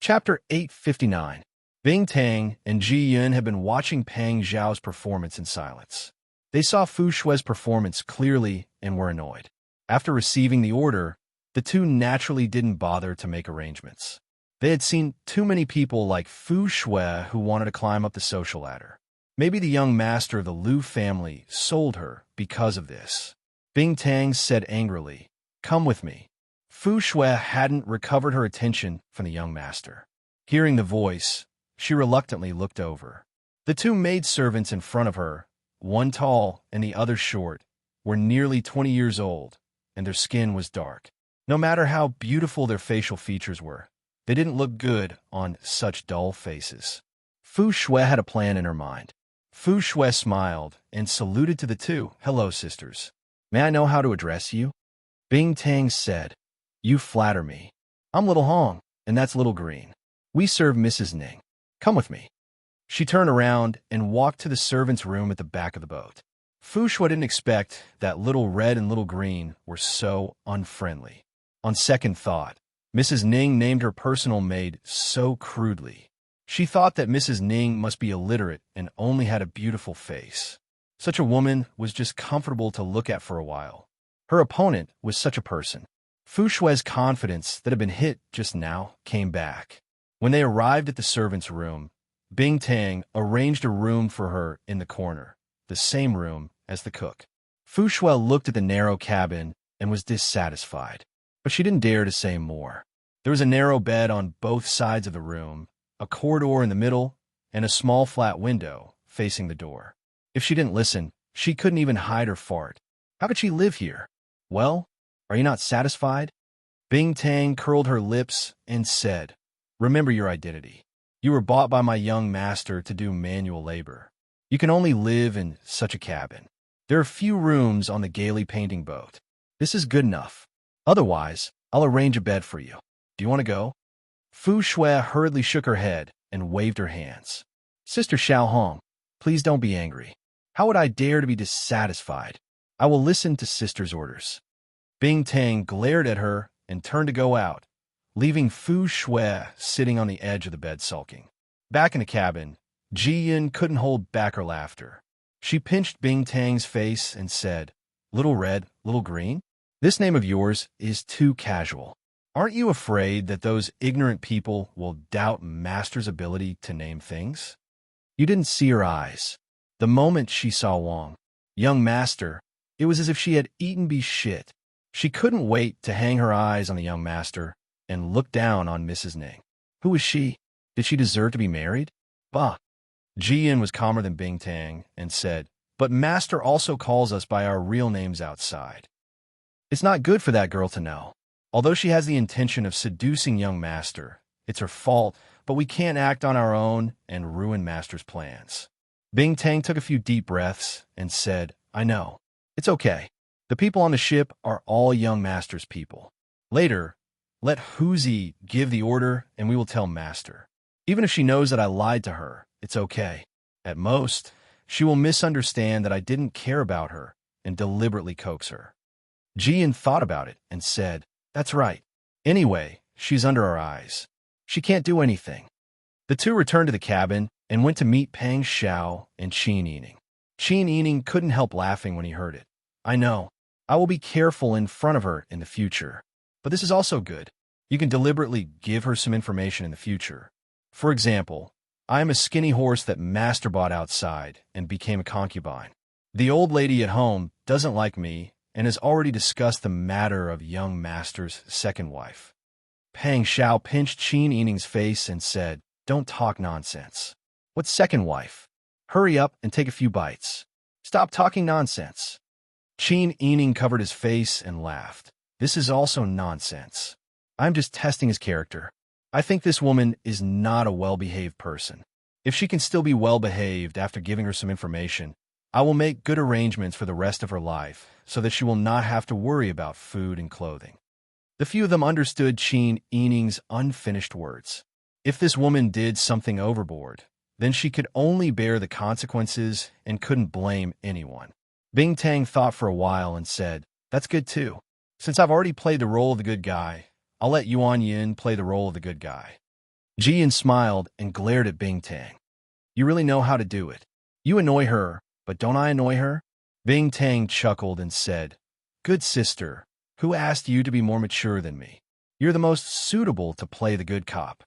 Chapter 859. Bing Tang and Ji Yun had been watching Pang Zhao's performance in silence. They saw Fu Shue's performance clearly and were annoyed. After receiving the order, the two naturally didn't bother to make arrangements. They had seen too many people like Fu Shue who wanted to climb up the social ladder. Maybe the young master of the Liu family sold her because of this. Bing Tang said angrily, "Come with me." Fu Shue hadn't recovered her attention from the young master. Hearing the voice, she reluctantly looked over. The two maidservants in front of her, one tall and the other short, were nearly 20 years old, and their skin was dark. No matter how beautiful their facial features were, they didn't look good on such dull faces. Fu Shue had a plan in her mind. Fu Shue smiled and saluted to the two. "Hello, sisters. May I know how to address you?" Bing Tang said, "You flatter me. I'm Little Hong, and that's Little Green. We serve Mrs. Ning. Come with me." She turned around and walked to the servants' room at the back of the boat. Fu Shue didn't expect that Little Red and Little Green were so unfriendly. On second thought, Mrs. Ning named her personal maid so crudely. She thought that Mrs. Ning must be illiterate and only had a beautiful face. Such a woman was just comfortable to look at for a while. Her opponent was such a person. Fu Shue's confidence that had been hit just now came back. When they arrived at the servants' room, Bing Tang arranged a room for her in the corner, the same room as the cook. Fu Shue looked at the narrow cabin and was dissatisfied, but she didn't dare to say more. There was a narrow bed on both sides of the room, a corridor in the middle, and a small flat window facing the door. If she didn't listen, she couldn't even hide her fart. How could she live here? "Well, are you not satisfied?" Bing Tang curled her lips and said, "Remember your identity. You were bought by my young master to do manual labor. You can only live in such a cabin. There are few rooms on the gaily painting boat. This is good enough. Otherwise, I'll arrange a bed for you. Do you want to go?" Fu Shue hurriedly shook her head and waved her hands. "Sister Xiao Hong, please don't be angry. How would I dare to be dissatisfied? I will listen to sister's orders." Bing Tang glared at her and turned to go out, leaving Fu Shue sitting on the edge of the bed sulking. Back in the cabin, Ji Yun couldn't hold back her laughter. She pinched Bing Tang's face and said, "Little Red, Little Green? This name of yours is too casual. Aren't you afraid that those ignorant people will doubt Master's ability to name things?" You didn't see her eyes. The moment she saw Wang, young Master, it was as if she had eaten bee shit. She couldn't wait to hang her eyes on the young master and look down on Mrs. Ning. Who was she? Did she deserve to be married? Bah! Ji Yun was calmer than Bing Tang and said, "But Master also calls us by our real names outside. It's not good for that girl to know. Although she has the intention of seducing young Master, it's her fault, but we can't act on our own and ruin Master's plans." Bing Tang took a few deep breaths and said, "I know. It's okay. The people on the ship are all young Master's people. Later, let Huzi give the order and we will tell Master. Even if she knows that I lied to her, it's okay. At most, she will misunderstand that I didn't care about her and deliberately coax her." Ji Yun thought about it and said, "That's right. Anyway, she's under our eyes. She can't do anything." The two returned to the cabin and went to meet Pang Xiao and Qin Yining. Qin Yining couldn't help laughing when he heard it. "I know. I will be careful in front of her in the future. But this is also good. You can deliberately give her some information in the future. For example, I am a skinny horse that Master bought outside and became a concubine. The old lady at home doesn't like me and has already discussed the matter of young Master's second wife." Pang Xiao pinched Qin Yining's face and said, "Don't talk nonsense. What second wife? Hurry up and take a few bites. Stop talking nonsense." Qin Yining covered his face and laughed. "This is also nonsense. I'm just testing his character. I think this woman is not a well-behaved person. If she can still be well-behaved after giving her some information, I will make good arrangements for the rest of her life so that she will not have to worry about food and clothing." The few of them understood Qin Yining's unfinished words. If this woman did something overboard, then she could only bear the consequences and couldn't blame anyone. Bing Tang thought for a while and said, "That's good too. Since I've already played the role of the good guy, I'll let Yuan Yin play the role of the good guy." Jian smiled and glared at Bing Tang. You really know how to do it. You annoy her, but don't I annoy her? Bing Tang chuckled and said, Good sister, who asked you to be more mature than me? You're the most suitable to play the good cop.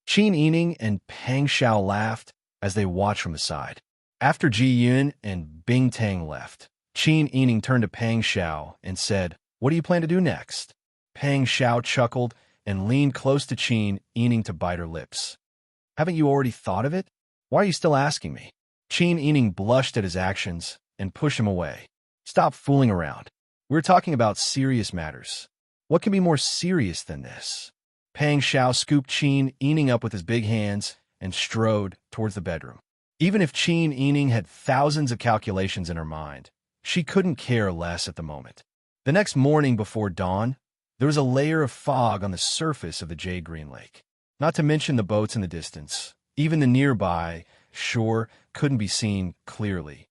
Qin Yining and Pang Xiao laughed as they watched from the side. After Ji Yun and Bing Tang left, Qin Yining turned to Pang Xiao and said, What do you plan to do next? Pang Xiao chuckled and leaned close to Qin Yining to bite her lips. Haven't you already thought of it? Why are you still asking me? Qin Yining blushed at his actions and pushed him away. Stop fooling around. We're talking about serious matters. What can be more serious than this? Pang Xiao scooped Qin Yining up with his big hands and strode towards the bedroom. Even if Qin Yining had thousands of calculations in her mind, she couldn't care less at the moment. The next morning before dawn, there was a layer of fog on the surface of the Jade Green Lake. Not to mention the boats in the distance. Even the nearby shore couldn't be seen clearly.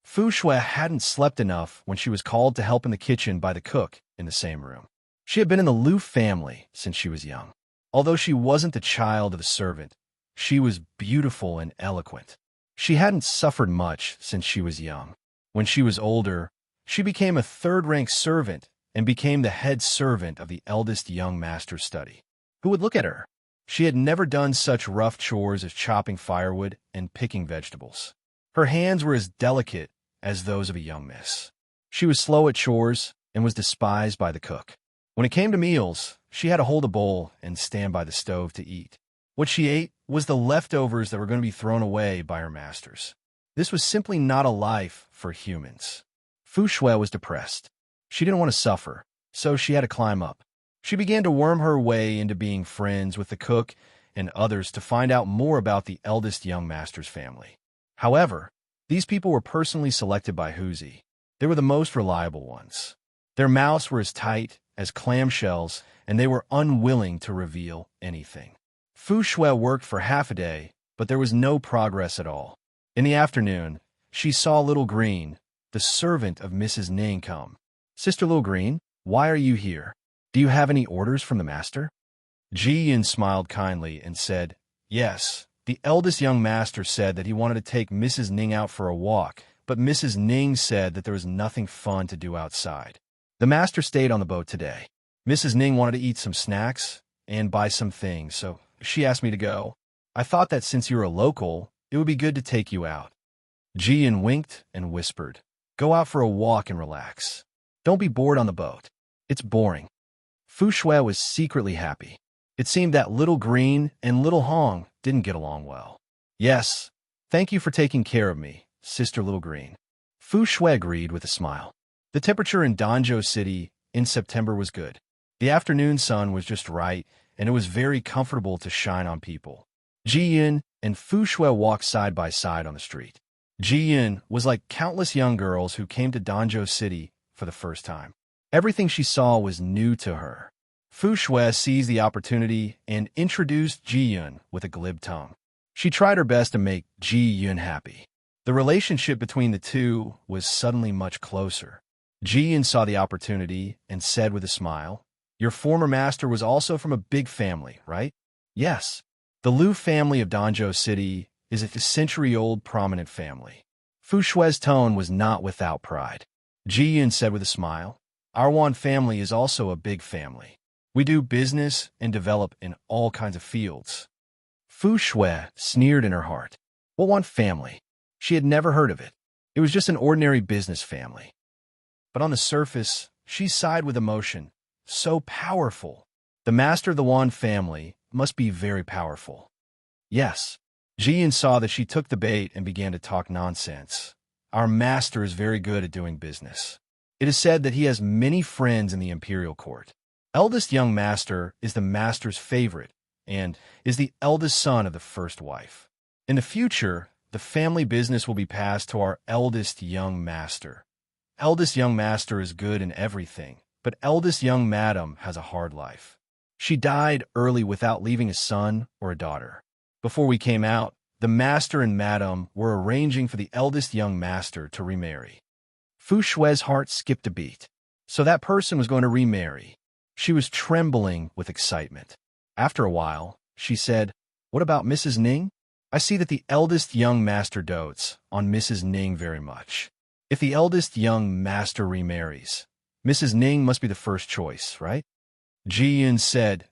Fu Shui hadn't slept enough when she was called to help in the kitchen by the cook in the same room. She had been in the Liu family since she was young. Although she wasn't the child of a servant, she was beautiful and eloquent. She hadn't suffered much since she was young. When she was older, she became a third-rank servant and became the head servant of the eldest young master's study. Who would look at her? She had never done such rough chores as chopping firewood and picking vegetables. Her hands were as delicate as those of a young miss. She was slow at chores and was despised by the cook. When it came to meals, she had to hold a bowl and stand by the stove to eat. What she ate was the leftovers that were going to be thrown away by her masters. This was simply not a life for humans. Fu Shui was depressed. She didn't want to suffer, so she had to climb up. She began to worm her way into being friends with the cook and others to find out more about the eldest young master's family. However, these people were personally selected by Huzi. They were the most reliable ones. Their mouths were as tight as clamshells, and they were unwilling to reveal anything. Fu Shui worked for half a day, but there was no progress at all. In the afternoon, she saw Little Green, the servant of Mrs. Ning, come. Sister Little Green, why are you here? Do you have any orders from the master? Ji Yun smiled kindly and said, Yes, the eldest young master said that he wanted to take Mrs. Ning out for a walk, but Mrs. Ning said that there was nothing fun to do outside. The master stayed on the boat today. Mrs. Ning wanted to eat some snacks and buy some things, so she asked me to go. I thought that since you're a local, it would be good to take you out. Ji Yun winked and whispered, Go out for a walk and relax. Don't be bored on the boat. It's boring. Fu Shui was secretly happy. It seemed that Little Green and Little Hong didn't get along well. Yes, thank you for taking care of me, Sister Little Green. Fu Shui agreed with a smile. The temperature in Danzhou City in September was good. The afternoon sun was just right, and it was very comfortable to shine on people. Ji Yun and Fu Shui walked side by side on the street. Ji Yun was like countless young girls who came to Danzhou City for the first time. Everything she saw was new to her. Fu Shui seized the opportunity and introduced Ji Yun with a glib tongue. She tried her best to make Ji Yun happy. The relationship between the two was suddenly much closer. Ji Yun saw the opportunity and said with a smile, Your former master was also from a big family, right? Yes. The Liu family of Danzhou City is a century-old prominent family. Fu Shui's tone was not without pride. Ji Yun said with a smile, Our Wan family is also a big family. We do business and develop in all kinds of fields. Fu Shui sneered in her heart. What Wan family? She had never heard of it. It was just an ordinary business family. But on the surface, she sighed with emotion. So powerful. The master of the Wan family must be very powerful. Yes. Ji Yun saw that she took the bait and began to talk nonsense. Our master is very good at doing business. It is said that he has many friends in the imperial court. Eldest young master is the master's favorite and is the eldest son of the first wife. In the future, the family business will be passed to our eldest young master. Eldest young master is good in everything, but eldest young madam has a hard life. She died early without leaving a son or a daughter. Before we came out, the master and madam were arranging for the eldest young master to remarry. Fu Shui's heart skipped a beat. So that person was going to remarry. She was trembling with excitement. After a while, She said, "What about Mrs. Ning? I see that the eldest young master dotes on Mrs. Ning very much. If the eldest young master remarries, Mrs. Ning must be the first choice, right?" Ji Yun said,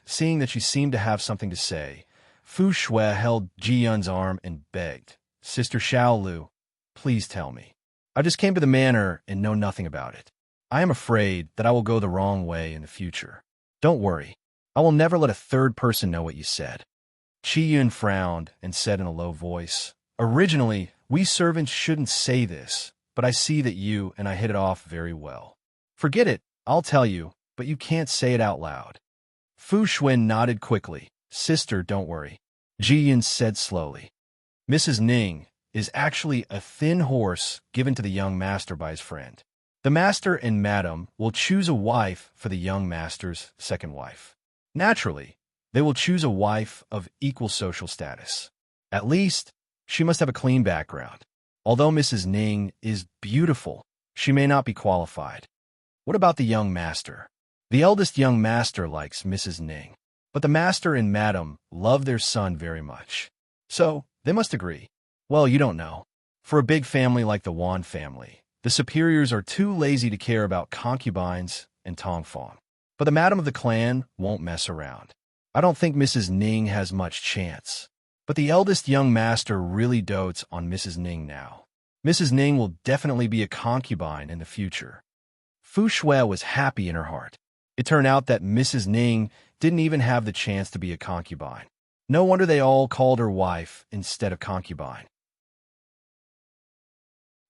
seeing that she seemed to have something to say. Fu Shui held Ji Yun's arm and begged, "Sister Xiaolu, please tell me. I just came to the manor and know nothing about it. I am afraid that I will go the wrong way in the future. Don't worry. I will never let a third person know what you said." Chi Yun frowned and said in a low voice, "Originally, we servants shouldn't say this, but I see that you and I hit it off very well. Forget it, I'll tell you, but you can't say it out loud." Fu Xuan nodded quickly. "Sister, don't worry," Ji Yun said slowly. "Mrs. Ning is actually a thin horse given to the young master by his friend. The master and madam will choose a wife for the young master's second wife. Naturally, they will choose a wife of equal social status. At least, she must have a clean background. Although Mrs. Ning is beautiful, she may not be qualified. What about the young master? The eldest young master likes Mrs. Ning, but the master and madam love their son very much. So, they must agree. Well, you don't know. For a big family like the Wan family, the superiors are too lazy to care about concubines and tongfang. But the madam of the clan won't mess around. I don't think Mrs. Ning has much chance. But the eldest young master really dotes on Mrs. Ning now. Mrs. Ning will definitely be a concubine in the future." Fu Shui was happy in her heart. It turned out that Mrs. Ning didn't even have the chance to be a concubine. No wonder they all called her wife instead of concubine.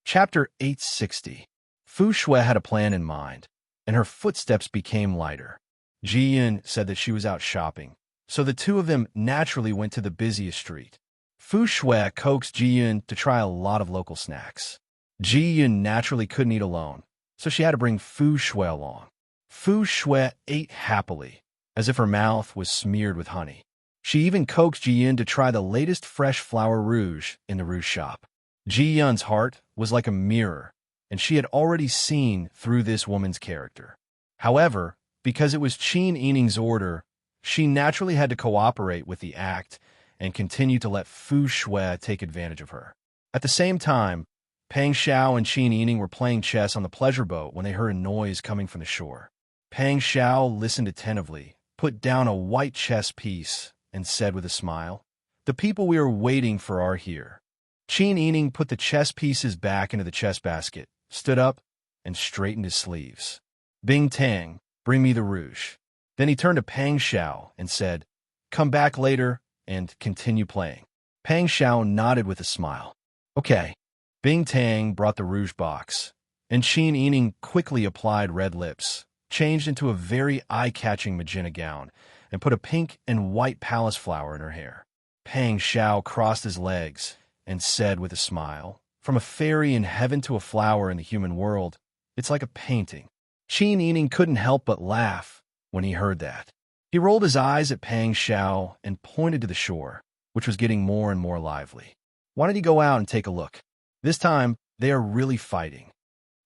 Chapter 860. Fu Shui had a plan in mind, and her footsteps became lighter. Ji Yun said that she was out shopping, so the two of them naturally went to the busiest street. Fu Shui coaxed Ji Yun to try a lot of local snacks. Ji Yun naturally couldn't eat alone, so she had to bring Fu Shui along. Fu Shui ate happily, as if her mouth was smeared with honey. She even coaxed Ji Yun to try the latest fresh flower rouge in the rouge shop. Ji Yun's heart was like a mirror, and she had already seen through this woman's character. However, because it was Qin Yining's order, she naturally had to cooperate with the act and continue to let Fu Shui take advantage of her. At the same time, Pang Xiao and Qin Yining were playing chess on the pleasure boat when they heard a noise coming from the shore. Pang Xiao listened attentively, put down a white chess piece, and said with a smile, "The people we are waiting for are here." Qin Yining put the chess pieces back into the chess basket, stood up, and straightened his sleeves. "Bing Tang, bring me the rouge." Then he turned to Pang Xiao and said, "Come back later and continue playing." Pang Xiao nodded with a smile. "Okay." Bing Tang brought the rouge box, and Qin Yining quickly applied red lips, changed into a very eye-catching magenta gown, and put a pink and white palace flower in her hair. Pang Xiao crossed his legs and said with a smile, "From a fairy in heaven to a flower in the human world, it's like a painting." Qin Yining couldn't help but laugh when he heard that. He rolled his eyes at Pang Xiao and pointed to the shore, which was getting more and more lively. "Why don't you go out and take a look? This time, they are really fighting.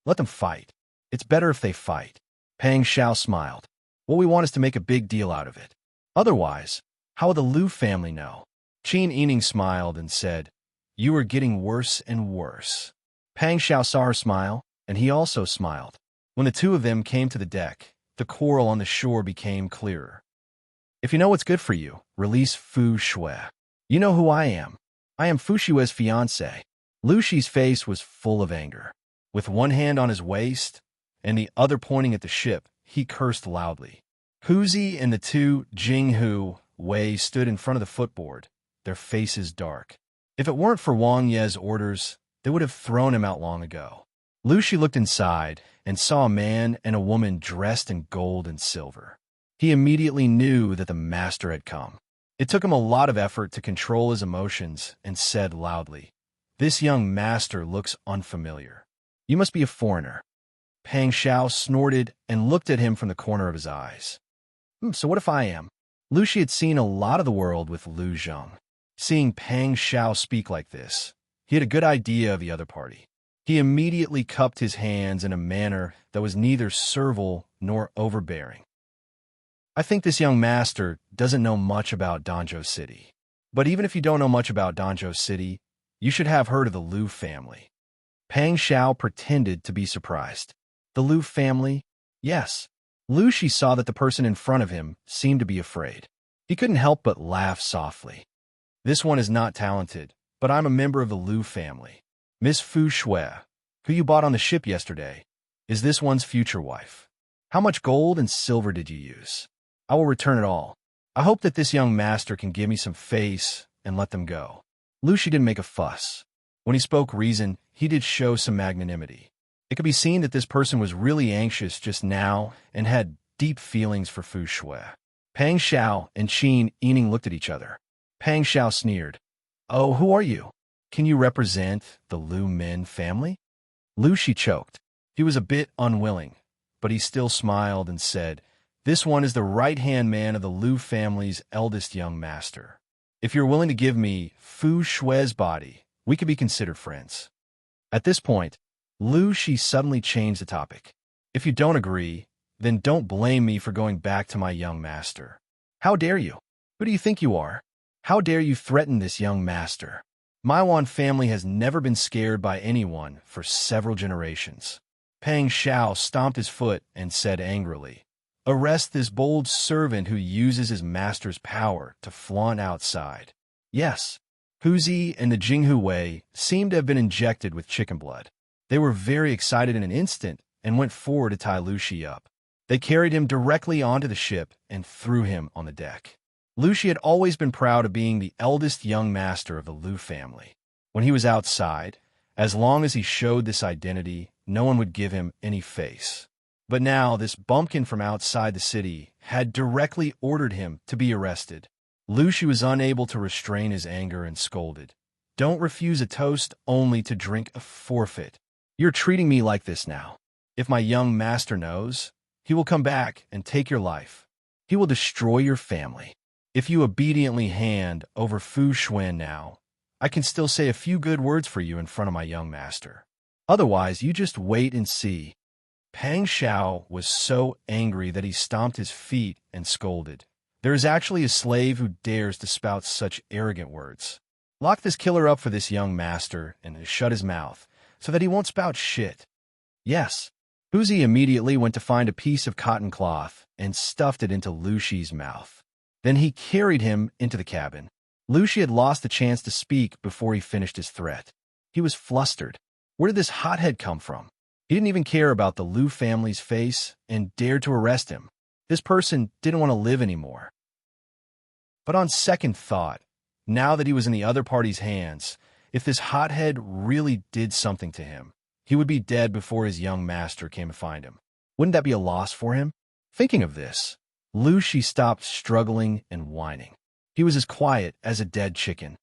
Let them fight. It's better if they fight." Pang Xiao smiled. "What we want is to make a big deal out of it. Otherwise, how will the Liu family know?" Qin Yining smiled and said, "You are getting worse and worse." Pang Xiao saw her smile, and he also smiled. When the two of them came to the deck, the coral on the shore became clearer. "If you know what's good for you, release Fu Shui. You know who I am. I am Fu Shui's fiancé." Lu Shi's face was full of anger. With one hand on his waist and the other pointing at the ship, he cursed loudly. Huzi and the two Jinghu Wei stood in front of the footboard, their faces dark. If it weren't for Wang Ye's orders, they would have thrown him out long ago. Lu Shi looked inside and saw a man and a woman dressed in gold and silver. He immediately knew that the master had come. It took him a lot of effort to control his emotions and said loudly, "This young master looks unfamiliar. You must be a foreigner." Pang Xiao snorted and looked at him from the corner of his eyes. So what if I am?" Lu Shi had seen a lot of the world with Lu Zheng. Seeing Pang Xiao speak like this, he had a good idea of the other party. He immediately cupped his hands in a manner that was neither servile nor overbearing. I think this young master doesn't know much about Danzhou City. But even if you don't know much about Danzhou City, you should have heard of the Liu family. Pang Xiao pretended to be surprised. The Liu family? Yes. Liu Shi saw that the person in front of him seemed to be afraid. He couldn't help but laugh softly. This one is not talented, but I'm a member of the Liu family. Miss Fu Shui, who you bought on the ship yesterday, is this one's future wife. How much gold and silver did you use? I will return it all. I hope that this young master can give me some face and let them go. Liu Shi didn't make a fuss. When he spoke reason, he did show some magnanimity. It could be seen that this person was really anxious just now and had deep feelings for Fu Shui. Pang Xiao and Qin Yining looked at each other. Pang Xiao sneered. Oh, who are you? Can you represent the Liu Min family? Liu Shi choked. He was a bit unwilling, but he still smiled and said, this one is the right-hand man of the Liu family's eldest young master. If you're willing to give me Fu Shui's body, we could be considered friends. At this point, Liu Shi suddenly changed the topic. If you don't agree, then don't blame me for going back to my young master. How dare you? Who do you think you are? How dare you threaten this young master? Maiwan family has never been scared by anyone for several generations. Pang Xiao stomped his foot and said angrily, arrest this bold servant who uses his master's power to flaunt outside. Yes, Huzi and the Jinghu Wei seemed to have been injected with chicken blood. They were very excited in an instant and went forward to tie Liu Shi up. They carried him directly onto the ship and threw him on the deck. Liu Shi had always been proud of being the eldest young master of the Liu family. When he was outside, as long as he showed this identity, no one would give him any face. But now this bumpkin from outside the city had directly ordered him to be arrested. Liu Shi was unable to restrain his anger and scolded. Don't refuse a toast only to drink a forfeit. You're treating me like this now. If my young master knows, he will come back and take your life. He will destroy your family. If you obediently hand over Fu Xuan now, I can still say a few good words for you in front of my young master. Otherwise, you just wait and see. Pang Xiao was so angry that he stomped his feet and scolded. There is actually a slave who dares to spout such arrogant words. Lock this killer up for this young master and shut his mouth, so that he won't spout shit. Yes. Huzi immediately went to find a piece of cotton cloth and stuffed it into Liu Shi's mouth. Then he carried him into the cabin. Liu Shi had lost the chance to speak before he finished his threat. He was flustered. Where did this hothead come from? He didn't even care about the Liu family's face and dared to arrest him. This person didn't want to live anymore. But on second thought, now that he was in the other party's hands, if this hothead really did something to him, he would be dead before his young master came to find him. Wouldn't that be a loss for him? Thinking of this, Liu Shi stopped struggling and whining. He was as quiet as a dead chicken.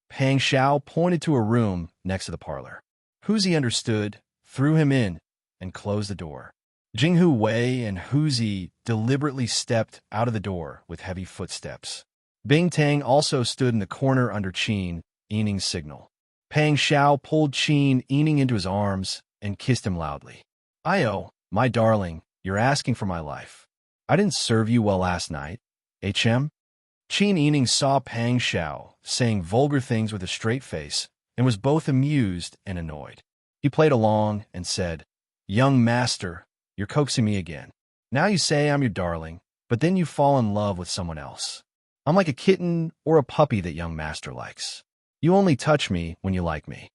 Pang Xiao pointed to a room next to the parlor. Huzi understood, threw him in, and closed the door. Jinghu Wei and Huzi deliberately stepped out of the door with heavy footsteps. Bing Tang also stood in the corner under Qin Yining's signal. Pang Xiao pulled Qin Yining into his arms and kissed him loudly. Io, my darling, you're asking for my life. I didn't serve you well last night. HM? Qin Yining saw Pang Xiao saying vulgar things with a straight face and was both amused and annoyed. He played along and said, Young master, you're coaxing me again. Now you say I'm your darling, but then you fall in love with someone else. I'm like a kitten or a puppy that young master likes. You only touch me when you like me.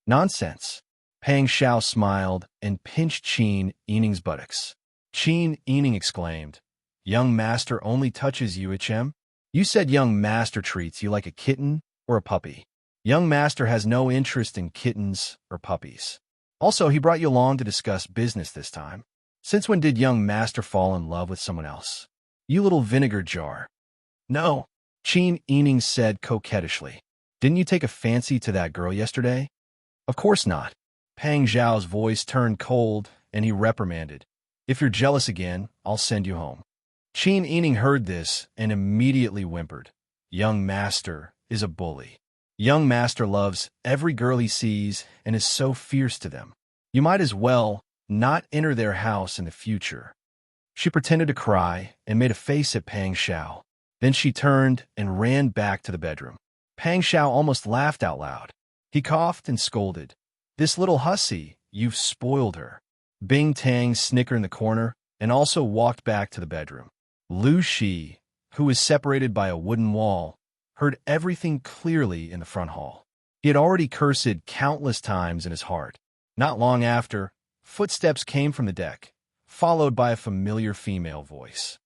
Nonsense. Pang Xiao smiled and pinched Qin Yining's buttocks. Qin Yining exclaimed, Young master only touches you, HM? You said young master treats you like a kitten or a puppy. Young master has no interest in kittens or puppies. Also, he brought you along to discuss business this time. Since when did young master fall in love with someone else? You little vinegar jar. No, Qin Yining said coquettishly. Didn't you take a fancy to that girl yesterday? Of course not. Pang Xiao's voice turned cold, and he reprimanded. If you're jealous again, I'll send you home. Qin Yining heard this and immediately whimpered. Young master is a bully. Young master loves every girl he sees and is so fierce to them. You might as well not enter their house in the future. She pretended to cry and made a face at Pang Xiao. Then she turned and ran back to the bedroom. Pang Xiao almost laughed out loud. He coughed and scolded. "This little hussy, you've spoiled her." Bing Tang snickered in the corner and also walked back to the bedroom. Lu Shi, who was separated by a wooden wall, heard everything clearly in the front hall. He had already cursed countless times in his heart. Not long after, footsteps came from the deck, followed by a familiar female voice.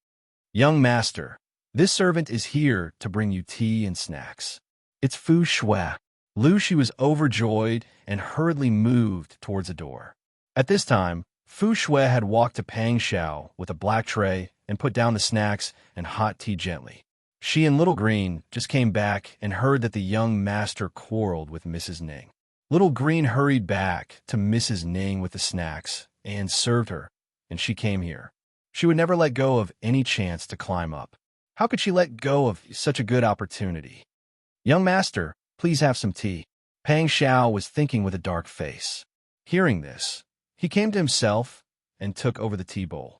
"Young master, this servant is here to bring you tea and snacks." "It's Fu Shui." Lu Shi was overjoyed and hurriedly moved towards the door. At this time, Fu Shui had walked to Pang Xiao with a black tray and put down the snacks and hot tea gently. She and Little Green just came back and heard that the young master quarreled with Mrs. Ning. Little Green hurried back to Mrs. Ning with the snacks and served her, and she came here. She would never let go of any chance to climb up. How could she let go of such a good opportunity? "Young master, please have some tea." Pang Xiao was thinking with a dark face. Hearing this, he came to himself and took over the tea bowl.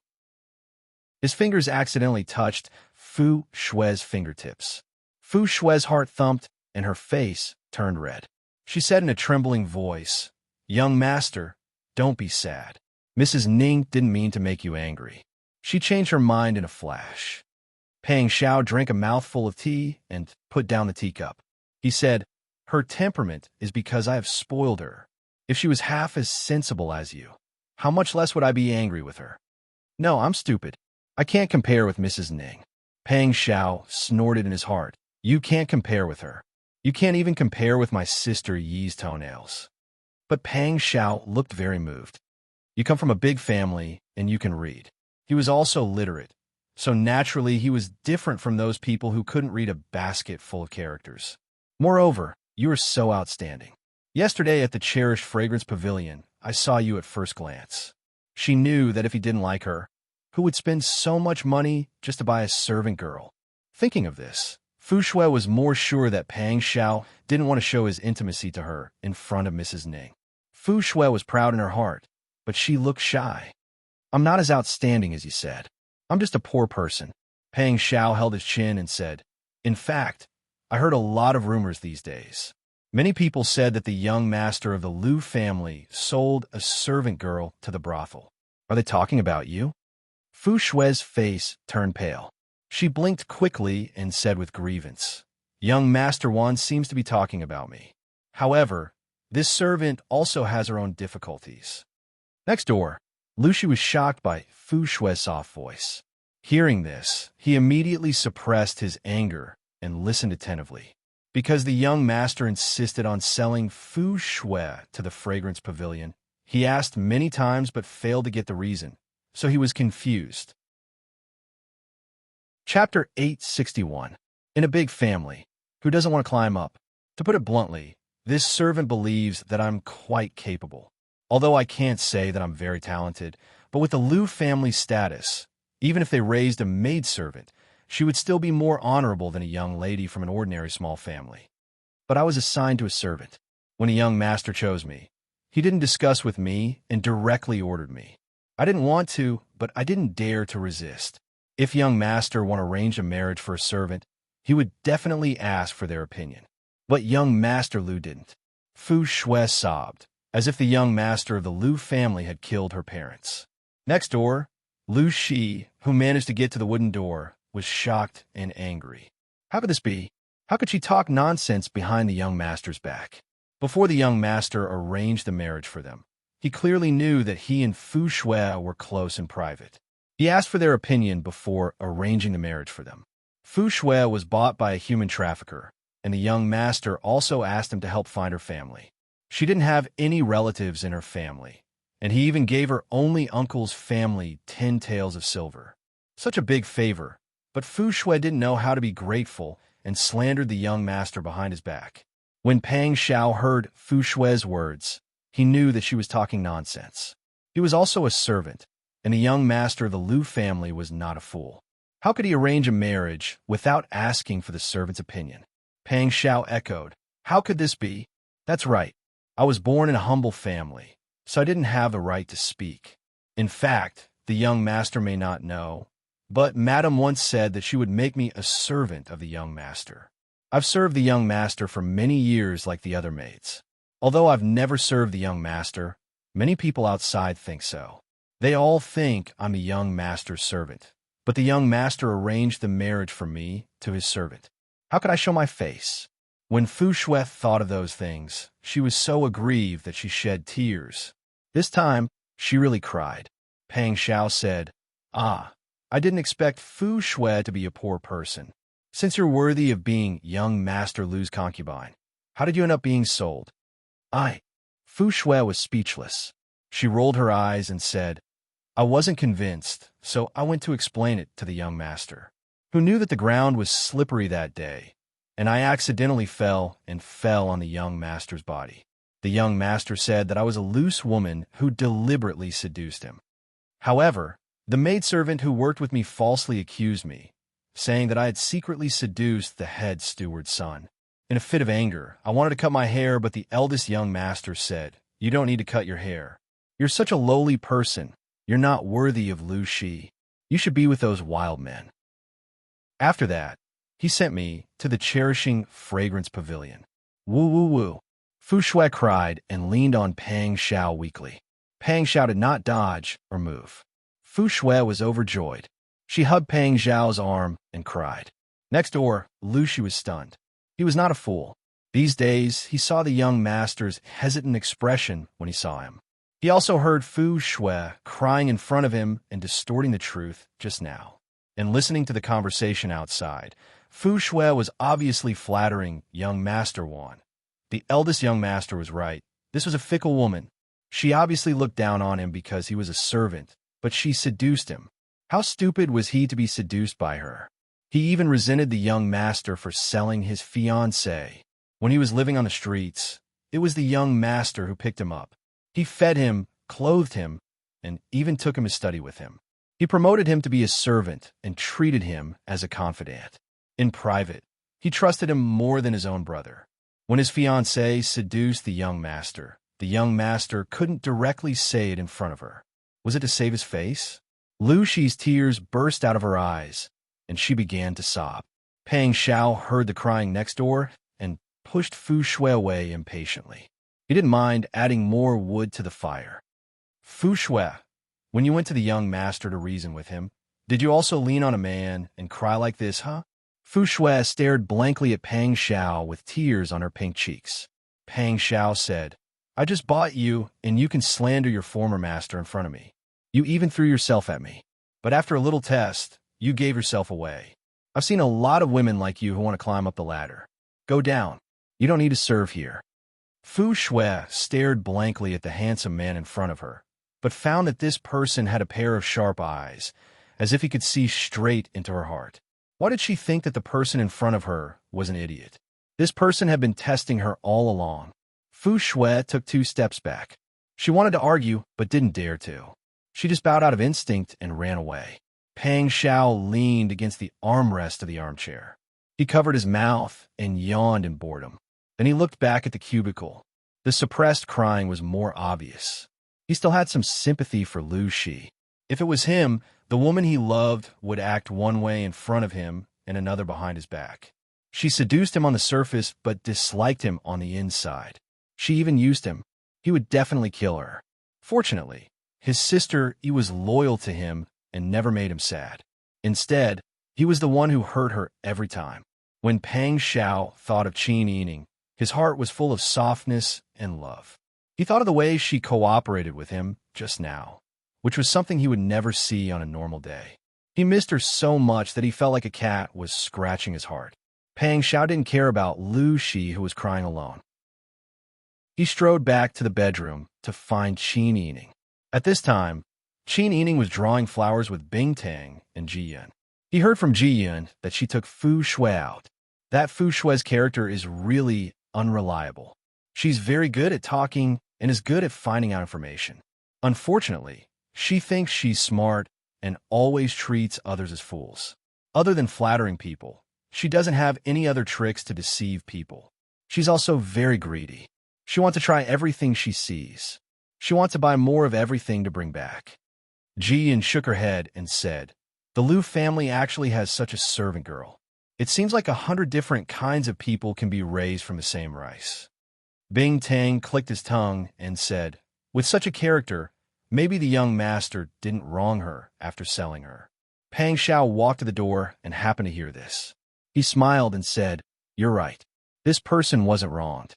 His fingers accidentally touched Fu Shui's fingertips. Fu Shui's heart thumped and her face turned red. She said in a trembling voice, "Young master, don't be sad. Mrs. Ning didn't mean to make you angry." She changed her mind in a flash. Pang Xiao drank a mouthful of tea and put down the teacup. He said, "Her temperament is because I have spoiled her. If she was half as sensible as you, how much less would I be angry with her? No, I'm stupid. I can't compare with Mrs. Ning." Pang Xiao snorted in his heart. "You can't compare with her. You can't even compare with my sister Yi's toenails." But Pang Xiao looked very moved. "You come from a big family and you can read." He was also literate, so naturally he was different from those people who couldn't read a basket full of characters. "Moreover, you are so outstanding. Yesterday at the cherished fragrance pavilion, I saw you at first glance." She knew that if he didn't like her, who would spend so much money just to buy a servant girl? Thinking of this, Fu Shui was more sure that Pang Xiao didn't want to show his intimacy to her in front of Mrs. Ning. Fu Shui was proud in her heart, but she looked shy. "I'm not as outstanding as you said. I'm just a poor person." Pang Xiao held his chin and said, "In fact, I heard a lot of rumors these days. Many people said that the young master of the Liu family sold a servant girl to the brothel. Are they talking about you?" Fu Shui's face turned pale. She blinked quickly and said with grievance, "Young Master Wan seems to be talking about me. However, this servant also has her own difficulties." Next door, Lu Shi was shocked by Fu Shui's soft voice. Hearing this, he immediately suppressed his anger and listened attentively. Because the young master insisted on selling Fu Shui to the fragrance pavilion, he asked many times but failed to get the reason, so he was confused. Chapter 861. In a big family, who doesn't want to climb up? To put it bluntly, this servant believes that I'm quite capable. Although I can't say that I'm very talented, but with the Liu family status, even if they raised a maidservant, she would still be more honorable than a young lady from an ordinary small family. But I was assigned to a servant. When a young master chose me, he didn't discuss with me and directly ordered me. I didn't want to, but I didn't dare to resist. If young master want to arrange a marriage for a servant, he would definitely ask for their opinion. But young master Liu didn't. Fu Shui sobbed, as if the young master of the Liu family had killed her parents. Next door, Lu Shi, who managed to get to the wooden door, was shocked and angry. How could this be? How could she talk nonsense behind the young master's back? Before the young master arranged the marriage for them, he clearly knew that he and Fu Shui were close in private. He asked for their opinion before arranging the marriage for them. Fu Shui was bought by a human trafficker, and the young master also asked him to help find her family. She didn't have any relatives in her family, and he even gave her only uncle's family 10 taels of silver. Such a big favor, but Fu Shui didn't know how to be grateful and slandered the young master behind his back. When Pang Xiao heard Fu Shui's words, he knew that she was talking nonsense. He was also a servant, and the young master of the Liu family was not a fool. How could he arrange a marriage without asking for the servant's opinion? Pang Xiao echoed, "How could this be? That's right. I was born in a humble family, so I didn't have the right to speak. In fact, the young master may not know, but Madame once said that she would make me a servant of the young master. I've served the young master for many years like the other maids. Although I've never served the young master, many people outside think so. They all think I'm the young master's servant, but the young master arranged the marriage for me to his servant. How could I show my face? When Fu Shui thought of those things, she was so aggrieved that she shed tears. This time, she really cried. Pang Xiao said, "Ah, I didn't expect Fu Shui to be a poor person. Since you're worthy of being young master Lu's concubine, how did you end up being sold?" Fu Shui was speechless. She rolled her eyes and said, "I wasn't convinced, so I went to explain it to the young master, who knew that the ground was slippery that day, and I accidentally fell on the young master's body. The young master said that I was a loose woman who deliberately seduced him. However, the maidservant who worked with me falsely accused me, saying that I had secretly seduced the head steward's son. In a fit of anger, I wanted to cut my hair, but the eldest young master said, 'You don't need to cut your hair. You're such a lowly person. You're not worthy of Lu Shi. You should be with those wild men.' After that, he sent me to the cherishing fragrance pavilion." Woo woo woo. Fu Shui cried and leaned on Pang Xiao weakly. Pang Xiao did not dodge or move. Fu Shui was overjoyed. She hugged Pang Xiao's arm and cried. Next door, Lu Shi was stunned. He was not a fool. These days, he saw the young master's hesitant expression when he saw him. He also heard Fu Shui crying in front of him and distorting the truth just now. And listening to the conversation outside, Fu Shui was obviously flattering young Master Wan. The eldest young master was right. This was a fickle woman. She obviously looked down on him because he was a servant, but she seduced him. How stupid was he to be seduced by her? He even resented the young master for selling his fiancée. When he was living on the streets, it was the young master who picked him up. He fed him, clothed him, and even took him to study with him. He promoted him to be a servant and treated him as a confidant. In private, he trusted him more than his own brother. When his fiancée seduced the young master couldn't directly say it in front of her. Was it to save his face? Lu Shi's tears burst out of her eyes, and she began to sob. Pang Xiao heard the crying next door and pushed Fu Shui away impatiently. He didn't mind adding more wood to the fire. "Fu Shui, when you went to the young master to reason with him, did you also lean on a man and cry like this, huh?" Fu Shui stared blankly at Pang Xiao with tears on her pink cheeks. Pang Xiao said, "I just bought you, and you can slander your former master in front of me. You even threw yourself at me. But after a little test, you gave yourself away. I've seen a lot of women like you who want to climb up the ladder. Go down. You don't need to serve here." Fu Shui stared blankly at the handsome man in front of her, but found that this person had a pair of sharp eyes, as if he could see straight into her heart. Why did she think that the person in front of her was an idiot? This person had been testing her all along. Fu Shui took 2 steps back. She wanted to argue, but didn't dare to. She just bowed out of instinct and ran away. Pang Xiao leaned against the armrest of the armchair. He covered his mouth and yawned in boredom. Then he looked back at the cubicle. The suppressed crying was more obvious. He still had some sympathy for Lu Shi. If it was him, the woman he loved would act one way in front of him and another behind his back. She seduced him on the surface, but disliked him on the inside. She even used him. He would definitely kill her. Fortunately, his sister, he was loyal to him and never made him sad. Instead, he was the one who hurt her every time. When Pang Xiao thought of Qin Yining, his heart was full of softness and love. He thought of the way she cooperated with him just now, which was something he would never see on a normal day. He missed her so much that he felt like a cat was scratching his heart. Pang Xiao didn't care about Lu Shi, who was crying alone. He strode back to the bedroom to find Qin Yining. At this time, Qin Yining was drawing flowers with Bing Tang and Ji Yun. He heard from Ji Yun that she took Fu Shui out. That Fu Shui's character is really unreliable. She's very good at talking and is good at finding out information. Unfortunately, she thinks she's smart and always treats others as fools. Other than flattering people, she doesn't have any other tricks to deceive people. She's also very greedy. She wants to try everything she sees. She wants to buy more of everything to bring back. Ji-Yun shook her head and said, "The Liu family actually has such a servant girl. It seems like 100 different kinds of people can be raised from the same rice." Bing Tang clicked his tongue and said, "With such a character, maybe the young master didn't wrong her after selling her." Pang Xiao walked to the door and happened to hear this. He smiled and said, "You're right. This person wasn't wronged."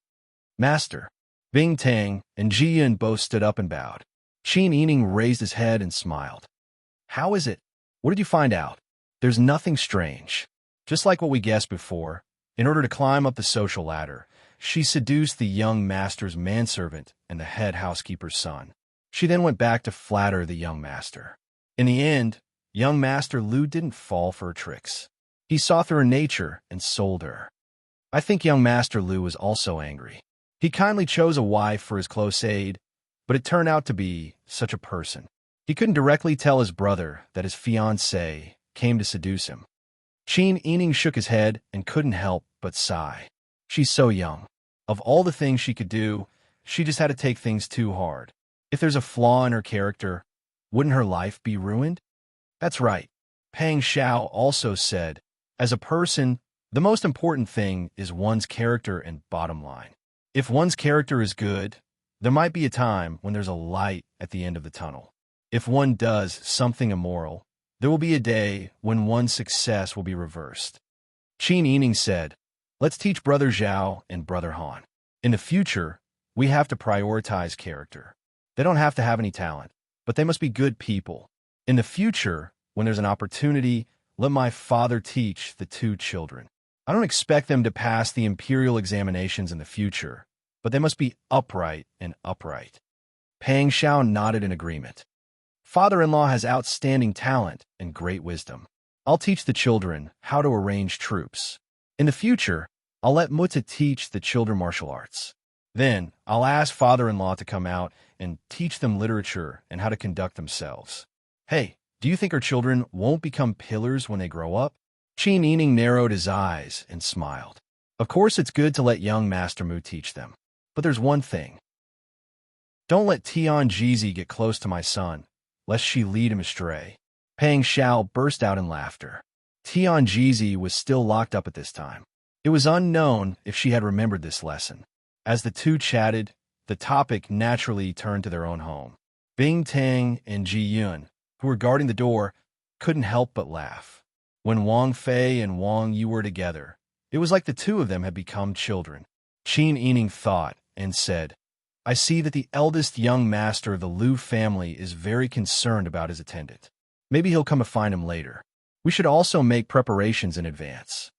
"Master." Bing Tang and Ji-Yun both stood up and bowed. Qin Yining raised his head and smiled. "How is it? What did you find out?" "There's nothing strange. Just like what we guessed before, in order to climb up the social ladder, she seduced the young master's manservant and the head housekeeper's son. She then went back to flatter the young master. In the end, young Master Liu didn't fall for her tricks. He saw through her nature and sold her. I think young Master Liu was also angry. He kindly chose a wife for his close aide, but it turned out to be such a person. He couldn't directly tell his brother that his fiancée came to seduce him." Qin Yining shook his head and couldn't help but sigh. She's so young. Of all the things she could do, she just had to take things too hard. If there's a flaw in her character, wouldn't her life be ruined? That's right. Pang Xiao also said, "As a person, the most important thing is one's character and bottom line. If one's character is good, there might be a time when there's a light at the end of the tunnel. If one does something immoral, there will be a day when one's success will be reversed." Qin Yining said, "Let's teach Brother Zhao and Brother Han. In the future, we have to prioritize character. They don't have to have any talent, but they must be good people. In the future, when there's an opportunity, let my father teach the two children. I don't expect them to pass the imperial examinations in the future, but they must be upright and upright." Pang Xiao nodded in agreement. "Father-in-law has outstanding talent and great wisdom. I'll teach the children how to arrange troops. In the future, I'll let Mutta teach the children martial arts. Then, I'll ask father-in-law to come out and teach them literature and how to conduct themselves. Hey, do you think our children won't become pillars when they grow up?" Qin Yining narrowed his eyes and smiled. "Of course it's good to let young Master Mu teach them. But there's one thing. Don't let Tian Jizi get close to my son, lest she lead him astray." Pang Xiao burst out in laughter. Tian Jizi was still locked up at this time. It was unknown if she had remembered this lesson. As the two chatted, the topic naturally turned to their own home. Bing Tang and Ji-Yun, who were guarding the door, couldn't help but laugh. When Wang Fei and Wang Yu were together, it was like the two of them had become children. Qin Yining thought and said, "I see that the eldest young master of the Liu family is very concerned about his attendant. Maybe he'll come to find him later. We should also make preparations in advance.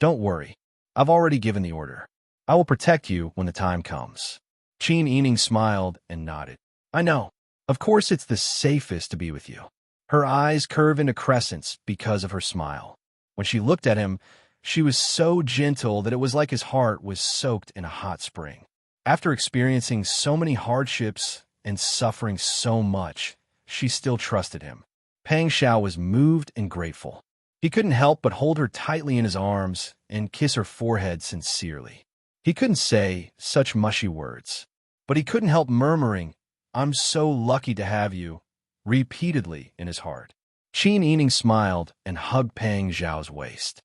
Don't worry, I've already given the order. I will protect you when the time comes." Qin Yining smiled and nodded. "I know. Of course it's the safest to be with you." Her eyes curved into crescents because of her smile. When she looked at him, she was so gentle that it was like his heart was soaked in a hot spring. After experiencing so many hardships and suffering so much, she still trusted him. Pang Xiao was moved and grateful. He couldn't help but hold her tightly in his arms and kiss her forehead sincerely. He couldn't say such mushy words, but he couldn't help murmuring, "I'm so lucky to have you," repeatedly in his heart. Qin Yining smiled and hugged Pang Xiao's waist.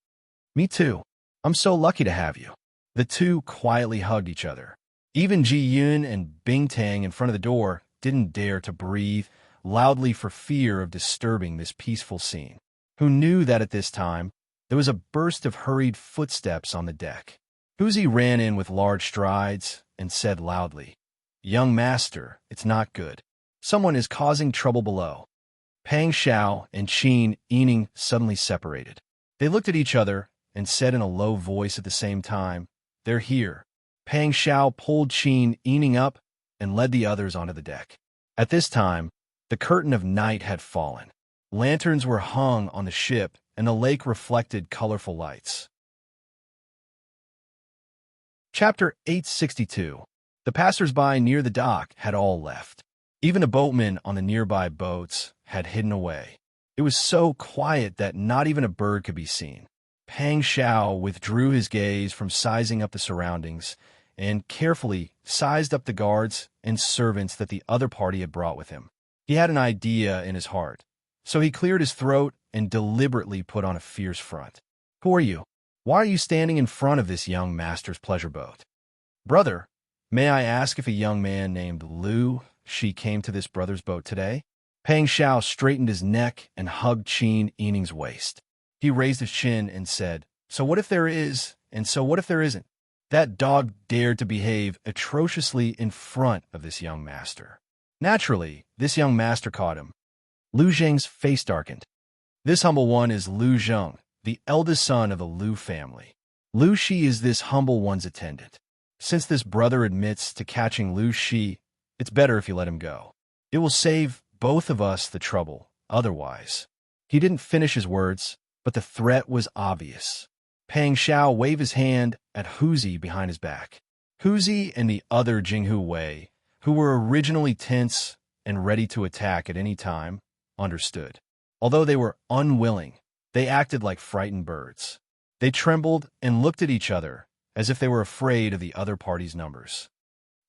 "Me too. I'm so lucky to have you." The two quietly hugged each other. Even Ji-Yun and Bing Tang in front of the door didn't dare to breathe loudly for fear of disturbing this peaceful scene. Who knew that at this time, there was a burst of hurried footsteps on the deck. Huzi ran in with large strides and said loudly, "Young master, it's not good. Someone is causing trouble below." Pang Xiao and Qin Yining suddenly separated. They looked at each other and said in a low voice at the same time, "They're here." Pang Xiao pulled Qin Yining up and led the others onto the deck. At this time, the curtain of night had fallen. Lanterns were hung on the ship, and the lake reflected colorful lights. Chapter 862. The passers-by near the dock had all left. Even the boatmen on the nearby boats had hidden away. It was so quiet that not even a bird could be seen. Pang Xiao withdrew his gaze from sizing up the surroundings and carefully sized up the guards and servants that the other party had brought with him. He had an idea in his heart, so he cleared his throat and deliberately put on a fierce front. Who are you? Why are you standing in front of this young master's pleasure boat? Brother, may I ask if a young man named Lu Shi came to this brother's boat today? Pang Xiao straightened his neck and hugged Qin Yining's waist. He raised his chin and said, so what if there is, and so what if there isn't? That dog dared to behave atrociously in front of this young master. Naturally, this young master caught him. Lu Zheng's face darkened. This humble one is Lu Zheng, the eldest son of the Lu family. Lu Shi is this humble one's attendant. Since this brother admits to catching Lu Shi, it's better if you let him go. It will save both of us the trouble, otherwise. He didn't finish his words, but the threat was obvious. Pang Xiao waved his hand at Huzi behind his back. Huzi and the other Jinghu Wei, who were originally tense and ready to attack at any time, understood. Although they were unwilling, they acted like frightened birds. They trembled and looked at each other as if they were afraid of the other party's numbers.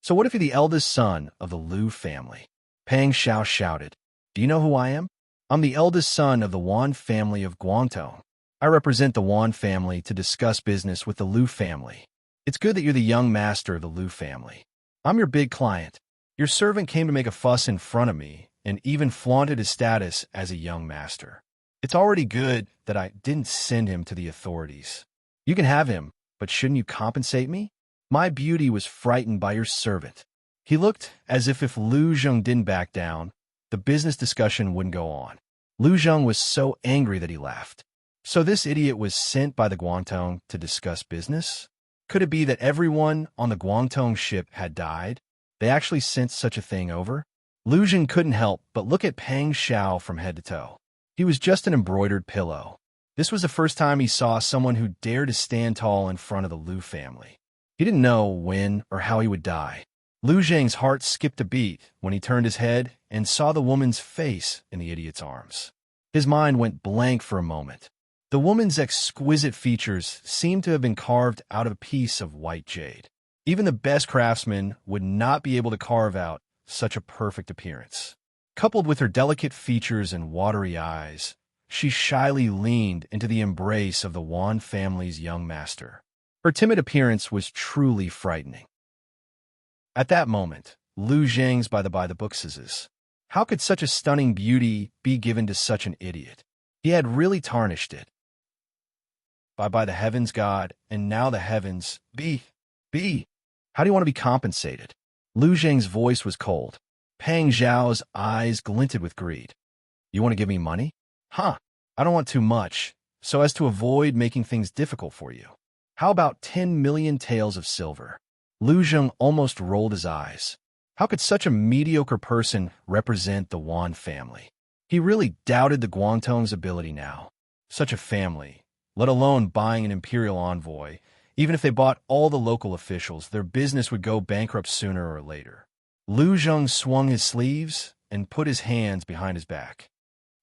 So what if you're the eldest son of the Lu family? Pang Xiao shouted. Do you know who I am? I'm the eldest son of the Wan family of Guangdong. I represent the Wan family to discuss business with the Lu family. It's good that you're the young master of the Lu family. I'm your big client. Your servant came to make a fuss in front of me and even flaunted his status as a young master. It's already good that I didn't send him to the authorities. You can have him, but shouldn't you compensate me? My beauty was frightened by your servant. He looked as if Lu Zheng didn't back down, the business discussion wouldn't go on. Lu Zheng was so angry that he laughed. So this idiot was sent by the Guangdong to discuss business? Could it be that everyone on the Guangdong ship had died? They actually sent such a thing over? Lu Zheng couldn't help but look at Pang Xiao from head to toe. He was just an embroidered pillow. This was the first time he saw someone who dared to stand tall in front of the Lu family. He didn't know when or how he would die. Lu Zheng's heart skipped a beat when he turned his head and saw the woman's face in the idiot's arms. His mind went blank for a moment. The woman's exquisite features seemed to have been carved out of a piece of white jade. Even the best craftsman would not be able to carve out such a perfect appearance. Coupled with her delicate features and watery eyes, she shyly leaned into the embrace of the Wan family's young master. Her timid appearance was truly frightening. At that moment, Lu Zheng's by the book says, how could such a stunning beauty be given to such an idiot? He had really tarnished it. By the heavens, God, and now the heavens, be. How do you want to be compensated? Lu Zheng's voice was cold. Pang Xiao's eyes glinted with greed. You want to give me money? Huh, I don't want too much, so as to avoid making things difficult for you. How about 10 million taels of silver? Lu Zheng almost rolled his eyes. How could such a mediocre person represent the Wan family? He really doubted the Guangdong's ability now. Such a family, let alone buying an imperial envoy, even if they bought all the local officials, their business would go bankrupt sooner or later. Lu Zheng swung his sleeves and put his hands behind his back.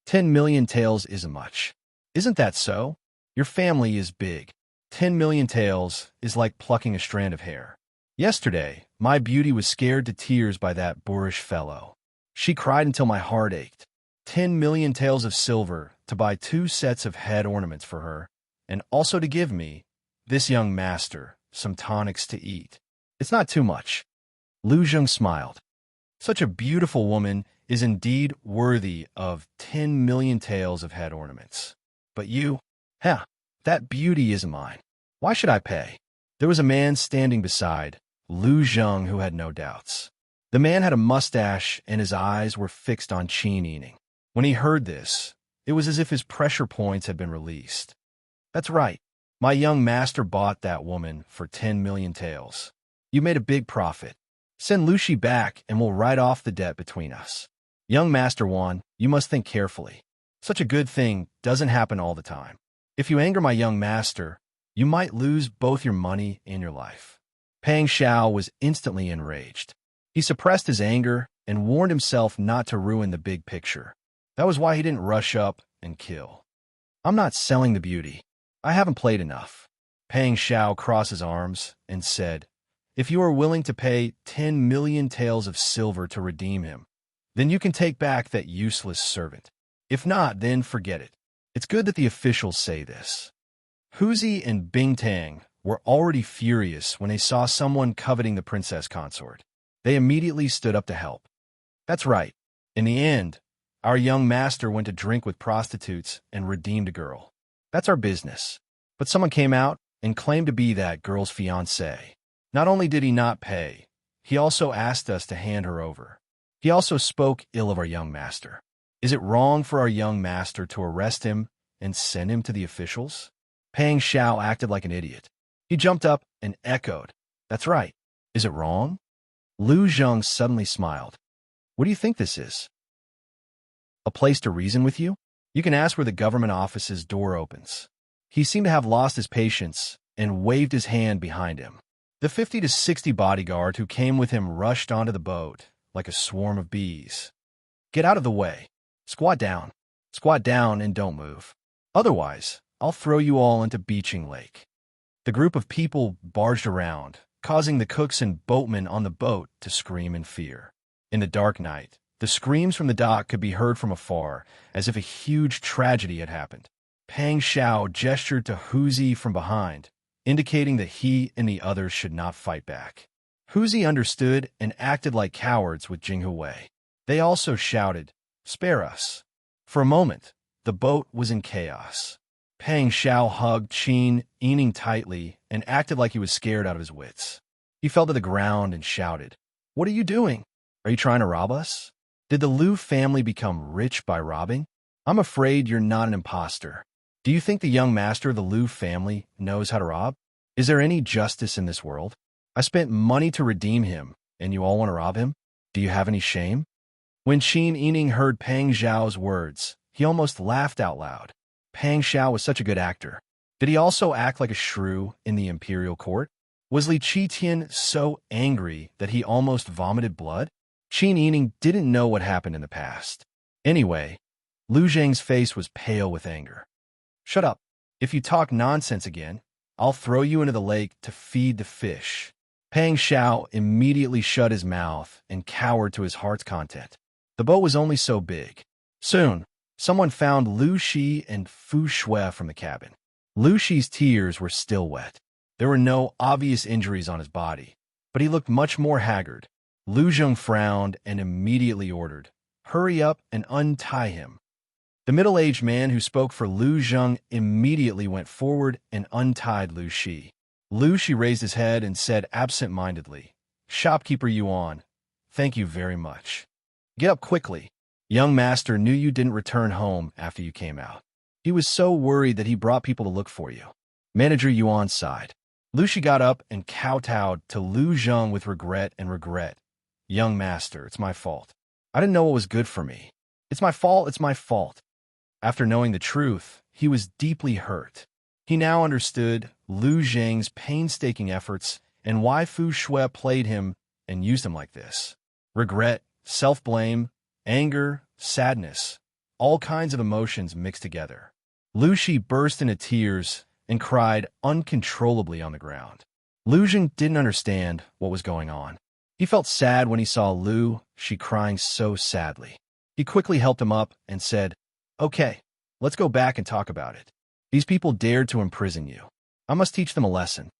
10 million taels isn't much. Isn't that so? Your family is big. 10 million taels is like plucking a strand of hair. Yesterday, my beauty was scared to tears by that boorish fellow. She cried until my heart ached. 10 million taels of silver to buy 2 sets of head ornaments for her, and also to give me, this young master, some tonics to eat. It's not too much. Lu Zheng smiled. Such a beautiful woman is indeed worthy of 10 million taels of head ornaments. But you, that beauty isn't mine. Why should I pay? There was a man standing beside Lu Zheng who had no doubts. The man had a mustache and his eyes were fixed on Qin Yining. When he heard this, it was as if his pressure points had been released. That's right. My young master bought that woman for 10 million taels. You made a big profit. Send Lu Shi back and we'll write off the debt between us. Young Master Wan, you must think carefully. Such a good thing doesn't happen all the time. If you anger my young master, you might lose both your money and your life. Pang Xiao was instantly enraged. He suppressed his anger and warned himself not to ruin the big picture. That was why he didn't rush up and kill. I'm not selling the beauty. I haven't played enough. Pang Xiao crossed his arms and said, if you are willing to pay 10 million taels of silver to redeem him, then you can take back that useless servant. If not, then forget it. It's good that the officials say this. Huzi and Bingtang were already furious when they saw someone coveting the princess consort. They immediately stood up to help. That's right. In the end, our young master went to drink with prostitutes and redeemed a girl. That's our business. But someone came out and claimed to be that girl's fiancé. Not only did he not pay, he also asked us to hand her over. He also spoke ill of our young master. Is it wrong for our young master to arrest him and send him to the officials? Pang Xiao acted like an idiot. He jumped up and echoed, "That's right. Is it wrong?" Lu Zheng suddenly smiled. "What do you think this is? A place to reason with you? You can ask where the government office's door opens." He seemed to have lost his patience and waved his hand behind him. The 50 to 60 bodyguard who came with him rushed onto the boat like a swarm of bees. "Get out of the way. Squat down. Squat down and don't move. Otherwise, I'll throw you all into Beaching Lake." The group of people barged around, causing the cooks and boatmen on the boat to scream in fear. In the dark night, the screams from the dock could be heard from afar, as if a huge tragedy had happened. Pang Xiao gestured to Huzi from behind, indicating that he and the others should not fight back. Huzi understood and acted like cowards with Jinghui. They also shouted, "Spare us." For a moment, the boat was in chaos. Pang Xiao hugged Qin Yining tightly and acted like he was scared out of his wits. He fell to the ground and shouted, "What are you doing? Are you trying to rob us? Did the Liu family become rich by robbing? I'm afraid you're not an imposter. Do you think the young master of the Liu family knows how to rob? Is there any justice in this world? I spent money to redeem him, and you all want to rob him? Do you have any shame?" When Qin Yining heard Pang Xiao's words, he almost laughed out loud. Pang Xiao was such a good actor. Did he also act like a shrew in the imperial court? Was Li Qitian so angry that he almost vomited blood? Qin Yining didn't know what happened in the past. Anyway, Lu Zheng's face was pale with anger. "Shut up. If you talk nonsense again, I'll throw you into the lake to feed the fish." Pang Xiao immediately shut his mouth and cowered to his heart's content. The boat was only so big. Soon, someone found Lu Shi and Fu Shui from the cabin. Lu Shi's tears were still wet. There were no obvious injuries on his body, but he looked much more haggard. Lu Zheng frowned and immediately ordered, "Hurry up and untie him." The middle-aged man who spoke for Lu Zheng immediately went forward and untied Lu Shi. Lu Shi raised his head and said absent-mindedly, "Shopkeeper Yuan, thank you very much. Get up quickly. Young master knew you didn't return home after you came out. He was so worried that he brought people to look for you." Manager Yuan sighed. Lu Shi got up and kowtowed to Lu Zheng with regret. "Young master, it's my fault. I didn't know what was good for me. It's my fault." After knowing the truth, he was deeply hurt. He now understood Lu Zheng's painstaking efforts and why Fu Shui played him and used him like this. Regret, self-blame, anger, sadness, all kinds of emotions mixed together. Lu Shi burst into tears and cried uncontrollably on the ground. Lu Zheng didn't understand what was going on. He felt sad when he saw Lu Shi crying so sadly. He quickly helped him up and said, "Okay, let's go back and talk about it. These people dared to imprison you. I must teach them a lesson."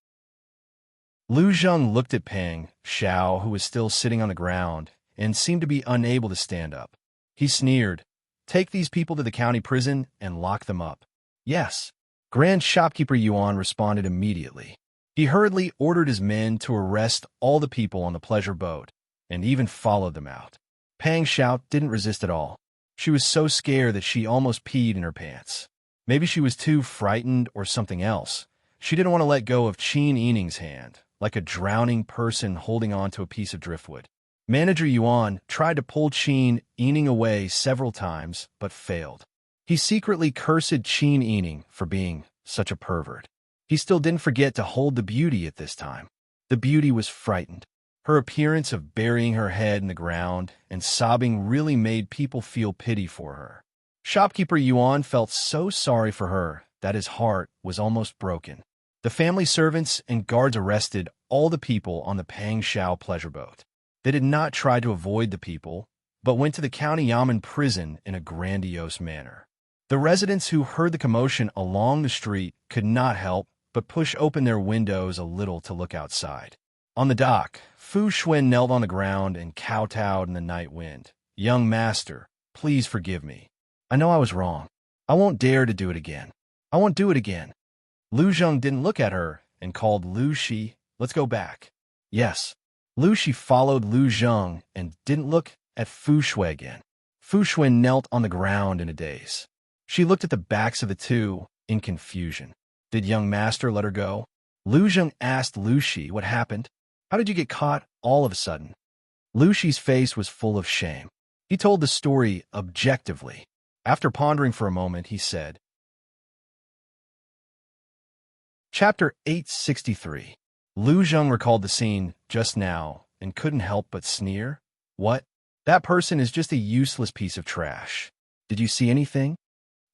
Lu Zheng looked at Pang Xiao, who was still sitting on the ground, and seemed to be unable to stand up. He sneered, "Take these people to the county prison and lock them up." "Yes." Grand Shopkeeper Yuan responded immediately. He hurriedly ordered his men to arrest all the people on the pleasure boat, and even followed them out. Pang Xiao didn't resist at all. She was so scared that she almost peed in her pants. Maybe she was too frightened or something else. She didn't want to let go of Qin Yining's hand, like a drowning person holding on to a piece of driftwood. Manager Yuan tried to pull Qin Yining away several times, but failed. He secretly cursed Qin Yining for being such a pervert. He still didn't forget to hold the beauty at this time. The beauty was frightened. Her appearance of burying her head in the ground and sobbing really made people feel pity for her. Shopkeeper Yuan felt so sorry for her that his heart was almost broken. The family servants and guards arrested all the people on the Pang Xiao pleasure boat. They did not try to avoid the people, but went to the county Yamen prison in a grandiose manner. The residents who heard the commotion along the street could not help but push open their windows a little to look outside. On the dock, Fu Xuan knelt on the ground and kowtowed in the night wind. "Young master, please forgive me. I know I was wrong. I won't dare to do it again. I won't do it again." Lu Zheng didn't look at her and called Lu Shi, "Let's go back." Yes. Lu Shi followed Lu Zheng and didn't look at Fu Shui again. Fu Xuan knelt on the ground in a daze. She looked at the backs of the two in confusion. Did young master let her go? Lu Zheng asked Lu Shi what happened. How did you get caught all of a sudden? Lu Shi's face was full of shame. He told the story objectively. After pondering for a moment, he said, Chapter 863. Lu Zheng recalled the scene just now and couldn't help but sneer. What? That person is just a useless piece of trash. Did you see anything?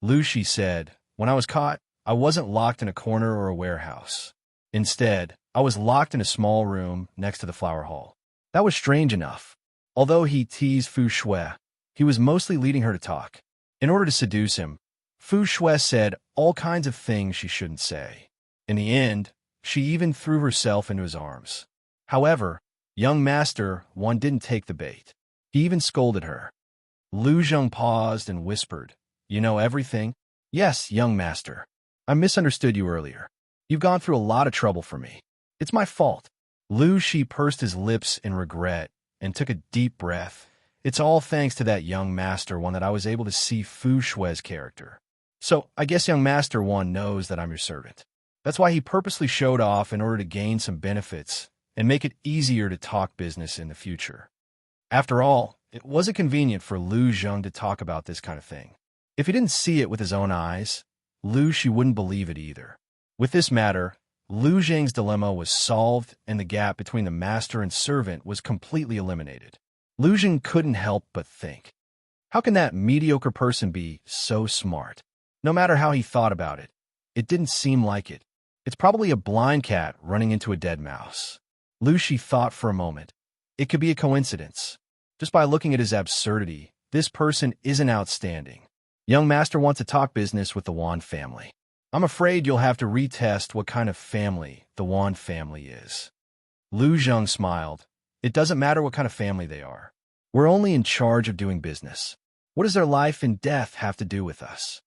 Lu Shi said, When I was caught, I wasn't locked in a corner or a warehouse. Instead, I was locked in a small room next to the flower hall. That was strange enough. Although he teased Fu Shui, he was mostly leading her to talk. In order to seduce him, Fu Shui said all kinds of things she shouldn't say. In the end, she even threw herself into his arms. However, young master Wan didn't take the bait. He even scolded her. Lu Zheng paused and whispered, You know everything? Yes, young master. I misunderstood you earlier. You've gone through a lot of trouble for me. It's my fault. Lu Shi pursed his lips in regret and took a deep breath. It's all thanks to that young master Wan that I was able to see Fu Shui's character. So I guess young master Wan knows that I'm your servant. That's why he purposely showed off in order to gain some benefits and make it easier to talk business in the future. After all, it wasn't convenient for Lu Zheng to talk about this kind of thing. If he didn't see it with his own eyes, Lu Shi wouldn't believe it either. With this matter, Lu Zheng's dilemma was solved and the gap between the master and servant was completely eliminated. Lu Zheng couldn't help but think, how can that mediocre person be so smart? No matter how he thought about it, it didn't seem like it. It's probably a blind cat running into a dead mouse. Lu Shi thought for a moment. It could be a coincidence. Just by looking at his absurdity, this person isn't outstanding. Young master wants to talk business with the Wan family. I'm afraid you'll have to retest what kind of family the Wan family is. Lu Zheng smiled. It doesn't matter what kind of family they are. We're only in charge of doing business. What does their life and death have to do with us?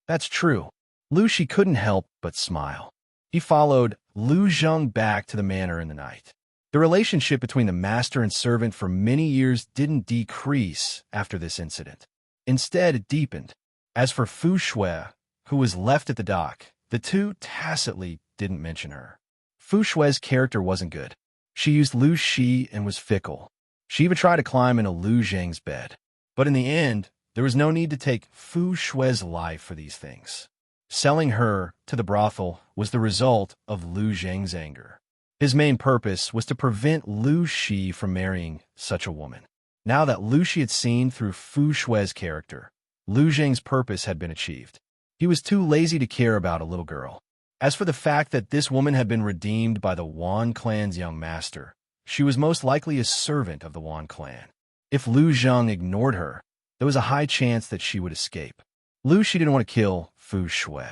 That's true. Lu Shi couldn't help but smile. He followed Lu Zheng back to the manor in the night. The relationship between the master and servant for many years didn't decrease after this incident. Instead, it deepened. As for Fu Shui, who was left at the dock, the two tacitly didn't mention her. Fu Shui's character wasn't good. She used Lu Shi and was fickle. She even tried to climb into Lu Zheng's bed. But in the end, there was no need to take Fu Shui's life for these things. Selling her to the brothel was the result of Lu Zheng's anger. His main purpose was to prevent Lu Shi from marrying such a woman. Now that Lu Shi had seen through Fu Shui's character, Lu Zheng's purpose had been achieved. He was too lazy to care about a little girl. As for the fact that this woman had been redeemed by the Wan clan's young master, she was most likely a servant of the Wan clan. If Lu Zheng ignored her, there was a high chance that she would escape. Lu Shi didn't want to kill Fu Shui.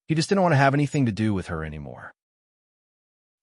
He just didn't want to have anything to do with her anymore.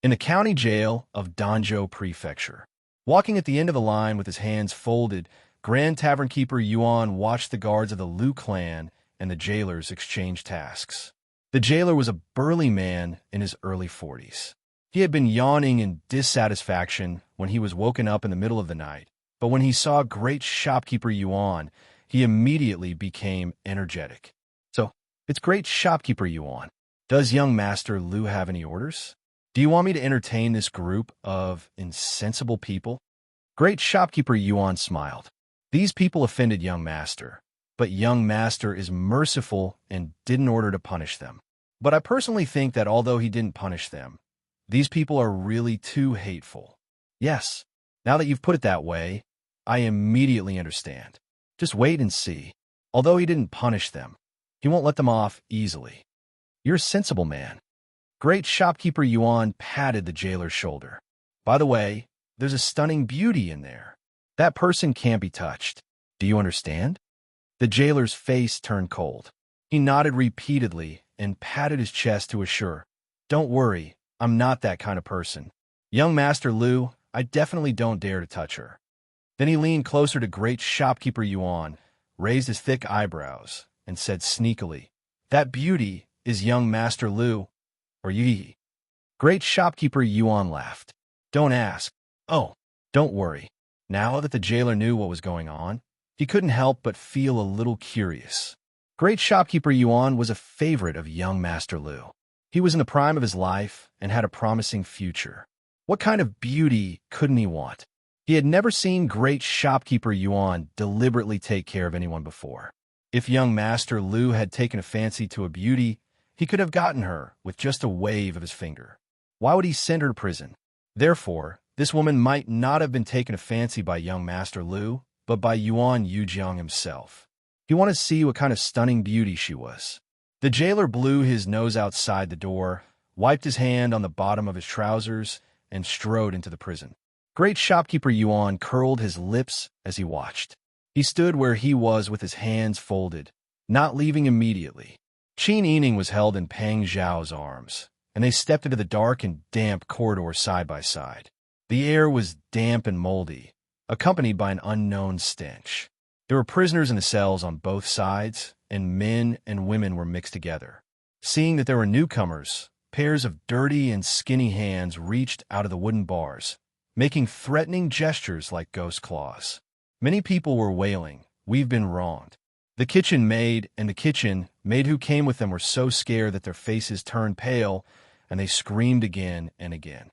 In the county jail of Danzhou Prefecture, walking at the end of the line with his hands folded, Grand Tavern Keeper Yuan watched the guards of the Lu clan and the jailers exchange tasks. The jailer was a burly man in his early 40s. He had been yawning in dissatisfaction when he was woken up in the middle of the night, but when he saw great shopkeeper Yuan, he immediately became energetic. So, it's great shopkeeper Yuan. Does young master Lu have any orders? Do you want me to entertain this group of insensible people? Great shopkeeper Yuan smiled. These people offended young master, but young master is merciful and didn't order to punish them. But I personally think that although he didn't punish them, these people are really too hateful. Yes, now that you've put it that way, I immediately understand. Just wait and see. Although he didn't punish them, he won't let them off easily. You're a sensible man. Great shopkeeper Yuan patted the jailer's shoulder. By the way, there's a stunning beauty in there. That person can't be touched. Do you understand? The jailer's face turned cold. He nodded repeatedly and patted his chest to assure, "Don't worry, I'm not that kind of person. Young Master Lu, I definitely don't dare to touch her." Then he leaned closer to great shopkeeper Yuan, raised his thick eyebrows, and said sneakily, "That beauty is young Master Lu, or Yi." Great shopkeeper Yuan laughed. "Don't ask. Oh, don't worry." Now that the jailer knew what was going on, he couldn't help but feel a little curious. Great shopkeeper Yuan was a favorite of young Master Lu. He was in the prime of his life and had a promising future. What kind of beauty couldn't he want? He had never seen great shopkeeper Yuan deliberately take care of anyone before. If young Master Lu had taken a fancy to a beauty, he could have gotten her with just a wave of his finger. Why would he send her to prison? Therefore, this woman might not have been taken a fancy by young Master Lu, but by Yuan Yujiang himself. He wanted to see what kind of stunning beauty she was. The jailer blew his nose outside the door, wiped his hand on the bottom of his trousers, and strode into the prison. Great shopkeeper Yuan curled his lips as he watched. He stood where he was with his hands folded, not leaving immediately. Qin Yining was held in Pang Zhao's arms, and they stepped into the dark and damp corridor side by side. The air was damp and moldy, accompanied by an unknown stench. There were prisoners in the cells on both sides, and men and women were mixed together. Seeing that there were newcomers, pairs of dirty and skinny hands reached out of the wooden bars, making threatening gestures like ghost claws. Many people were wailing, "We've been wronged." The kitchen maid and the kitchen maid who came with them were so scared that their faces turned pale, and they screamed again and again.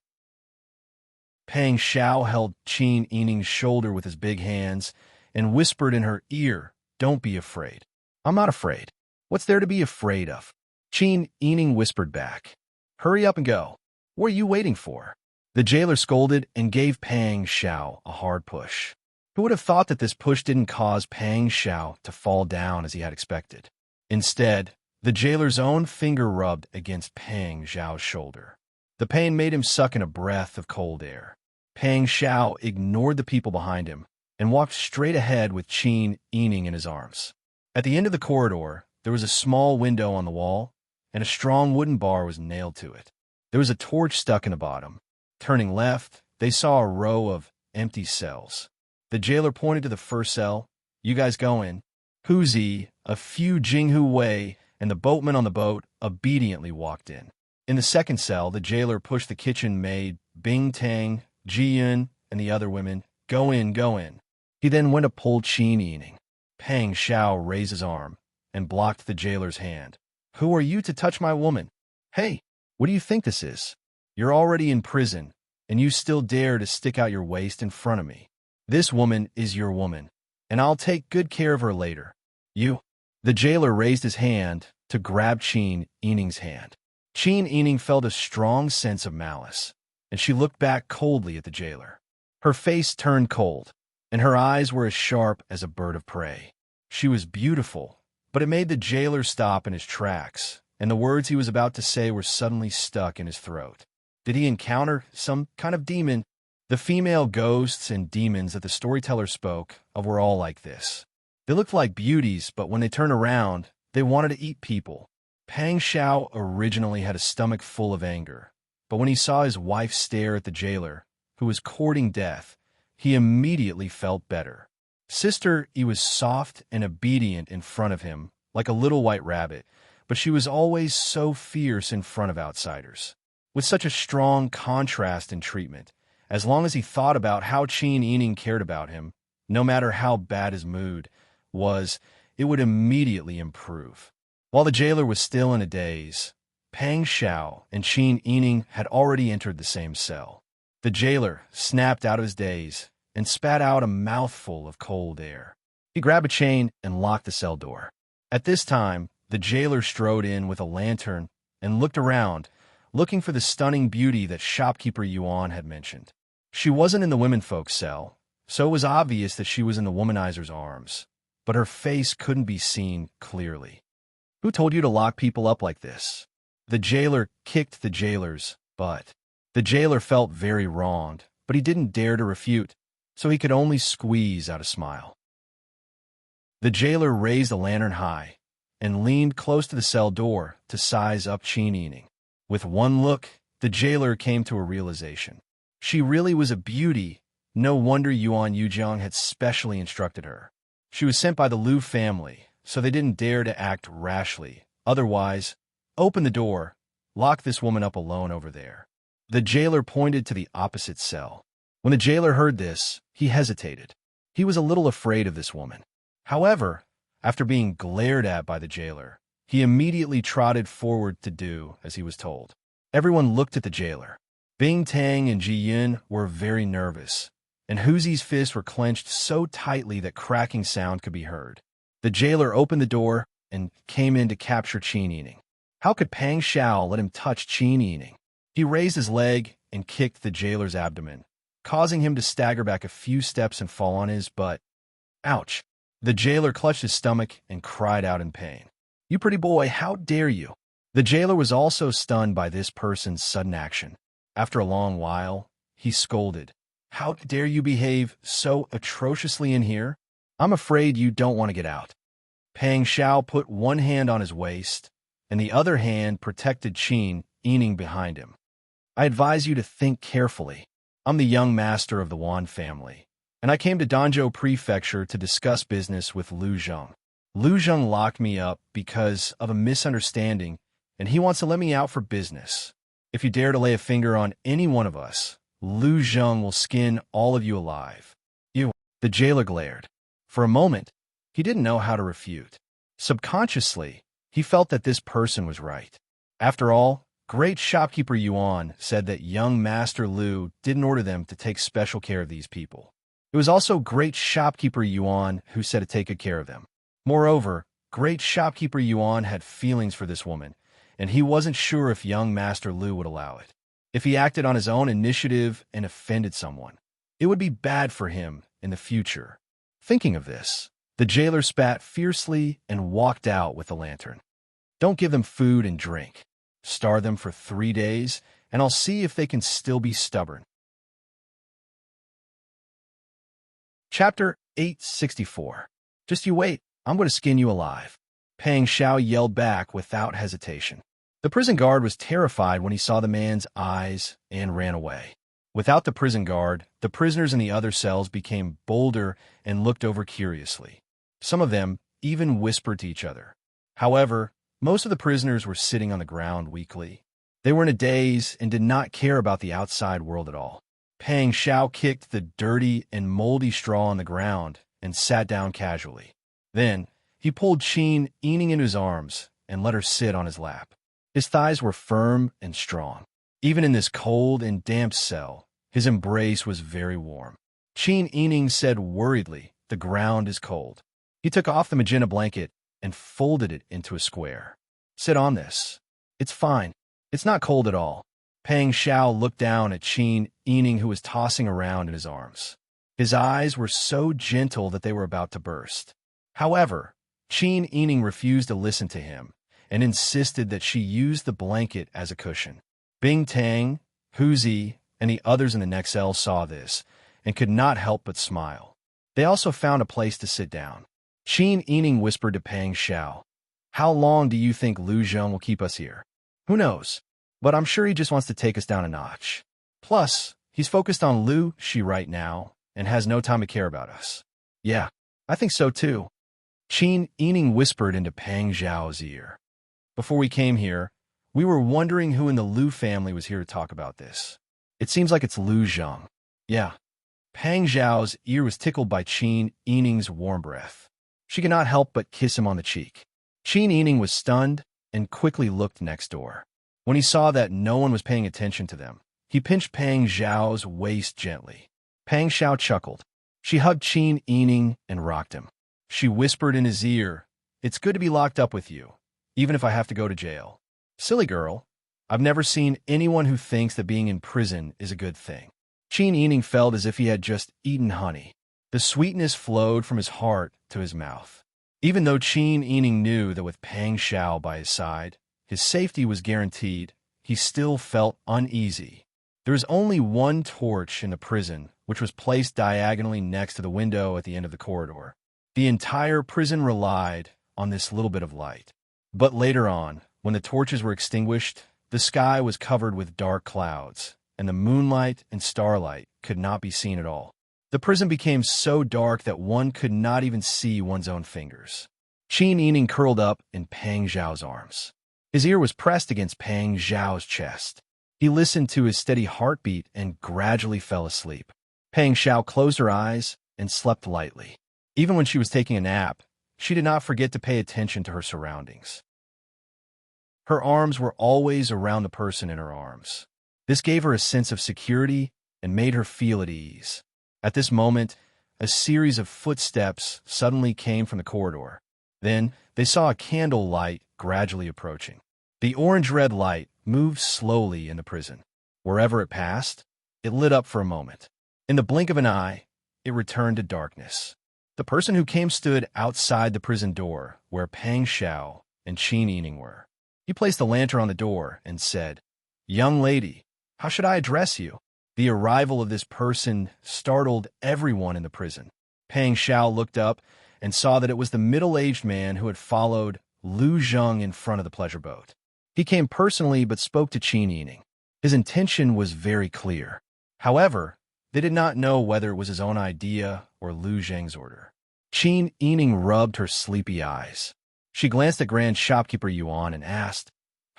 Pang Xiao held Qin Yining's shoulder with his big hands and whispered in her ear, "Don't be afraid." "I'm not afraid. What's there to be afraid of?" Qin Yining whispered back. "Hurry up and go. What are you waiting for?" The jailer scolded and gave Pang Xiao a hard push. Who would have thought that this push didn't cause Pang Xiao to fall down as he had expected? Instead, the jailer's own finger rubbed against Pang Xiao's shoulder. The pain made him suck in a breath of cold air. Pang Xiao ignored the people behind him and walked straight ahead with Qin Yining in his arms. At the end of the corridor, there was a small window on the wall, and a strong wooden bar was nailed to it. There was a torch stuck in the bottom. Turning left, they saw a row of empty cells. The jailer pointed to the first cell. "You guys go in." Hu Zi, a few Jinghu Wei, and the boatman on the boat obediently walked in. In the second cell, the jailer pushed the kitchen maid, Bing Tang, Ji Yun, and the other women. "Go in, go in." He then went to pull Qin Yining. Pang Xiao raised his arm and blocked the jailer's hand. "Who are you to touch my woman? Hey, what do you think this is? You're already in prison, and you still dare to stick out your waist in front of me. This woman is your woman, and I'll take good care of her later. You." The jailer raised his hand to grab Qin Yining's hand. Qin Yining felt a strong sense of malice, and she looked back coldly at the jailer. Her face turned cold, and her eyes were as sharp as a bird of prey. She was beautiful, but it made the jailer stop in his tracks, and the words he was about to say were suddenly stuck in his throat. Did he encounter some kind of demon? The female ghosts and demons that the storyteller spoke of were all like this. They looked like beauties, but when they turned around, they wanted to eat people. Pang Xiao originally had a stomach full of anger, but when he saw his wife stare at the jailer, who was courting death, he immediately felt better. Sister Yi was soft and obedient in front of him, like a little white rabbit, but she was always so fierce in front of outsiders. With such a strong contrast in treatment, as long as he thought about how Qin Yining cared about him, no matter how bad his mood was, it would immediately improve. While the jailer was still in a daze, Pang Xiao and Qin Yining had already entered the same cell. The jailer snapped out of his daze and spat out a mouthful of cold air. He grabbed a chain and locked the cell door. At this time, the jailer strode in with a lantern and looked around, looking for the stunning beauty that shopkeeper Yuan had mentioned. She wasn't in the womenfolk's cell, so it was obvious that she was in the womanizer's arms, but her face couldn't be seen clearly. "Who told you to lock people up like this?" The jailer kicked the jailer's butt. The jailer felt very wronged, but he didn't dare to refute, so he could only squeeze out a smile. The jailer raised the lantern high and leaned close to the cell door to size up Qin Yining. With one look, the jailer came to a realization. She really was a beauty. No wonder Yuan Yujiang had specially instructed her. She was sent by the Liu family, so they didn't dare to act rashly. Otherwise, open the door, lock this woman up alone over there. The jailer pointed to the opposite cell. When the jailer heard this, he hesitated. He was a little afraid of this woman. However, after being glared at by the jailer, he immediately trotted forward to do as he was told. Everyone looked at the jailer. Bing Tang and Ji Yun were very nervous, and Huzi's fists were clenched so tightly that cracking sound could be heard. The jailer opened the door and came in to capture Qin Yining. How could Pang Xiao let him touch Qin Yining? He raised his leg and kicked the jailer's abdomen, causing him to stagger back a few steps and fall on his butt. Ouch! The jailer clutched his stomach and cried out in pain. You pretty boy, how dare you? The jailer was also stunned by this person's sudden action. After a long while, he scolded. How dare you behave so atrociously in here? I'm afraid you don't want to get out. Pang Xiao put one hand on his waist, and the other hand protected Qin Yining behind him. I advise you to think carefully. I'm the young master of the Wan family, and I came to Danzhou Prefecture to discuss business with Lu Zheng. Lu Zheng locked me up because of a misunderstanding, and he wants to let me out for business. If you dare to lay a finger on any one of us, Lu Zheng will skin all of you alive. You, the jailer glared. For a moment, he didn't know how to refute. Subconsciously, he felt that this person was right. After all, great shopkeeper Yuan said that young Master Lu didn't order them to take special care of these people. It was also great shopkeeper Yuan who said to take good care of them. Moreover, great shopkeeper Yuan had feelings for this woman, and he wasn't sure if young Master Lu would allow it. If he acted on his own initiative and offended someone, it would be bad for him in the future. Thinking of this, the jailer spat fiercely and walked out with the lantern. Don't give them food and drink. Starve them for 3 days, and I'll see if they can still be stubborn. Chapter 864. Just you wait, I'm going to skin you alive. Pang Xiao yelled back without hesitation. The prison guard was terrified when he saw the man's eyes and ran away. Without the prison guard, the prisoners in the other cells became bolder and looked over curiously. Some of them even whispered to each other. However, most of the prisoners were sitting on the ground weakly. They were in a daze and did not care about the outside world at all. Pang Xiao kicked the dirty and moldy straw on the ground and sat down casually. Then, he pulled Qin Yining into his arms and let her sit on his lap. His thighs were firm and strong. Even in this cold and damp cell, his embrace was very warm. Qin Yining said worriedly, "The ground is cold." He took off the magenta blanket and folded it into a square. "Sit on this. It's fine. It's not cold at all." Pang Xiao looked down at Qin Yining, who was tossing around in his arms. His eyes were so gentle that they were about to burst. However, Qin Yining refused to listen to him and insisted that she use the blanket as a cushion. Bing Tang, Huzi, and the others in the next cell saw this and could not help but smile. They also found a place to sit down. Qin Yining whispered to Pang Xiao, "How long do you think Lu Zheng will keep us here? Who knows? But I'm sure he just wants to take us down a notch. Plus, he's focused on Lu Shi right now and has no time to care about us." "Yeah, I think so too." Qin Yining whispered into Pang Xiao's ear. "Before we came here, we were wondering who in the Lu family was here to talk about this. It seems like it's Lu Zheng." "Yeah." Pang Xiao's ear was tickled by Qin Yining's warm breath. She could not help but kiss him on the cheek. Qin Yining was stunned and quickly looked next door. When he saw that no one was paying attention to them, he pinched Pang Xiao's waist gently. Pang Xiao chuckled. She hugged Qin Yining and rocked him. She whispered in his ear, "It's good to be locked up with you, even if I have to go to jail." "Silly girl, I've never seen anyone who thinks that being in prison is a good thing." Qin Yining felt as if he had just eaten honey. The sweetness flowed from his heart to his mouth. Even though Qin Yining knew that with Pang Xiao by his side, his safety was guaranteed, he still felt uneasy. There was only one torch in the prison, which was placed diagonally next to the window at the end of the corridor. The entire prison relied on this little bit of light. But later on, when the torches were extinguished, the sky was covered with dark clouds, and the moonlight and starlight could not be seen at all. The prison became so dark that one could not even see one's own fingers. Qin Yining curled up in Pang Zhao's arms. His ear was pressed against Pang Zhao's chest. He listened to his steady heartbeat and gradually fell asleep. Pang Zhao closed her eyes and slept lightly. Even when she was taking a nap, she did not forget to pay attention to her surroundings. Her arms were always around the person in her arms. This gave her a sense of security and made her feel at ease. At this moment, a series of footsteps suddenly came from the corridor. Then, they saw a candle light gradually approaching. The orange-red light moved slowly in the prison. Wherever it passed, it lit up for a moment. In the blink of an eye, it returned to darkness. The person who came stood outside the prison door, where Pang Zhao and Qin Yining were. He placed the lantern on the door and said, "Young lady, how should I address you?" The arrival of this person startled everyone in the prison. Pang Zhao looked up and saw that it was the middle-aged man who had followed Lu Zheng in front of the pleasure boat. He came personally but spoke to Qin Yining. His intention was very clear. However, they did not know whether it was his own idea or Lu Zheng's order. Qin Yining rubbed her sleepy eyes. She glanced at Grand Shopkeeper Yuan and asked,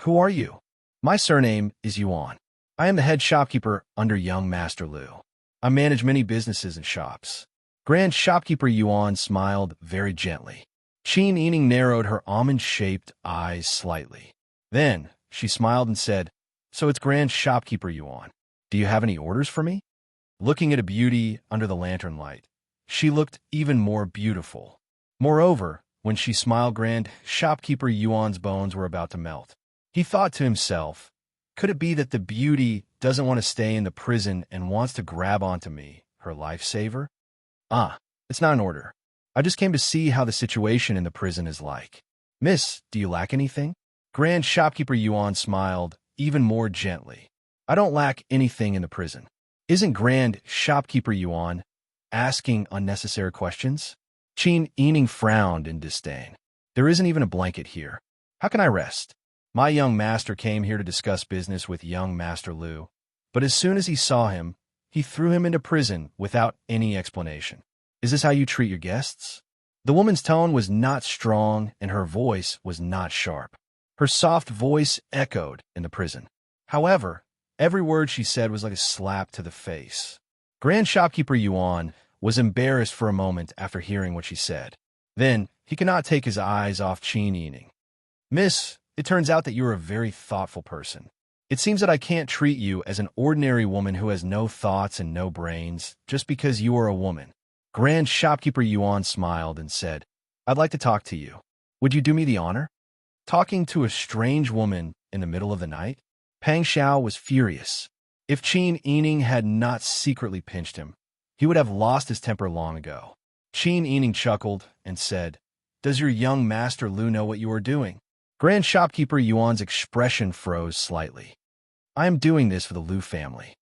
"Who are you?" "My surname is Yuan. I am the head shopkeeper under young Master Lu. I manage many businesses and shops." Grand Shopkeeper Yuan smiled very gently. Qin Yining narrowed her almond-shaped eyes slightly. Then, she smiled and said, "So it's Grand Shopkeeper Yuan. Do you have any orders for me?" Looking at a beauty under the lantern light, she looked even more beautiful. Moreover, when she smiled, Grand Shopkeeper Yuan's bones were about to melt. He thought to himself, could it be that the beauty doesn't want to stay in the prison and wants to grab onto me, her lifesaver? It's not an order. I just came to see how the situation in the prison is like. "Miss, do you lack anything?" Grand Shopkeeper Yuan smiled even more gently. "I don't lack anything in the prison." Isn't Grand Shopkeeper Yuan asking unnecessary questions? Qin Yining frowned in disdain. "There isn't even a blanket here. How can I rest? My young master came here to discuss business with young Master Lu, but as soon as he saw him, he threw him into prison without any explanation. Is this how you treat your guests?" The woman's tone was not strong and her voice was not sharp. Her soft voice echoed in the prison. However, every word she said was like a slap to the face. Grand Shopkeeper Yuan was embarrassed for a moment after hearing what she said. Then, he could not take his eyes off Qin Yining. "Miss, it turns out that you are a very thoughtful person. It seems that I can't treat you as an ordinary woman who has no thoughts and no brains just because you are a woman." Grand Shopkeeper Yuan smiled and said, "I'd like to talk to you. Would you do me the honor?" Talking to a strange woman in the middle of the night? Pang Zhao was furious. If Qin Yining had not secretly pinched him, he would have lost his temper long ago. Qin Yining chuckled and said, "Does your young Master Lu know what you are doing?" Grand Shopkeeper Yuan's expression froze slightly. "I am doing this for the Lu family.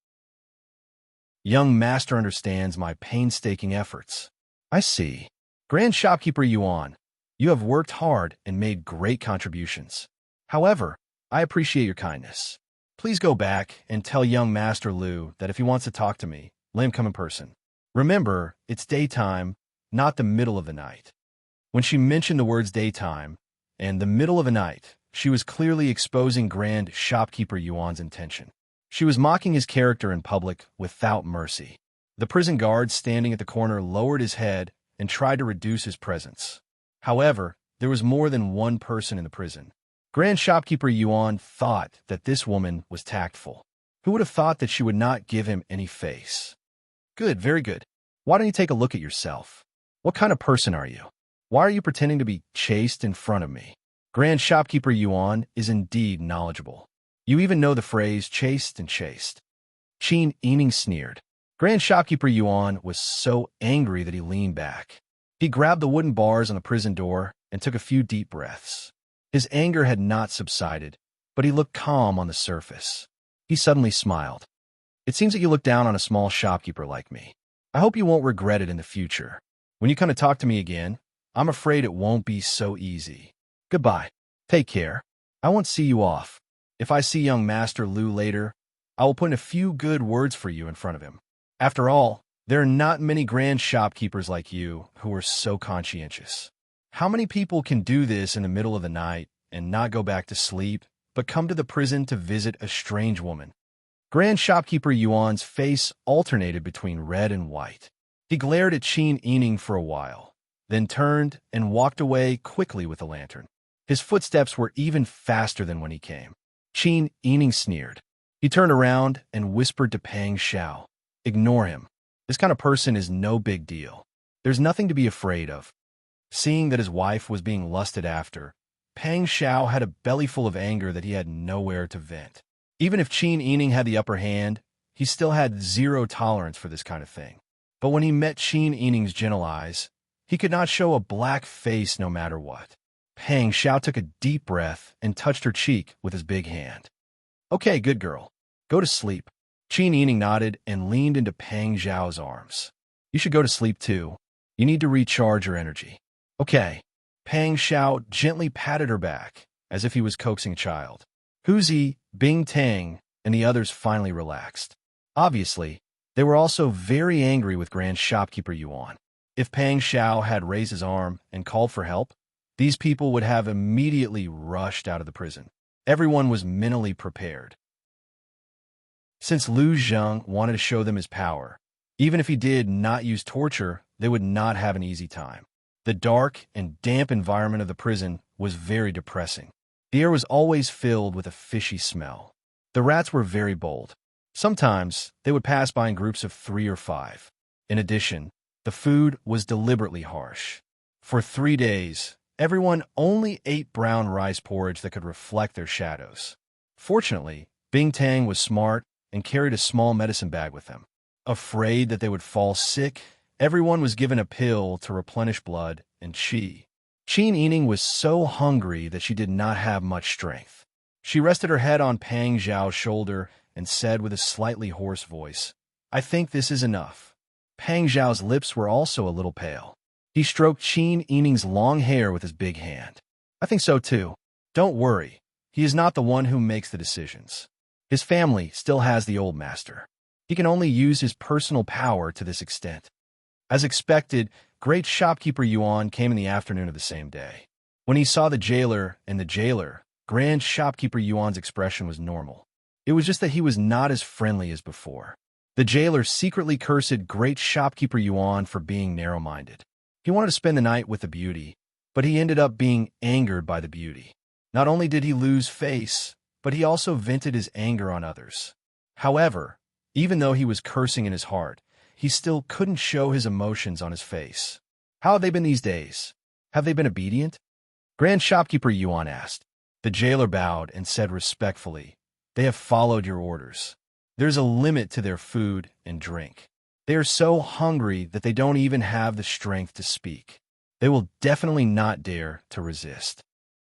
Young Master understands my painstaking efforts." "I see. Grand Shopkeeper Yuan, you have worked hard and made great contributions. However, I appreciate your kindness. Please go back and tell young Master Lu that if he wants to talk to me, let him come in person. Remember, it's daytime, not the middle of the night." When she mentioned the words daytime and the middle of the night, she was clearly exposing Grand Shopkeeper Yuan's intention. She was mocking his character in public without mercy. The prison guard standing at the corner lowered his head and tried to reduce his presence. However, there was more than one person in the prison. Grand Shopkeeper Yuan thought that this woman was tactful. Who would have thought that she would not give him any face? "Good, very good. Why don't you take a look at yourself? What kind of person are you? Why are you pretending to be chaste in front of me?" Grand Shopkeeper Yuan is indeed knowledgeable. You even know the phrase chaste and chaste. Qin Yining sneered. Grand Shopkeeper Yuan was so angry that he leaned back. He grabbed the wooden bars on the prison door and took a few deep breaths. His anger had not subsided, but he looked calm on the surface. He suddenly smiled. "It seems that you look down on a small shopkeeper like me. I hope you won't regret it in the future. When you come to talk to me again, I'm afraid it won't be so easy. Goodbye. Take care. I won't see you off. If I see young Master Lu later, I will put in a few good words for you in front of him. After all, there are not many grand shopkeepers like you who are so conscientious. How many people can do this in the middle of the night and not go back to sleep, but come to the prison to visit a strange woman? Grand shopkeeper Yuan's face alternated between red and white. He glared at Qin Yining for a while, then turned and walked away quickly with the lantern. His footsteps were even faster than when he came. Qin Yining sneered. He turned around and whispered to Pang Xiao, "Ignore him. This kind of person is no big deal. There's nothing to be afraid of." Seeing that his wife was being lusted after, Pang Xiao had a bellyful of anger that he had nowhere to vent. Even if Qin Yining had the upper hand, he still had zero tolerance for this kind of thing. But when he met Qin Yining's gentle eyes, he could not show a black face no matter what. Pang Xiao took a deep breath and touched her cheek with his big hand. "Okay, good girl. Go to sleep." Qin Yining nodded and leaned into Pang Xiao's arms. "You should go to sleep too. You need to recharge your energy." "Okay." Pang Xiao gently patted her back, as if he was coaxing a child. Huzi, Bing Tang, and the others finally relaxed. Obviously, they were also very angry with Grand Shopkeeper Yuan. If Pang Xiao had raised his arm and called for help, these people would have immediately rushed out of the prison. Everyone was mentally prepared. Since Lu Zheng wanted to show them his power, even if he did not use torture, they would not have an easy time. The dark and damp environment of the prison was very depressing. The air was always filled with a fishy smell. The rats were very bold. Sometimes they would pass by in groups of 3 or 5. In addition, the food was deliberately harsh. For 3 days, everyone only ate brown rice porridge that could reflect their shadows. Fortunately, Bing Tang was smart and carried a small medicine bag with them. Afraid that they would fall sick, everyone was given a pill to replenish blood and qi. Qin Yining was so hungry that she did not have much strength. She rested her head on Pang Xiao's shoulder and said with a slightly hoarse voice, "I think this is enough." Pang Xiao's lips were also a little pale. He stroked Qin Yining's long hair with his big hand. "I think so too. Don't worry. He is not the one who makes the decisions. His family still has the old master. He can only use his personal power to this extent." As expected, Great Shopkeeper Yuan came in the afternoon of the same day. When he saw the jailer and the jailer, Grand Shopkeeper Yuan's expression was normal. It was just that he was not as friendly as before. The jailer secretly cursed Great Shopkeeper Yuan for being narrow-minded. He wanted to spend the night with the beauty, but he ended up being angered by the beauty. Not only did he lose face, but he also vented his anger on others. However, even though he was cursing in his heart, he still couldn't show his emotions on his face. "How have they been these days? Have they been obedient?" Grand Shopkeeper Yuan asked. The jailer bowed and said respectfully, "They have followed your orders. There's a limit to their food and drink. They are so hungry that they don't even have the strength to speak. They will definitely not dare to resist."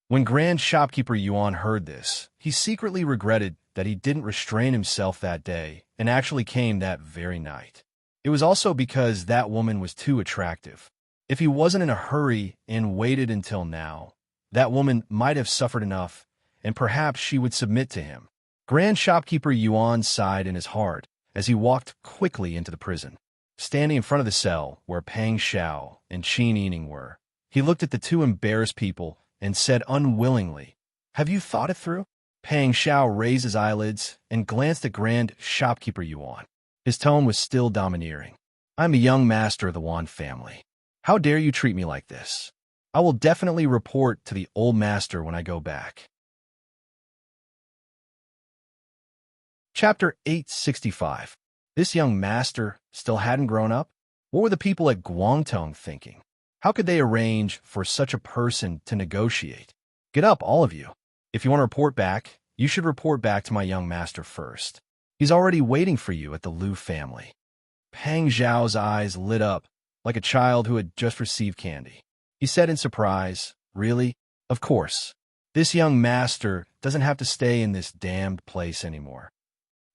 When Grand Shopkeeper Yuan heard this, he secretly regretted that he didn't restrain himself that day and actually came that very night. It was also because that woman was too attractive. If he wasn't in a hurry and waited until now, that woman might have suffered enough, and perhaps she would submit to him. Grand Shopkeeper Yuan sighed in his heart as he walked quickly into the prison. Standing in front of the cell where Pang Xiao and Qin Yining were, he looked at the two embarrassed people and said unwillingly, "Have you thought it through?" Pang Xiao raised his eyelids and glanced at Grand Shopkeeper Yuan. His tone was still domineering. "I'm a young master of the Wan family. How dare you treat me like this? I will definitely report to the old master when I go back." Chapter 865. This young master still hadn't grown up? What were the people at Guangtong thinking? How could they arrange for such a person to negotiate? Get up, all of you. If you want to report back, you should report back to my young master first. He's already waiting for you at the Lu family. Pang Zhao's eyes lit up like a child who had just received candy. He said in surprise, "Really? Of course. This young master doesn't have to stay in this damned place anymore."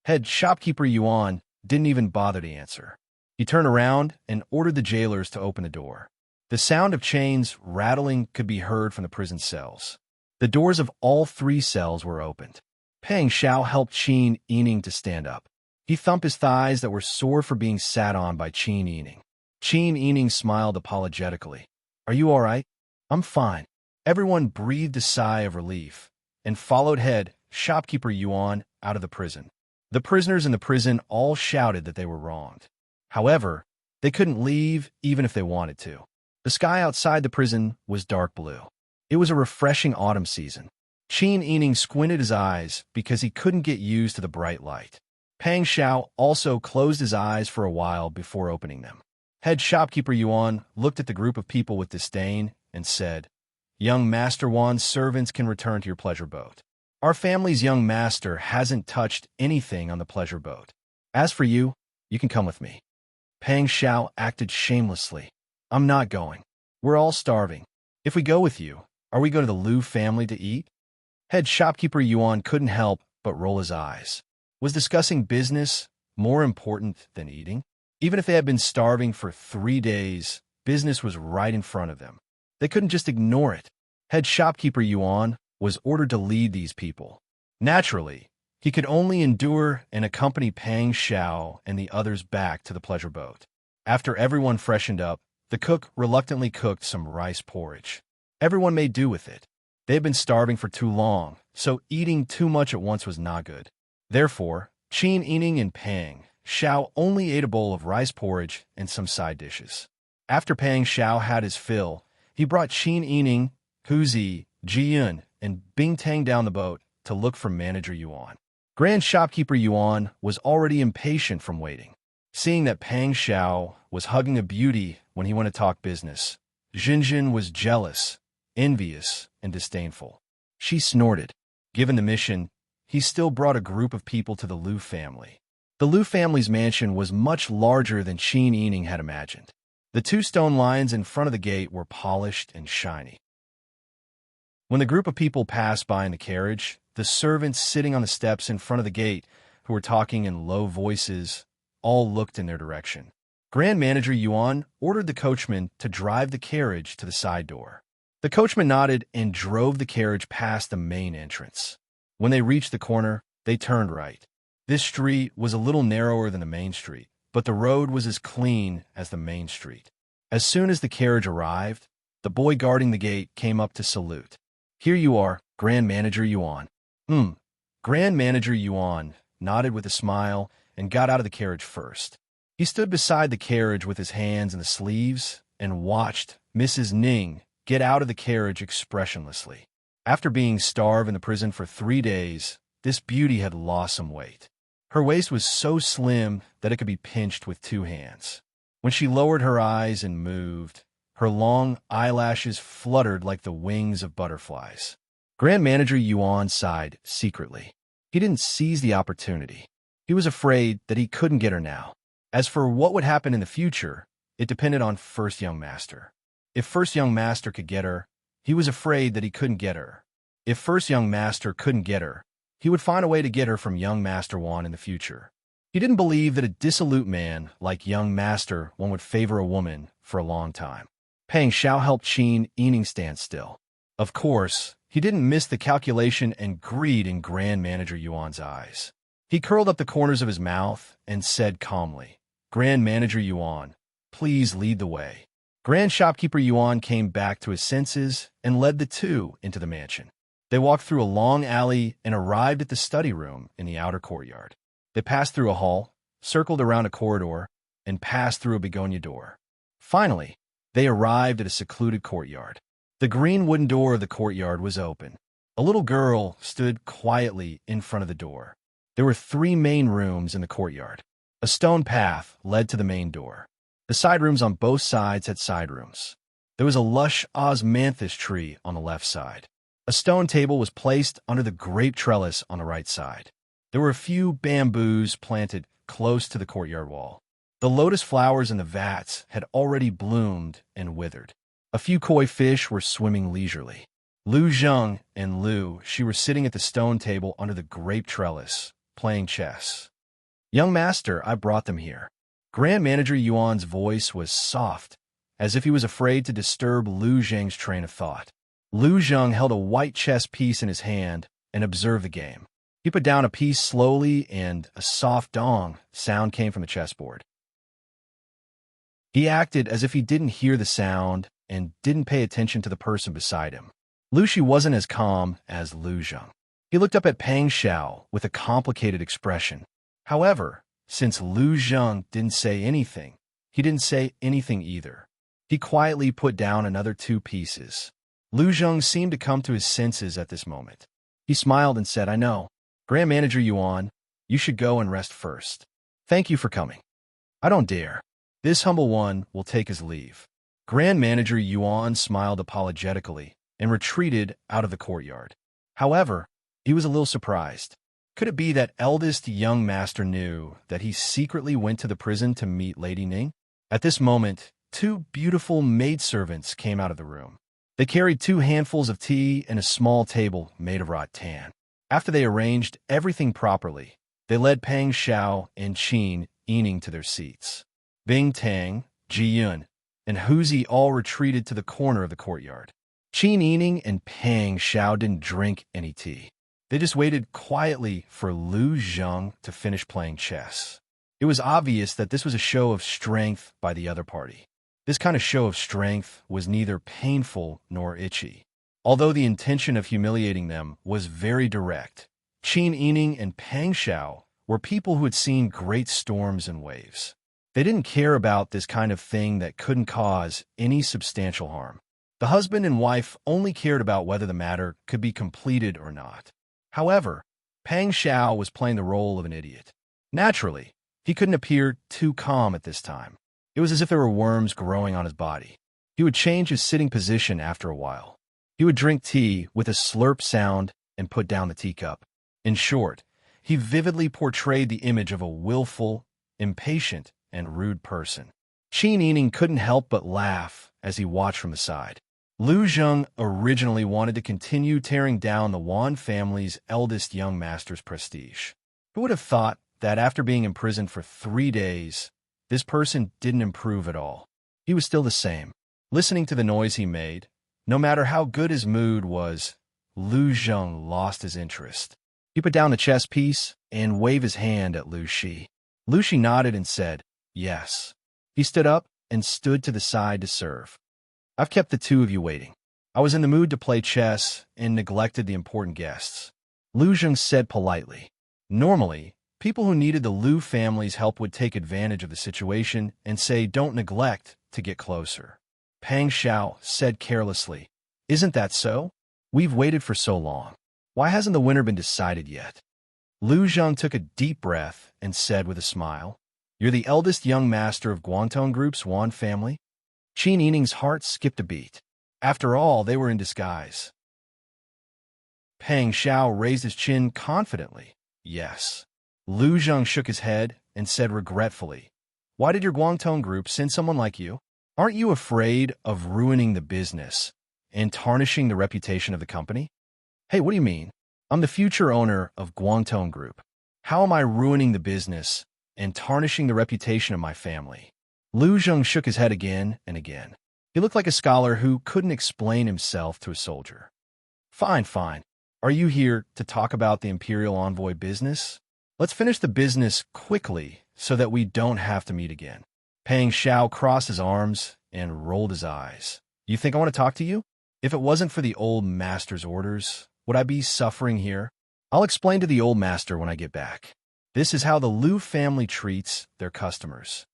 Head Shopkeeper Yuan didn't even bother to answer. He turned around and ordered the jailers to open the door. The sound of chains rattling could be heard from the prison cells. The doors of all 3 cells were opened. Pang Xiao helped Qin Yining to stand up. He thumped his thighs that were sore for being sat on by Qin Yining. Qin Yining smiled apologetically. "Are you all right?" "I'm fine." Everyone breathed a sigh of relief and followed head shopkeeper Yuan out of the prison. The prisoners in the prison all shouted that they were wronged. However, they couldn't leave even if they wanted to. The sky outside the prison was dark blue. It was a refreshing autumn season. Qin Yining squinted his eyes because he couldn't get used to the bright light. Pang Xiao also closed his eyes for a while before opening them. Head shopkeeper Yuan looked at the group of people with disdain and said, "Young Master Wan's servants can return to your pleasure boat. Our family's young master hasn't touched anything on the pleasure boat. As for you, you can come with me." Pang Xiao acted shamelessly. "I'm not going. We're all starving. If we go with you, are we going to the Liu family to eat?" Head shopkeeper Yuan couldn't help but roll his eyes. Was discussing business more important than eating? Even if they had been starving for 3 days, business was right in front of them. They couldn't just ignore it. Head shopkeeper Yuan was ordered to lead these people. Naturally, he could only endure and accompany Pang Xiao and the others back to the pleasure boat. After everyone freshened up, the cook reluctantly cooked some rice porridge. Everyone made do with it. They had been starving for too long, so eating too much at once was not good. Therefore, Qin Yining and Pang Xiao only ate a bowl of rice porridge and some side dishes. After Pang Xiao had his fill, he brought Qin Yining, Hu Zi, Ji Yun, and Bing Tang down the boat to look for Manager Yuan. Grand Shopkeeper Yuan was already impatient from waiting. Seeing that Pang Xiao was hugging a beauty when he went to talk business, Jinjin was jealous, envious, and disdainful. She snorted. Given the mission, he still brought a group of people to the Liu family. The Liu family's mansion was much larger than Qin Yining had imagined. The 2 stone lions in front of the gate were polished and shiny. When the group of people passed by in the carriage, the servants sitting on the steps in front of the gate, who were talking in low voices, all looked in their direction. Grand Manager Yuan ordered the coachman to drive the carriage to the side door. The coachman nodded and drove the carriage past the main entrance. When they reached the corner, they turned right. This street was a little narrower than the main street, but the road was as clean as the main street. As soon as the carriage arrived, the boy guarding the gate came up to salute. "Here you are, Grand Manager Yuan." Grand Manager Yuan nodded with a smile and got out of the carriage first. He stood beside the carriage with his hands in the sleeves and watched Mrs. Ning get out of the carriage expressionlessly. After being starved in the prison for 3 days, this beauty had lost some weight. Her waist was so slim that it could be pinched with 2 hands. When she lowered her eyes and moved, her long eyelashes fluttered like the wings of butterflies. Grand Manager Yuan sighed secretly. He didn't seize the opportunity. He was afraid that he couldn't get her now. As for what would happen in the future, it depended on First Young Master. If First Young Master could get her, he was afraid that he couldn't get her. If First Young Master couldn't get her, he would find a way to get her from Young Master Wan in the future. He didn't believe that a dissolute man like Young Master Wan would favor a woman for a long time. Pang Xiao helped Qin Yining stand still. Of course, he didn't miss the calculation and greed in Grand Manager Yuan's eyes. He curled up the corners of his mouth and said calmly, "Grand Manager Yuan, please lead the way." Grand Shopkeeper Yuan came back to his senses and led the 2 into the mansion. They walked through a long alley and arrived at the study room in the outer courtyard. They passed through a hall, circled around a corridor, and passed through a begonia door. Finally, they arrived at a secluded courtyard. The green wooden door of the courtyard was open. A little girl stood quietly in front of the door. There were 3 main rooms in the courtyard. A stone path led to the main door. The side rooms on both sides had side rooms. There was a lush osmanthus tree on the left side. A stone table was placed under the grape trellis on the right side. There were a few bamboos planted close to the courtyard wall. The lotus flowers in the vats had already bloomed and withered. A few koi fish were swimming leisurely. Liu Zheng and Liu Shi were sitting at the stone table under the grape trellis, playing chess. "Young Master, I brought them here." Grand Manager Yuan's voice was soft as if he was afraid to disturb Lu Zheng's train of thought. Lu Zheng held a white chess piece in his hand and observed the game. He put down a piece slowly, and a soft dong sound came from the chessboard. He acted as if he didn't hear the sound and didn't pay attention to the person beside him. Lu Shi wasn't as calm as Lu Zheng. He looked up at Pang Xiao with a complicated expression. However, since Lu Zheng didn't say anything, he didn't say anything either. He quietly put down another 2 pieces. Lu Zheng seemed to come to his senses at this moment. He smiled and said, "I know. Grand Manager Yuan, you should go and rest first. Thank you for coming." "I don't dare. This humble one will take his leave." Grand Manager Yuan smiled apologetically and retreated out of the courtyard. However, he was a little surprised. Could it be that eldest young master knew that he secretly went to the prison to meet Lady Ning? At this moment, 2 beautiful maidservants came out of the room. They carried 2 handfuls of tea and a small table made of rattan. After they arranged everything properly, they led Pang Xiao and Qin Yining to their seats. Bing Tang, Ji Yun, and Huzi all retreated to the corner of the courtyard. Qin Yining and Pang Xiao didn't drink any tea. They just waited quietly for Lu Zheng to finish playing chess. It was obvious that this was a show of strength by the other party. This kind of show of strength was neither painful nor itchy. Although the intention of humiliating them was very direct, Qin Yining and Pang Xiao were people who had seen great storms and waves. They didn't care about this kind of thing that couldn't cause any substantial harm. The husband and wife only cared about whether the matter could be completed or not. However, Pang Xiao was playing the role of an idiot. Naturally, he couldn't appear too calm at this time. It was as if there were worms growing on his body. He would change his sitting position after a while. He would drink tea with a slurp sound and put down the teacup. In short, he vividly portrayed the image of a willful, impatient, and rude person. Qin Yining couldn't help but laugh as he watched from the side. Lu Zheng originally wanted to continue tearing down the Wan family's eldest young master's prestige. Who would have thought that after being imprisoned for 3 days, this person didn't improve at all? He was still the same. Listening to the noise he made, no matter how good his mood was, Lu Zheng lost his interest. He put down the chess piece and waved his hand at Lu Shi. Lu Shi nodded and said, "Yes." He stood up and stood to the side to serve. "I've kept the 2 of you waiting. I was in the mood to play chess and neglected the important guests," Lu Zheng said politely. Normally, people who needed the Lu family's help would take advantage of the situation and say, "Don't neglect," to get closer. Pang Xiao said carelessly, "Isn't that so? We've waited for so long. Why hasn't the winner been decided yet?" Lu Zheng took a deep breath and said with a smile, "You're the eldest young master of Guangdong Group's Wan family?" Qin Yining's heart skipped a beat. After all, they were in disguise. Pang Xiao raised his chin confidently. "Yes." Lu Zheng shook his head and said regretfully, "Why did your Guangdong Group send someone like you? Aren't you afraid of ruining the business and tarnishing the reputation of the company?" "Hey, what do you mean? I'm the future owner of Guangdong Group. How am I ruining the business and tarnishing the reputation of my family?" Lu Zheng shook his head again and again. He looked like a scholar who couldn't explain himself to a soldier. Fine. Are you here to talk about the Imperial Envoy business? Let's finish the business quickly so that we don't have to meet again." Pang Xiao crossed his arms and rolled his eyes. "You think I want to talk to you? If it wasn't for the old master's orders, would I be suffering here? I'll explain to the old master when I get back. This is how the Lu family treats their customers.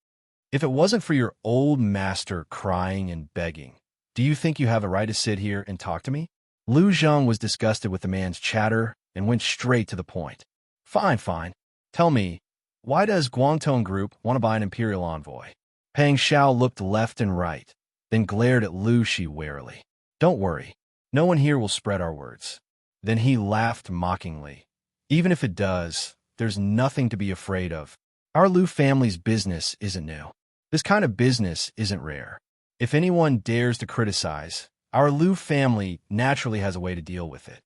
If it wasn't for your old master crying and begging, do you think you have a right to sit here and talk to me?" Lu Zheng was disgusted with the man's chatter and went straight to the point. Fine. Tell me, why does Guangdong Group want to buy an Imperial Envoy?" Pang Xiao looked left and right, then glared at Lu Shi warily. "Don't worry, no one here will spread our words." Then he laughed mockingly. "Even if it does, there's nothing to be afraid of. Our Lu family's business isn't new. This kind of business isn't rare. If anyone dares to criticize, our Lu family naturally has a way to deal with it."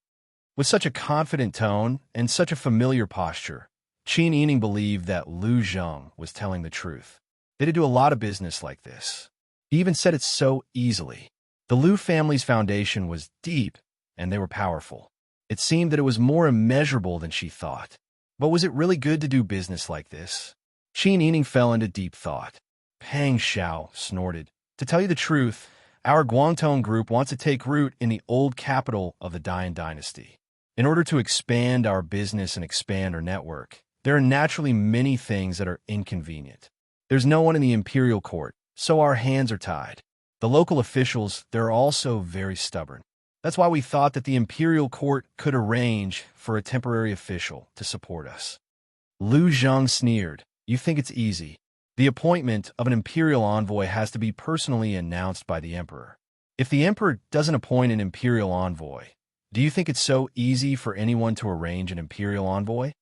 With such a confident tone and such a familiar posture, Qin Yining believed that Lu Zheng was telling the truth. They did do a lot of business like this. He even said it so easily. The Liu family's foundation was deep, and they were powerful. It seemed that it was more immeasurable than she thought. But was it really good to do business like this? Qin Yining fell into deep thought. Pang Xiao snorted. To tell you the truth, our Guangdong group wants to take root in the old capital of the Dian dynasty. In order to expand our business and expand our network, there are naturally many things that are inconvenient. There's no one in the imperial court, so our hands are tied. The local officials, they're also very stubborn. That's why we thought that the imperial court could arrange for a temporary official to support us. Liu Zhang sneered. You think it's easy. The appointment of an imperial envoy has to be personally announced by the emperor. If the emperor doesn't appoint an imperial envoy, do you think it's so easy for anyone to arrange an imperial envoy?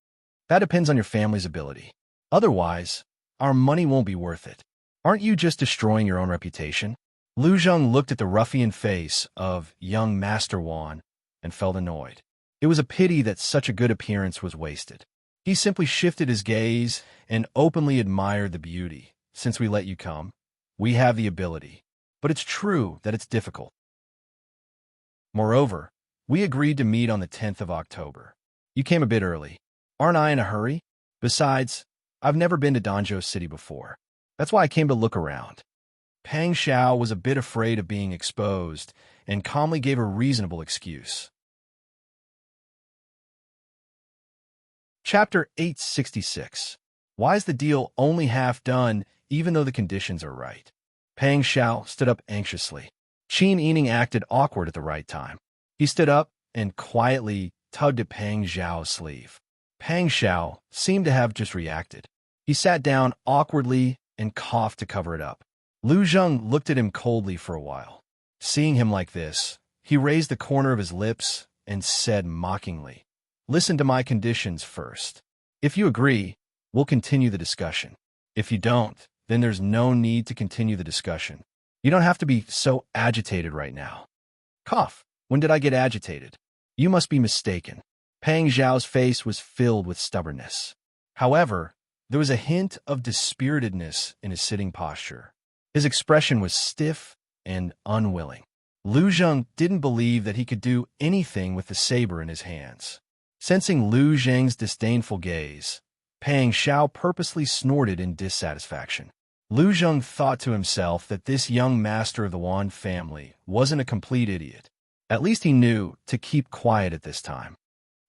That depends on your family's ability. Otherwise, our money won't be worth it. Aren't you just destroying your own reputation? Liu Zhang looked at the ruffian face of young Master Wan and felt annoyed. It was a pity that such a good appearance was wasted. He simply shifted his gaze and openly admired the beauty. Since we let you come, we have the ability. But it's true that it's difficult. Moreover, we agreed to meet on the 10th of October. You came a bit early. Aren't I in a hurry? Besides, I've never been to Danzhou City before. That's why I came to look around. Pang Xiao was a bit afraid of being exposed and calmly gave a reasonable excuse. Chapter 866. Why is the deal only half done even though the conditions are right? Pang Xiao stood up anxiously. Qin Yining acted awkward at the right time. He stood up and quietly tugged at Pang Xiao's sleeve. Pang Xiao seemed to have just reacted. He sat down awkwardly and coughed to cover it up. Liu Zhang looked at him coldly for a while. Seeing him like this, he raised the corner of his lips and said mockingly, "Listen to my conditions first. If you agree, we'll continue the discussion. If you don't, then there's no need to continue the discussion. You don't have to be so agitated right now." Cough. When did I get agitated? You must be mistaken. Pang Xiao's face was filled with stubbornness. However, there was a hint of dispiritedness in his sitting posture. His expression was stiff and unwilling. Liu Zhang didn't believe that he could do anything with the saber in his hands. Sensing Liu Zhang's disdainful gaze, Pang Xiao purposely snorted in dissatisfaction. Liu Zhang thought to himself that this young master of the Wan family wasn't a complete idiot. At least he knew to keep quiet at this time.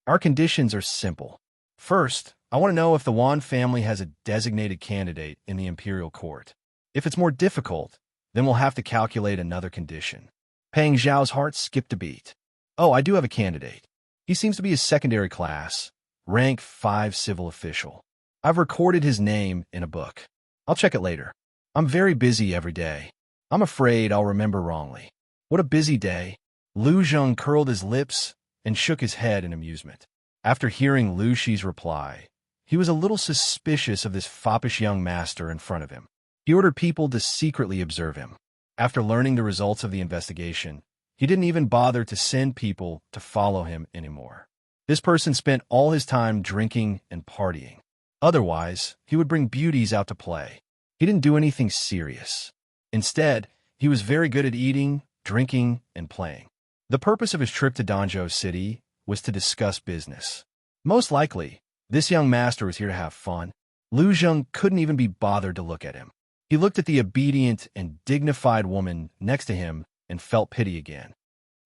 Our conditions are simple. First, I want to know if the Wan family has a designated candidate in the imperial court. If it's more difficult, then we'll have to calculate another condition. Pang Xiao's heart skipped a beat. Oh, I do have a candidate. He seems to be a secondary class, rank 5 civil official. I've recorded his name in a book. I'll check it later. I'm very busy every day. I'm afraid I'll remember wrongly. What a busy day. Liu Zhang curled his lips and shook his head in amusement. After hearing Liu Shi's reply, he was a little suspicious of this foppish young master in front of him. He ordered people to secretly observe him. After learning the results of the investigation, he didn't even bother to send people to follow him anymore. This person spent all his time drinking and partying. Otherwise, he would bring beauties out to play. He didn't do anything serious. Instead, he was very good at eating, drinking, and playing. The purpose of his trip to Danzhou City was to discuss business. Most likely, this young master was here to have fun. Liu Zhang couldn't even be bothered to look at him. He looked at the obedient and dignified woman next to him and felt pity again.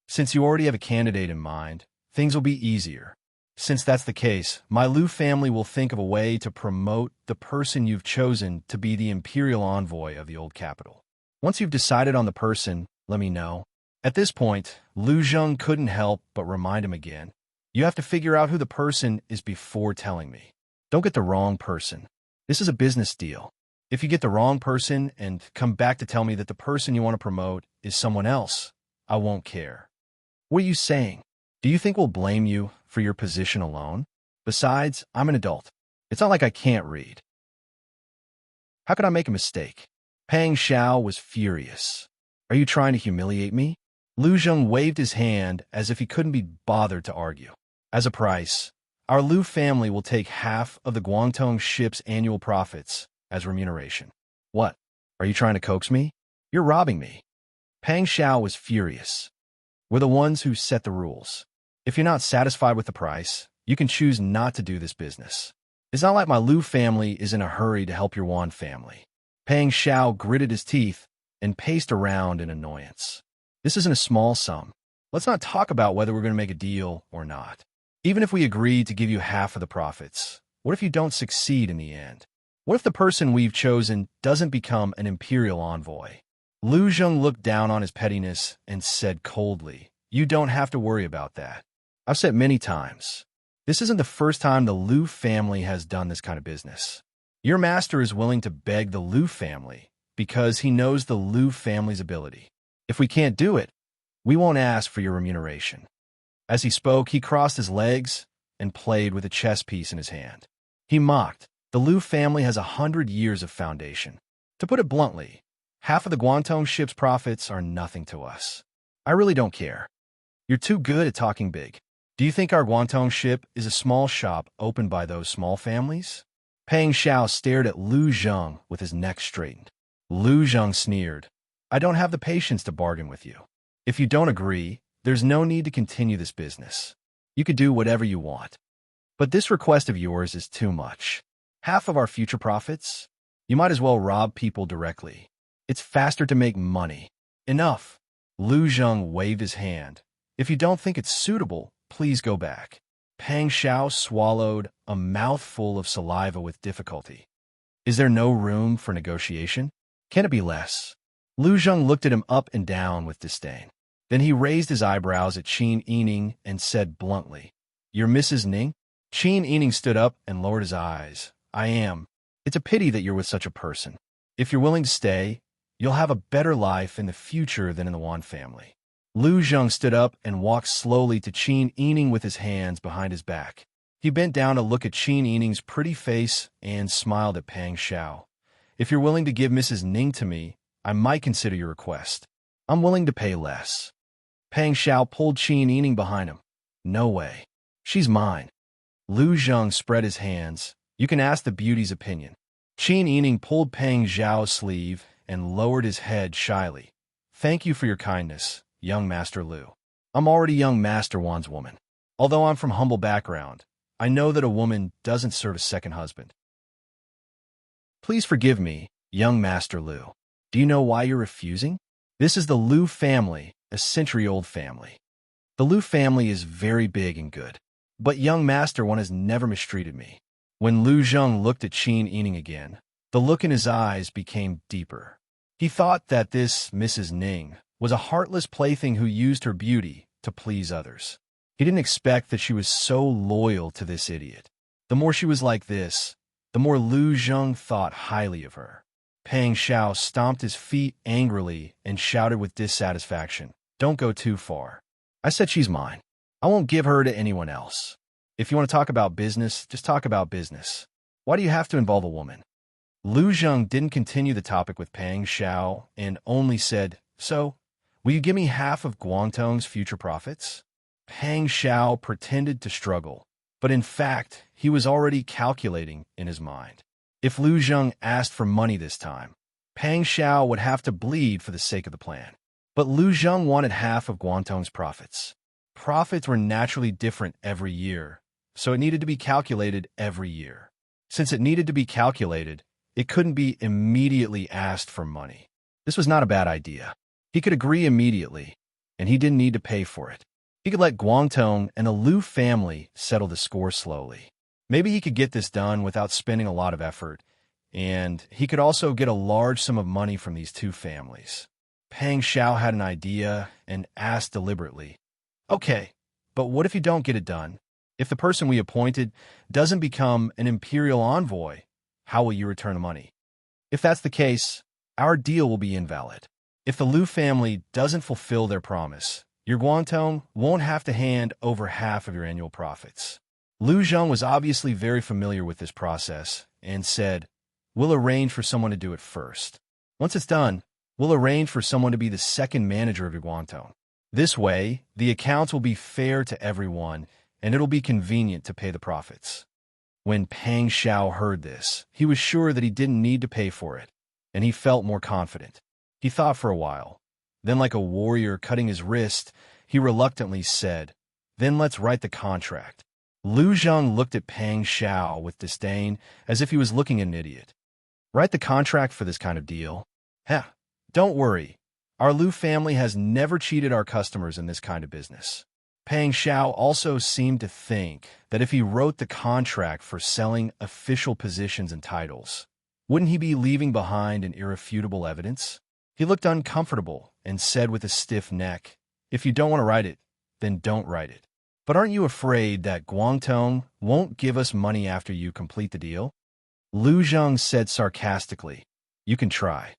Since you already have a candidate in mind, things will be easier. Since that's the case, my Liu family will think of a way to promote the person you've chosen to be the imperial envoy of the old capital. Once you've decided on the person, let me know. At this point, Liu Zhang couldn't help but remind him again. You have to figure out who the person is before telling me. Don't get the wrong person. This is a business deal. If you get the wrong person and come back to tell me that the person you want to promote is someone else, I won't care. What are you saying? Do you think we'll blame you for your position alone? Besides, I'm an adult. It's not like I can't read. How could I make a mistake? Pang Xiao was furious. Are you trying to humiliate me? Liu Zhang waved his hand as if he couldn't be bothered to argue. As a price, our Liu family will take half of the Guangdong ship's annual profits as remuneration. What? Are you trying to coax me? You're robbing me. Pang Xiao was furious. We're the ones who set the rules. If you're not satisfied with the price, you can choose not to do this business. It's not like my Lu family is in a hurry to help your Wan family. Pang Xiao gritted his teeth and paced around in annoyance. This isn't a small sum. Let's not talk about whether we're going to make a deal or not. Even if we agree to give you half of the profits, what if you don't succeed in the end? What if the person we've chosen doesn't become an imperial envoy? Lu Zheng looked down on his pettiness and said coldly, "You don't have to worry about that. I've said many times. This isn't the first time the Lu family has done this kind of business. Your master is willing to beg the Lu family because he knows the Lu family's ability. If we can't do it, we won't ask for your remuneration." As he spoke, he crossed his legs and played with a chess piece in his hand. He mocked, "The Lu family has 100 years of foundation. To put it bluntly, half of the Guangdong ship's profits are nothing to us. I really don't care. You're too good at talking big. Do you think our Guangdong ship is a small shop opened by those small families?" Pang Xiao stared at Lu Zheng with his neck straightened. Lu Zheng sneered, "I don't have the patience to bargain with you. If you don't agree, there's no need to continue this business. You could do whatever you want. But this request of yours is too much. Half of our future profits? You might as well rob people directly. It's faster to make money." "Enough." Lu Zheng waved his hand. "If you don't think it's suitable, please go back." Pang Xiao swallowed a mouthful of saliva with difficulty. "Is there no room for negotiation? Can it be less?" Lu Zheng looked at him up and down with disdain. Then he raised his eyebrows at Qin Yining and said bluntly, "You're Mrs. Ning?" Qin Yining stood up and lowered his eyes. "I am. It's a pity that you're with such a person. If you're willing to stay, you'll have a better life in the future than in the Wan family." Lu Zheng stood up and walked slowly to Qin Yining with his hands behind his back. He bent down to look at Qin Yining's pretty face and smiled at Pang Xiao. "If you're willing to give Mrs. Ning to me, I might consider your request. I'm willing to pay less." Pang Xiao pulled Qin Yining behind him. "No way. She's mine." Lu Zheng spread his hands. "You can ask the beauty's opinion." Qin Yining pulled Pang Xiao's sleeve and lowered his head shyly. "Thank you for your kindness, young Master Lu. I'm already young Master Wan's woman. Although I'm from humble background, I know that a woman doesn't serve a second husband. Please forgive me, young Master Lu. Do you know why you're refusing? This is the Lu family, a century-old family. The Lu family is very big and good. But young Master Wan has never mistreated me." When Lu Zheng looked at Qin Yining again, the look in his eyes became deeper. He thought that this Mrs. Ning was a heartless plaything who used her beauty to please others. He didn't expect that she was so loyal to this idiot. The more she was like this, the more Lu Zheng thought highly of her. Pang Xiao stomped his feet angrily and shouted with dissatisfaction, "Don't go too far. I said she's mine. I won't give her to anyone else. If you want to talk about business, just talk about business. Why do you have to involve a woman?" Lu Zheng didn't continue the topic with Pang Xiao and only said, "So, will you give me half of Guangdong's future profits?" Pang Xiao pretended to struggle, but in fact, he was already calculating in his mind. If Lu Zheng asked for money this time, Pang Xiao would have to bleed for the sake of the plan. But Lu Zheng wanted half of Guangdong's profits. Profits were naturally different every year, so it needed to be calculated every year. Since it needed to be calculated, it couldn't be immediately asked for money. This was not a bad idea. He could agree immediately, and he didn't need to pay for it. He could let Guangdong and the Lu family settle the score slowly. Maybe he could get this done without spending a lot of effort, and he could also get a large sum of money from these two families. Pang Xiao had an idea and asked deliberately, "Okay, but what if you don't get it done? If the person we appointed doesn't become an imperial envoy, how will you return the money? If that's the case, our deal will be invalid. If the Lu family doesn't fulfill their promise, your Guangdong won't have to hand over half of your annual profits." Lu Zheng was obviously very familiar with this process and said, "We'll arrange for someone to do it first. Once it's done, we'll arrange for someone to be the second manager of your Guangdong. This way, the accounts will be fair to everyone, and it'll be convenient to pay the profits." When Pang Xiao heard this, he was sure that he didn't need to pay for it, and he felt more confident. He thought for a while. Then, like a warrior cutting his wrist, he reluctantly said, "Then let's write the contract." Lu Zheng looked at Pang Xiao with disdain, as if he was looking at an idiot. "Write the contract for this kind of deal? Heh, don't worry. Our Lu family has never cheated our customers in this kind of business." Pang Xiao also seemed to think that if he wrote the contract for selling official positions and titles, wouldn't he be leaving behind an irrefutable evidence? He looked uncomfortable and said with a stiff neck, "If you don't want to write it, then don't write it. But aren't you afraid that Guangtong won't give us money after you complete the deal?" Lu Zheng said sarcastically, "You can try.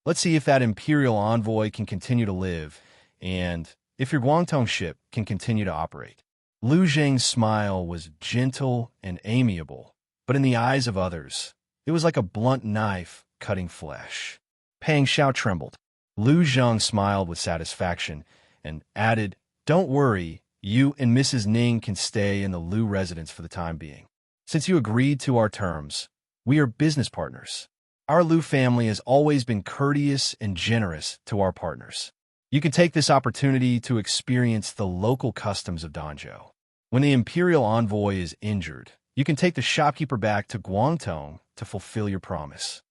Let's see if that imperial envoy can continue to live, and if your Guangtong ship can continue to operate." Lu Zheng's smile was gentle and amiable, but in the eyes of others, it was like a blunt knife cutting flesh. Pang Xiao trembled. Lu Zheng smiled with satisfaction and added, "Don't worry, you and Mrs. Ning can stay in the Lu residence for the time being. Since you agreed to our terms, we are business partners. Our Lu family has always been courteous and generous to our partners. You can take this opportunity to experience the local customs of Danzhou. When the imperial envoy is injured, you can take the shopkeeper back to Guangtong to fulfill your promise."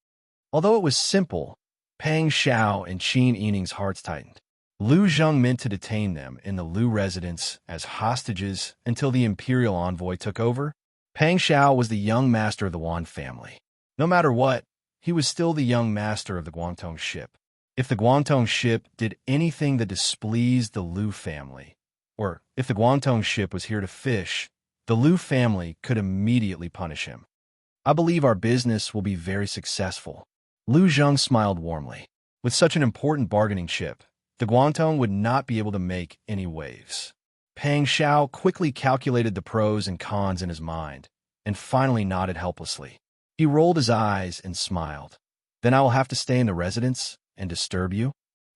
Although it was simple, Pang Xiao and Qin Yining's hearts tightened. Lu Zheng meant to detain them in the Lu residence as hostages until the imperial envoy took over. Pang Xiao was the young master of the Wan family. No matter what, he was still the young master of the Guangtong ship. If the Guangtong ship did anything that displeased the Lu family, or if the Guangtong ship was here to fish, the Lu family could immediately punish him. "I believe our business will be very successful." Lu Zheng smiled warmly. With such an important bargaining chip, the Guangtong would not be able to make any waves. Pang Xiao quickly calculated the pros and cons in his mind, and finally nodded helplessly. He rolled his eyes and smiled. "Then I will have to stay in the residence and disturb you?"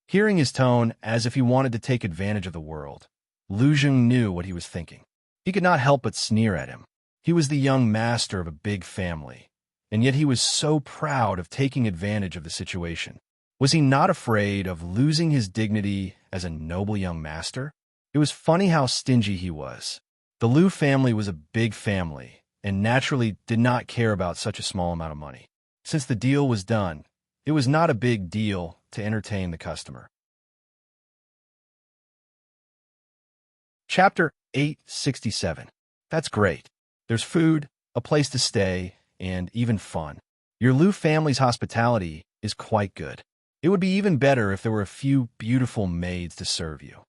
Hearing his tone as if he wanted to take advantage of the world, Lu Zheng knew what he was thinking. He could not help but sneer at him. He was the young master of a big family, and yet he was so proud of taking advantage of the situation. Was he not afraid of losing his dignity as a noble young master? It was funny how stingy he was. The Lu family was a big family, and naturally did not care about such a small amount of money. Since the deal was done, it was not a big deal to entertain the customer. Chapter 867. That's great. There's food, a place to stay, and even fun. Your Lu family's hospitality is quite good. It would be even better if there were a few beautiful maids to serve you.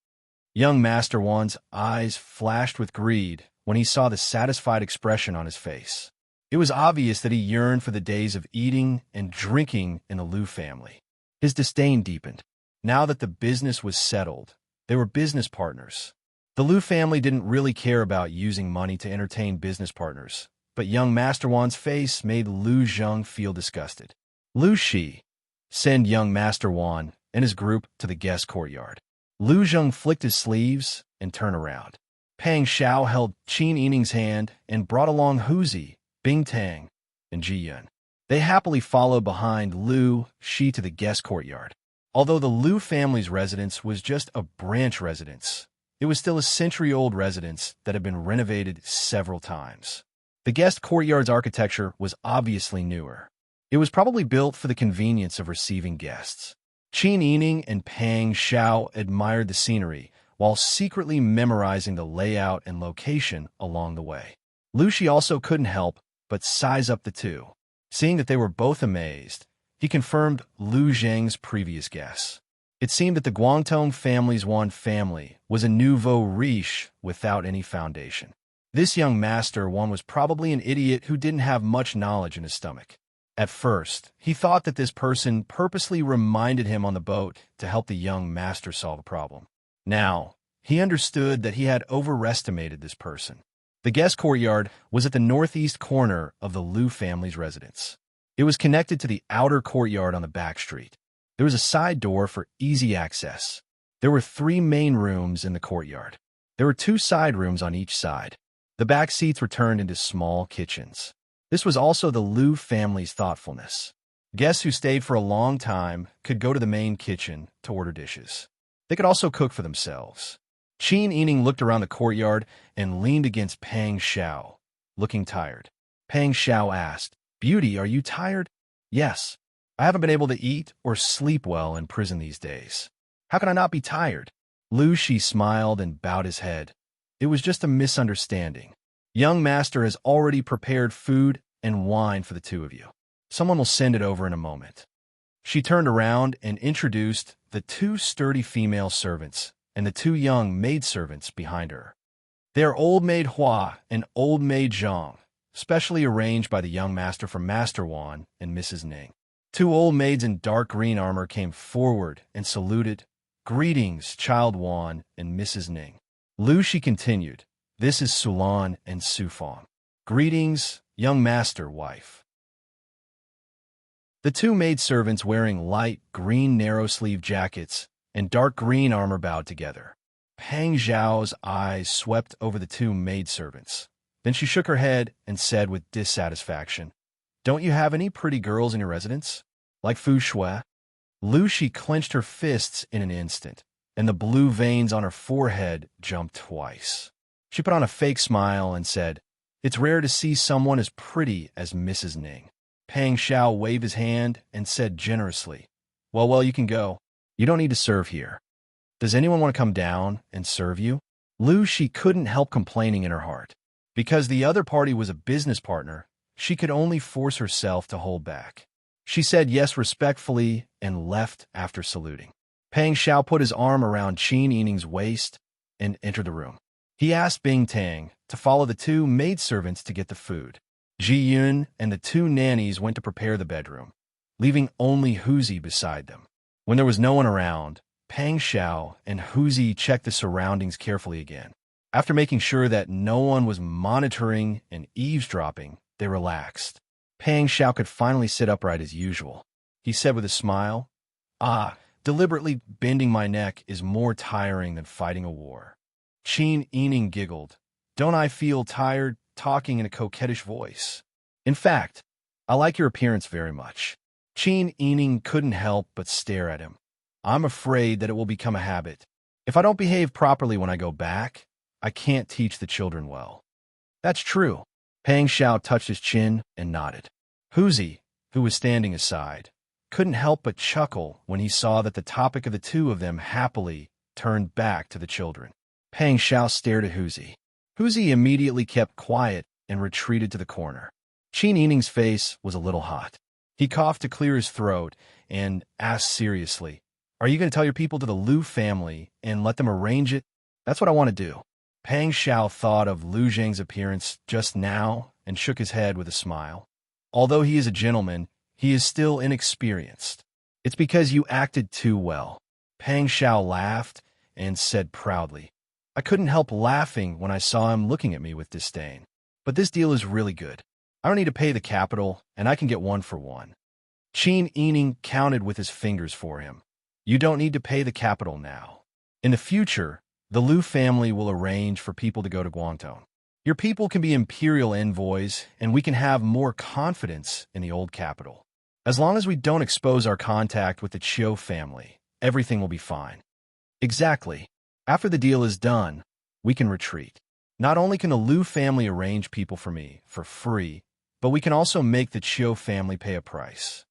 Young Master Wan's eyes flashed with greed when he saw the satisfied expression on his face. It was obvious that he yearned for the days of eating and drinking in the Lu family. His disdain deepened. Now that the business was settled, they were business partners. The Lu family didn't really care about using money to entertain business partners, but young Master Wan's face made Lu Zheng feel disgusted. "Lu Shi, send young Master Wan and his group to the guest courtyard." Lu Zheng flicked his sleeves and turned around. Pang Xiao held Qin Yining's hand and brought along Huzi, Bing Tang, and Ji Yun. They happily followed behind Lu Shi to the guest courtyard. Although the Lu family's residence was just a branch residence, it was still a century-old residence that had been renovated several times. The guest courtyard's architecture was obviously newer. It was probably built for the convenience of receiving guests. Qin Yining and Pang Xiao admired the scenery while secretly memorizing the layout and location along the way. Lu Shi also couldn't help but size up the two. Seeing that they were both amazed, he confirmed Lu Zheng's previous guess. It seemed that the Guangtong family's Wan family was a nouveau riche without any foundation. This young Master Wan was probably an idiot who didn't have much knowledge in his stomach. At first, he thought that this person purposely reminded him on the boat to help the young master solve a problem. Now, he understood that he had overestimated this person. The guest courtyard was at the northeast corner of the Lu family's residence. It was connected to the outer courtyard on the back street. There was a side door for easy access. There were 3 main rooms in the courtyard. There were 2 side rooms on each side. The back seats were turned into small kitchens. This was also the Lu family's thoughtfulness. Guests who stayed for a long time could go to the main kitchen to order dishes. They could also cook for themselves. Qin Yining looked around the courtyard and leaned against Pang Xiao, looking tired. Pang Xiao asked, "Beauty, are you tired?" "Yes. I haven't been able to eat or sleep well in prison these days. How can I not be tired?" Lu Shi smiled and bowed his head. "It was just a misunderstanding. Young master has already prepared food and wine for the two of you. Someone will send it over in a moment." She turned around and introduced the two sturdy female servants and the two young maidservants behind her. They are Old Maid Hua and Old Maid Zhang, specially arranged by the young master for Master Wan and Mrs. Ning. Two old maids in dark green armor came forward and saluted. "Greetings, Child Wan and Mrs. Ning." Lu Shi continued, "This is Sulan and Sufang. Greetings, young master wife." The two maidservants wearing light green narrow-sleeve jackets and dark green armor bowed together. Pang Zhao's eyes swept over the two maidservants. Then she shook her head and said with dissatisfaction, "Don't you have any pretty girls in your residence? Like Fu Shui?" Lu Shi clenched her fists in an instant, and the blue veins on her forehead jumped twice. She put on a fake smile and said, "It's rare to see someone as pretty as Mrs. Ning." Pang Xiao waved his hand and said generously, Well, you can go. You don't need to serve here. Does anyone want to come down and serve you?" Lu Shi couldn't help complaining in her heart. Because the other party was a business partner, she could only force herself to hold back. She said yes respectfully and left after saluting. Pang Xiao put his arm around Qin Yining's waist and entered the room. He asked Bing Tang to follow the two maidservants to get the food. Ji Yun and the two nannies went to prepare the bedroom, leaving only Huzi beside them. When there was no one around, Pang Xiao and Huzi checked the surroundings carefully again. After making sure that no one was monitoring and eavesdropping, they relaxed. Pang Xiao could finally sit upright as usual. He said with a smile, deliberately bending my neck is more tiring than fighting a war." Qin Yining giggled. "Don't I feel tired talking in a coquettish voice? In fact, I like your appearance very much." Qin Yining couldn't help but stare at him. "I'm afraid that it will become a habit. If I don't behave properly when I go back, I can't teach the children well." "That's true." Pang Xiao touched his chin and nodded. Huzi, who was standing aside, couldn't help but chuckle when he saw that the topic of the two of them happily turned back to the children. Pang Xiao stared at Huzi. Huzi immediately kept quiet and retreated to the corner. Qin Yining's face was a little hot. He coughed to clear his throat and asked seriously, "Are you going to tell your people to the Lu family and let them arrange it?" "That's what I want to do." Pang Xiao thought of Lu Zheng's appearance just now and shook his head with a smile. "Although he is a gentleman, he is still inexperienced. It's because you acted too well." Pang Xiao laughed and said proudly, "I couldn't help laughing when I saw him looking at me with disdain. But this deal is really good. I don't need to pay the capital, and I can get 1-for-1. Qin Yining counted with his fingers for him. "You don't need to pay the capital now. In the future, the Lu family will arrange for people to go to Guangdong. Your people can be imperial envoys, and we can have more confidence in the old capital. As long as we don't expose our contact with the Chiu family, everything will be fine." "Exactly. After the deal is done, we can retreat. Not only can the Lu family arrange people for me for free, but we can also make the Chiu family pay a price.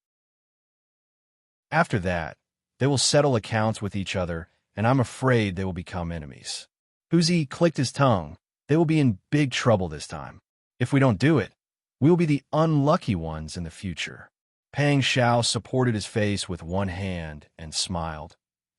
After that, they will settle accounts with each other, and I'm afraid they will become enemies." Huzi clicked his tongue. "They will be in big trouble this time. If we don't do it, we will be the unlucky ones in the future." Pang Xiao supported his face with one hand and smiled.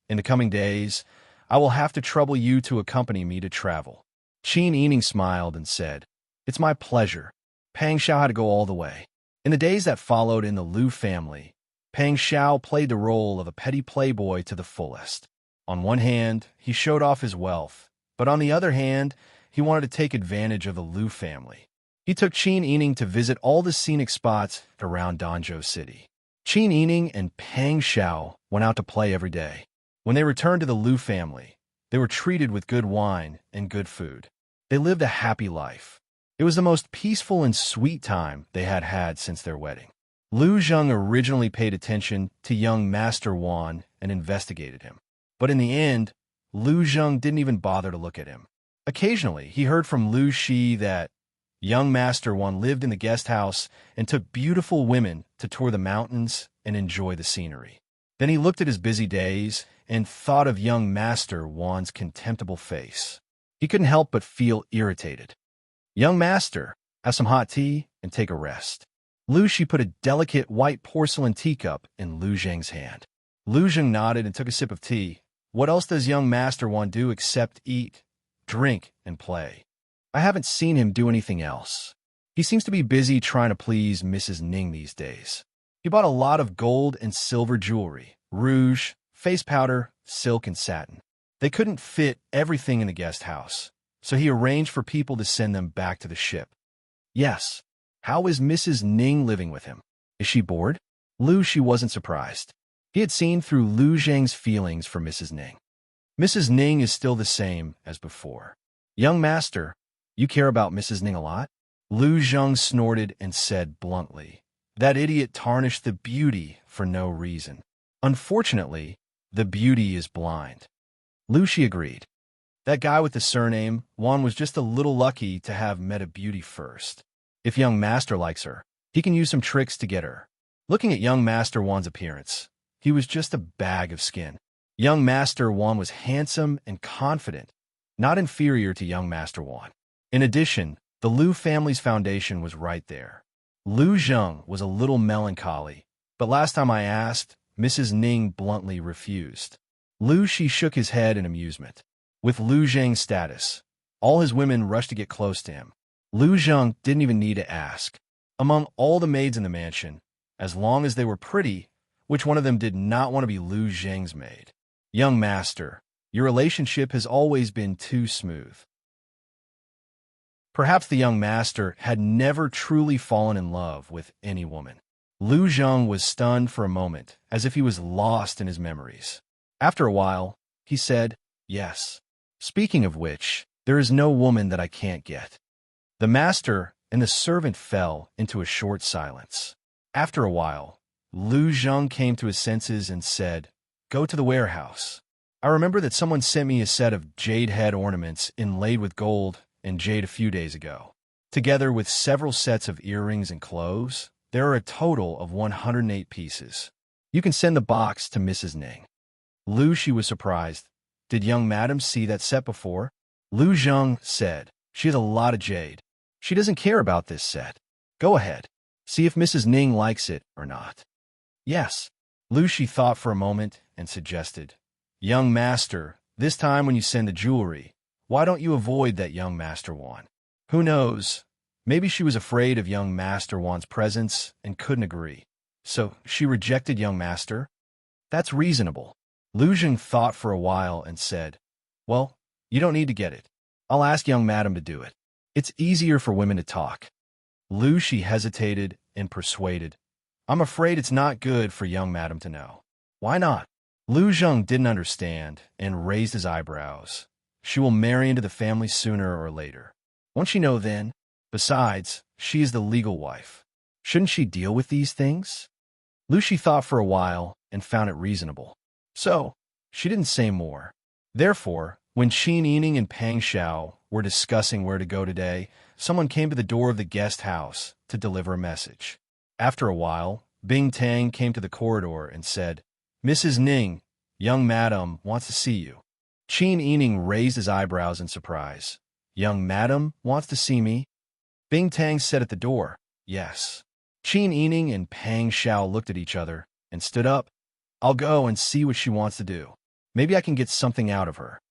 "In the coming days, I will have to trouble you to accompany me to travel." Qin Yining smiled and said, "It's my pleasure." Pang Xiao had to go all the way. In the days that followed in the Lu family, Pang Xiao played the role of a petty playboy to the fullest. On one hand, he showed off his wealth, but on the other hand, he wanted to take advantage of the Lu family. He took Qin Yining to visit all the scenic spots around Danzhou City. Qin Yining and Pang Xiao went out to play every day. When they returned to the Lu family, they were treated with good wine and good food. They lived a happy life. It was the most peaceful and sweet time they had had since their wedding. Lu Zheng originally paid attention to young Master Wan and investigated him. But in the end, Lu Zheng didn't even bother to look at him. Occasionally, he heard from Lu Shi that young Master Wan lived in the guest house and took beautiful women to tour the mountains and enjoy the scenery. Then he looked at his busy days and thought of young Master Wan's contemptible face. He couldn't help but feel irritated. Young Master, have some hot tea and take a rest. Lu Shi put a delicate white porcelain teacup in Lu Zheng's hand. Lu Zheng nodded and took a sip of tea. What else does young Master Wan do except eat, drink, and play? I haven't seen him do anything else. He seems to be busy trying to please Mrs. Ning these days. He bought a lot of gold and silver jewelry, rouge, face powder, silk, and satin. They couldn't fit everything in the guest house, so he arranged for people to send them back to the ship. Yes. How is Mrs. Ning living with him? Is she bored? Lu Shi wasn't surprised. He had seen through Lu Zheng's feelings for Mrs. Ning. Mrs. Ning is still the same as before. Young Master, you care about Mrs. Ning a lot? Lu Zheng snorted and said bluntly, that idiot tarnished the beauty for no reason. Unfortunately, the beauty is blind. Lu Shi agreed. That guy with the surname, Wan, was just a little lucky to have met a beauty first. If young Master likes her, he can use some tricks to get her. Looking at young Master Wan's appearance, he was just a bag of skin. Young Master Wan was handsome and confident, not inferior to young Master Wan. In addition, the Lu family's foundation was right there. Lu Zheng was a little melancholy, but last time I asked, Mrs. Ning bluntly refused. Lu Shi shook his head in amusement. With Lu Zheng's status, all his women rushed to get close to him. Lu Zheng didn't even need to ask. Among all the maids in the mansion, as long as they were pretty, which one of them did not want to be Lu Zheng's maid? Young Master, your relationship has always been too smooth. Perhaps the young master had never truly fallen in love with any woman. Lu Zheng was stunned for a moment, as if he was lost in his memories. After a while, he said, yes. Speaking of which, there is no woman that I can't get. The master and the servant fell into a short silence. After a while, Lu Zheng came to his senses and said, go to the warehouse. I remember that someone sent me a set of jade head ornaments inlaid with gold and jade a few days ago. Together with several sets of earrings and clothes, there are a total of 108 pieces. You can send the box to Mrs. Ning. Lu Shi was surprised. Did young madam see that set before? Lu Zheng said, she has a lot of jade. She doesn't care about this set. Go ahead. See if Mrs. Ning likes it or not. Yes. Lu Shi thought for a moment and suggested, young master, this time when you send the jewelry, why don't you avoid that young Master Wan? Who knows? Maybe she was afraid of young Master Wan's presence and couldn't agree. So she rejected young Master? That's reasonable. Lu Zheng thought for a while and said, well, you don't need to get it. I'll ask young madam to do it. It's easier for women to talk. Lu Shi hesitated and persuaded. I'm afraid it's not good for young madam to know. Why not? Lu Zheng didn't understand and raised his eyebrows. She will marry into the family sooner or later. Won't she know then? Besides, she is the legal wife. Shouldn't she deal with these things? Lu Shi thought for a while and found it reasonable. So, she didn't say more. Therefore, when Qin Yining and Pang Xiao were discussing where to go today, someone came to the door of the guest house to deliver a message. After a while, Bing Tang came to the corridor and said, Mrs. Ning, young madam wants to see you. Qin Yining raised his eyebrows in surprise. Young madam wants to see me? Bing Tang said at the door, yes. Qin Yining and Pang Xiao looked at each other and stood up. I'll go and see what she wants to do. Maybe I can get something out of her.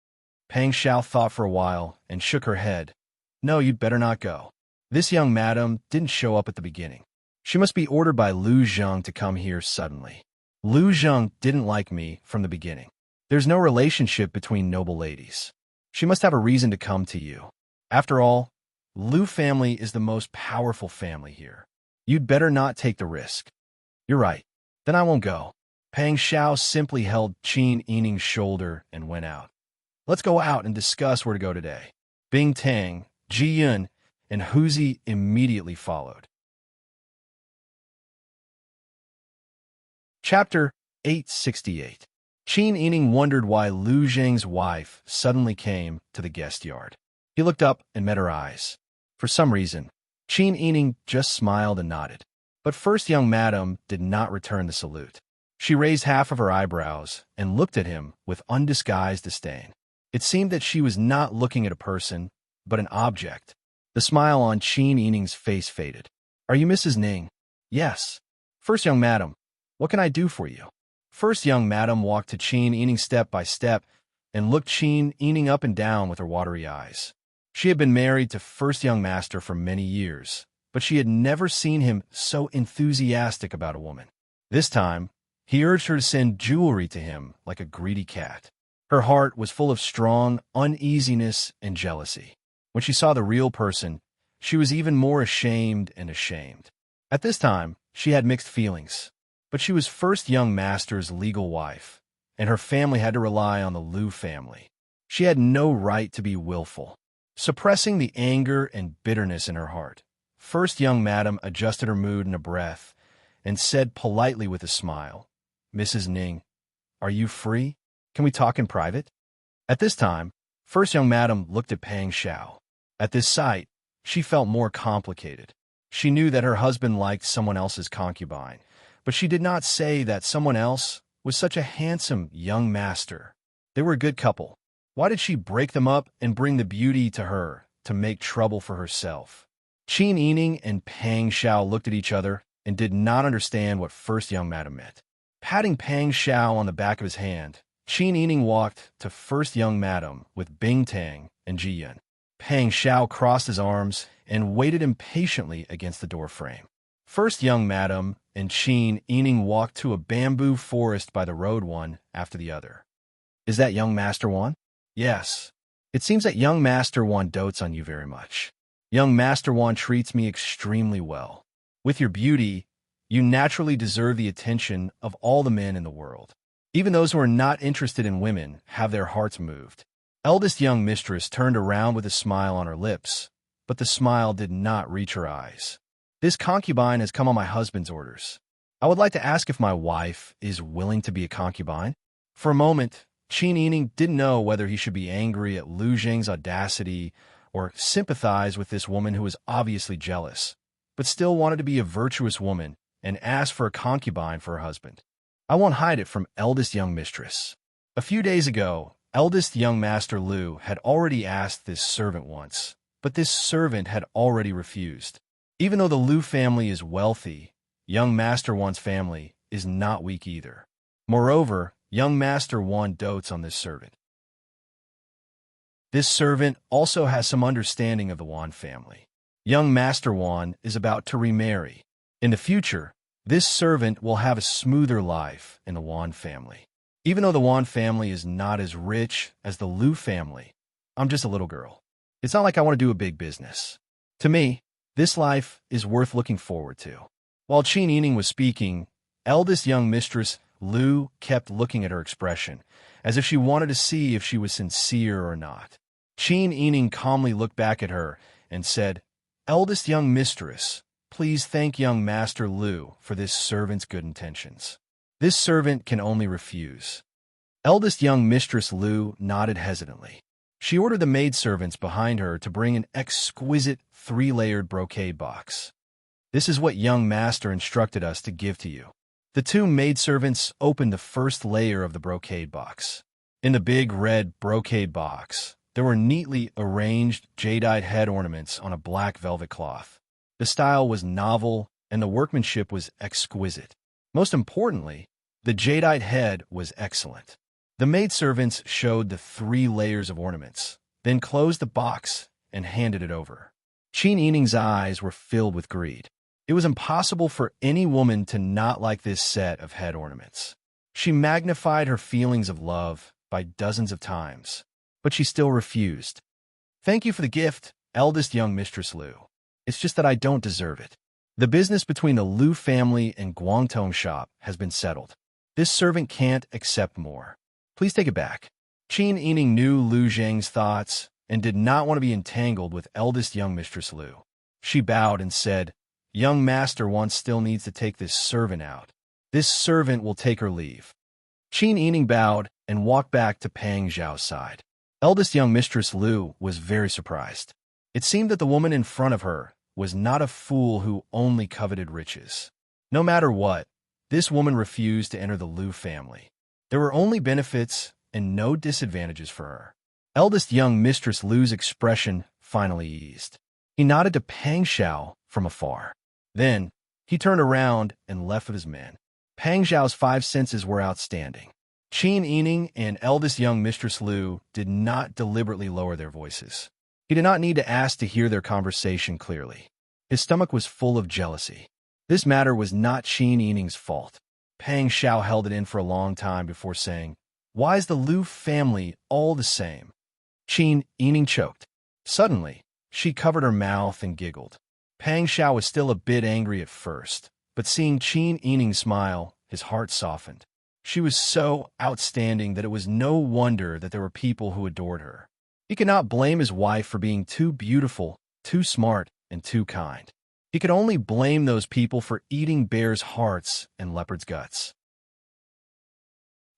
Pang Xiao thought for a while and shook her head. No, you'd better not go. This young madam didn't show up at the beginning. She must be ordered by Lu Zheng to come here suddenly. Lu Zheng didn't like me from the beginning. There's no relationship between noble ladies. She must have a reason to come to you. After all, Lu family is the most powerful family here. You'd better not take the risk. You're right. Then I won't go. Pang Xiao simply held Qin Yining's shoulder and went out. Let's go out and discuss where to go today. Bing Tang, Ji Yun, and Huzi immediately followed. Chapter 868. Qin Yining wondered why Lu Zheng's wife suddenly came to the guest yard. He looked up and met her eyes. For some reason, Qin Yining just smiled and nodded. But first young madam did not return the salute. She raised half of her eyebrows and looked at him with undisguised disdain. It seemed that she was not looking at a person, but an object. The smile on Qin Yining's face faded. "Are you Mrs. Ning?" "Yes." "First young madam, what can I do for you?" First young madam walked to Qin Yining step by step and looked Qin Yining up and down with her watery eyes. She had been married to first young master for many years, but she had never seen him so enthusiastic about a woman. This time, he urged her to send jewelry to him like a greedy cat. Her heart was full of strong uneasiness and jealousy. When she saw the real person, she was even more ashamed and ashamed. At this time, she had mixed feelings, but she was first young master's legal wife, and her family had to rely on the Lu family. She had no right to be willful. Suppressing the anger and bitterness in her heart, first young madam adjusted her mood in a breath and said politely with a smile, "Mrs. Ning, are you free? Can we talk in private?" At this time, first young madam looked at Pang Xiao. At this sight, she felt more complicated. She knew that her husband liked someone else's concubine, but she did not say that someone else was such a handsome young master. They were a good couple. Why did she break them up and bring the beauty to her to make trouble for herself? Qin Yining and Pang Xiao looked at each other and did not understand what first young madam meant. Patting Pang Xiao on the back of his hand, Qin Yining walked to first young madam with Bing Tang and Ji Yun. Pang Xiao crossed his arms and waited impatiently against the doorframe. First young madam and Qin Yining walked to a bamboo forest by the road one after the other. "Is that young Master Wan?" "Yes. It seems that young Master Wan dotes on you very much. Young Master Wan treats me extremely well. With your beauty, you naturally deserve the attention of all the men in the world. Even those who are not interested in women have their hearts moved." Eldest young mistress turned around with a smile on her lips, but the smile did not reach her eyes. "This concubine has come on my husband's orders. I would like to ask if my wife is willing to be a concubine." For a moment, Qin Yining didn't know whether he should be angry at Lu Zheng's audacity or sympathize with this woman who was obviously jealous, but still wanted to be a virtuous woman and ask for a concubine for her husband. "I won't hide it from eldest young mistress." A few days ago, eldest young master Lu had already asked this servant once, but this servant had already refused. Even though the Lu family is wealthy, young Master Wan's family is not weak either. Moreover, young Master Wan dotes on this servant. This servant also has some understanding of the Wan family. Young Master Wan is about to remarry. In the future, this servant will have a smoother life in the Wan family. Even though the Wan family is not as rich as the Lu family, I'm just a little girl. It's not like I want to do a big business. To me, this life is worth looking forward to. While Qin Yining was speaking, eldest young mistress Lu kept looking at her expression, as if she wanted to see if she was sincere or not. Qin Yining calmly looked back at her and said, "Eldest young mistress, please thank young Master Lu for this servant's good intentions. This servant can only refuse." Eldest young mistress Lu nodded hesitantly. She ordered the maidservants behind her to bring an exquisite 3-layered brocade box. "This is what young master instructed us to give to you." The two maidservants opened the first layer of the brocade box. In the big red brocade box, there were neatly arranged jadeite head ornaments on a black velvet cloth. The style was novel, and the workmanship was exquisite. Most importantly, the jadeite head was excellent. The maidservants showed the 3 layers of ornaments, then closed the box and handed it over. Qin Yining's eyes were filled with greed. It was impossible for any woman to not like this set of head ornaments. She magnified her feelings of love by dozens of times, but she still refused. "Thank you for the gift, eldest young mistress Lu. It's just that I don't deserve it. The business between the Lu family and Guangtong shop has been settled. This servant can't accept more. Please take it back." Qin Yining knew Lu Zheng's thoughts and did not want to be entangled with eldest young mistress Lu. She bowed and said, "Young Master Wan still needs to take this servant out." This servant will take her leave." Qin Yining bowed and walked back to Pang Zhao's side. Eldest young mistress Lu was very surprised. It seemed that the woman in front of her was not a fool who only coveted riches. No matter what, this woman refused to enter the Lu family. There were only benefits and no disadvantages for her. Eldest young mistress Lu's expression finally eased. He nodded to Pang Zhao from afar. Then, he turned around and left with his men. Pang Zhao's 5 senses were outstanding. Qin Yining and eldest young mistress Lu did not deliberately lower their voices. He did not need to ask to hear their conversation clearly. His stomach was full of jealousy. This matter was not Qin Yining's fault. Pang Zhao held it in for a long time before saying, "Why is the Lu family all the same?" Qin Yining choked. Suddenly, she covered her mouth and giggled. Pang Zhao was still a bit angry at first, but seeing Qin Yining smile, his heart softened. She was so outstanding that it was no wonder that there were people who adored her. He could not blame his wife for being too beautiful, too smart, and too kind. He could only blame those people for eating bears' hearts and leopards' guts.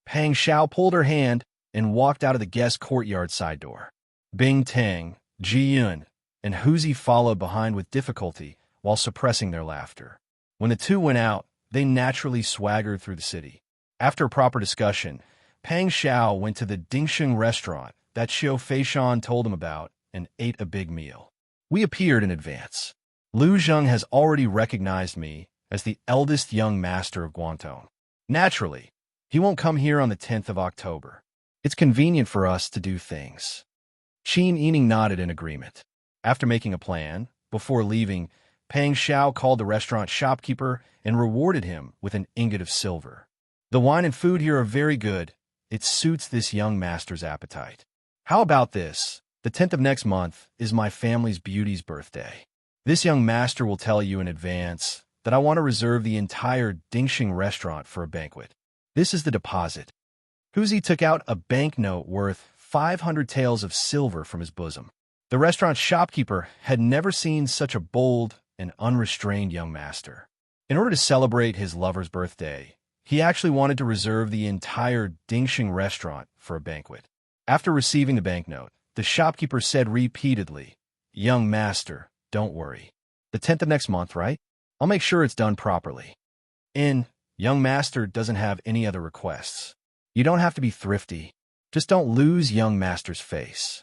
Pang Zhao pulled her hand and walked out of the guest courtyard side door. Bing Tang, Ji Yun, and Huzi followed behind with difficulty while suppressing their laughter. When the two went out, they naturally swaggered through the city. After a proper discussion, Pang Zhao went to the Dingsheng restaurant that Xiao Feishan told him about and ate a big meal. We appeared in advance. Lu Zheng has already recognized me as the eldest young master of Guangdong. Naturally, he won't come here on the 10th of October. It's convenient for us to do things. Qin Yining nodded in agreement. After making a plan, before leaving, Pang Zhao called the restaurant shopkeeper and rewarded him with an ingot of silver. "The wine and food here are very good. It suits this young master's appetite. How about this? The 10th of next month is my family's beauty's birthday. This young master will tell you in advance that I want to reserve the entire Dingsheng restaurant for a banquet. This is the deposit." Huzi took out a banknote worth 500 taels of silver from his bosom. The restaurant shopkeeper had never seen such a bold and unrestrained young master. In order to celebrate his lover's birthday, he actually wanted to reserve the entire Dingsheng restaurant for a banquet. After receiving the banknote, the shopkeeper said repeatedly, "Young master, don't worry. The 10th of next month, right? I'll make sure it's done properly." Young master doesn't have any other requests. You don't have to be thrifty. Just don't lose young master's face.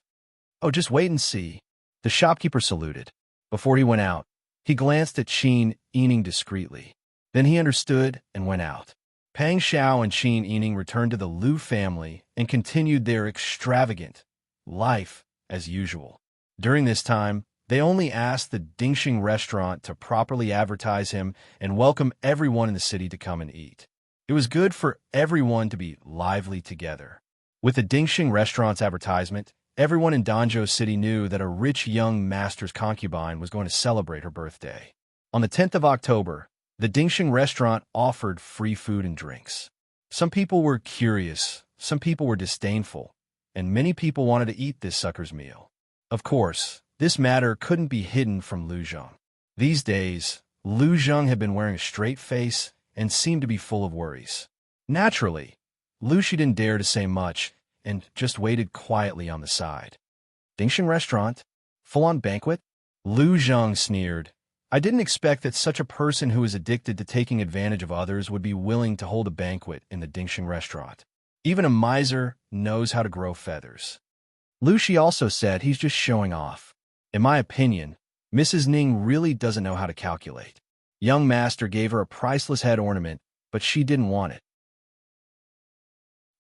"Oh, just wait and see." The shopkeeper saluted. Before he went out, he glanced at Qin Yining discreetly. Then he understood and went out. Pang Zhao and Qin Yining returned to the Lu family and continued their extravagant life as usual. During this time, they only asked the Dingsheng restaurant to properly advertise him and welcome everyone in the city to come and eat. It was good for everyone to be lively together. With the Dingsheng restaurant's advertisement, everyone in Danzhou City knew that a rich young master's concubine was going to celebrate her birthday. On the 10th of October, the Dingsheng restaurant offered free food and drinks. Some people were curious, some people were disdainful, and many people wanted to eat this sucker's meal. Of course, this matter couldn't be hidden from Lu Zheng. These days, Lu Zheng had been wearing a straight face and seemed to be full of worries. Naturally, Lu Shi didn't dare to say much and just waited quietly on the side. "Dingsheng restaurant? Full-on banquet?" Lu Zheng sneered. "I didn't expect that such a person who is addicted to taking advantage of others would be willing to hold a banquet in the Dingsheng restaurant. Even a miser knows how to grow feathers." Lu Shi also said he's just showing off. In my opinion, Mrs. Ning really doesn't know how to calculate. Young master gave her a priceless head ornament, but she didn't want it.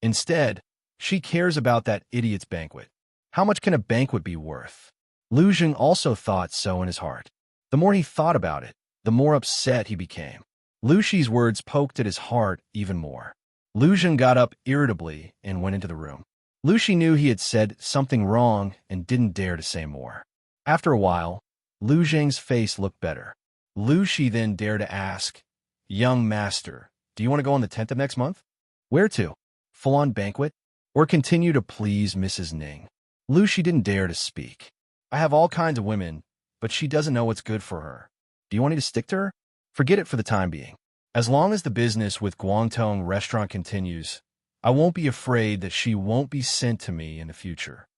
Instead, she cares about that idiot's banquet. How much can a banquet be worth? Lu Zheng also thought so in his heart. The more he thought about it, the more upset he became. Lu Shi's words poked at his heart even more. Lu Zheng got up irritably and went into the room. Lu Shi knew he had said something wrong and didn't dare to say more. After a while, Lu Zheng's face looked better. Lu Shi then dared to ask, "Young master, do you want to go on the 10th of next month? Where to? Full-on banquet? Or continue to please Mrs. Ning?" Lu Shi didn't dare to speak. "I have all kinds of women, but she doesn't know what's good for her. Do you want me to stick to her? Forget it for the time being." As long as the business with Guangdong restaurant continues, I won't be afraid that she won't be sent to me in the future.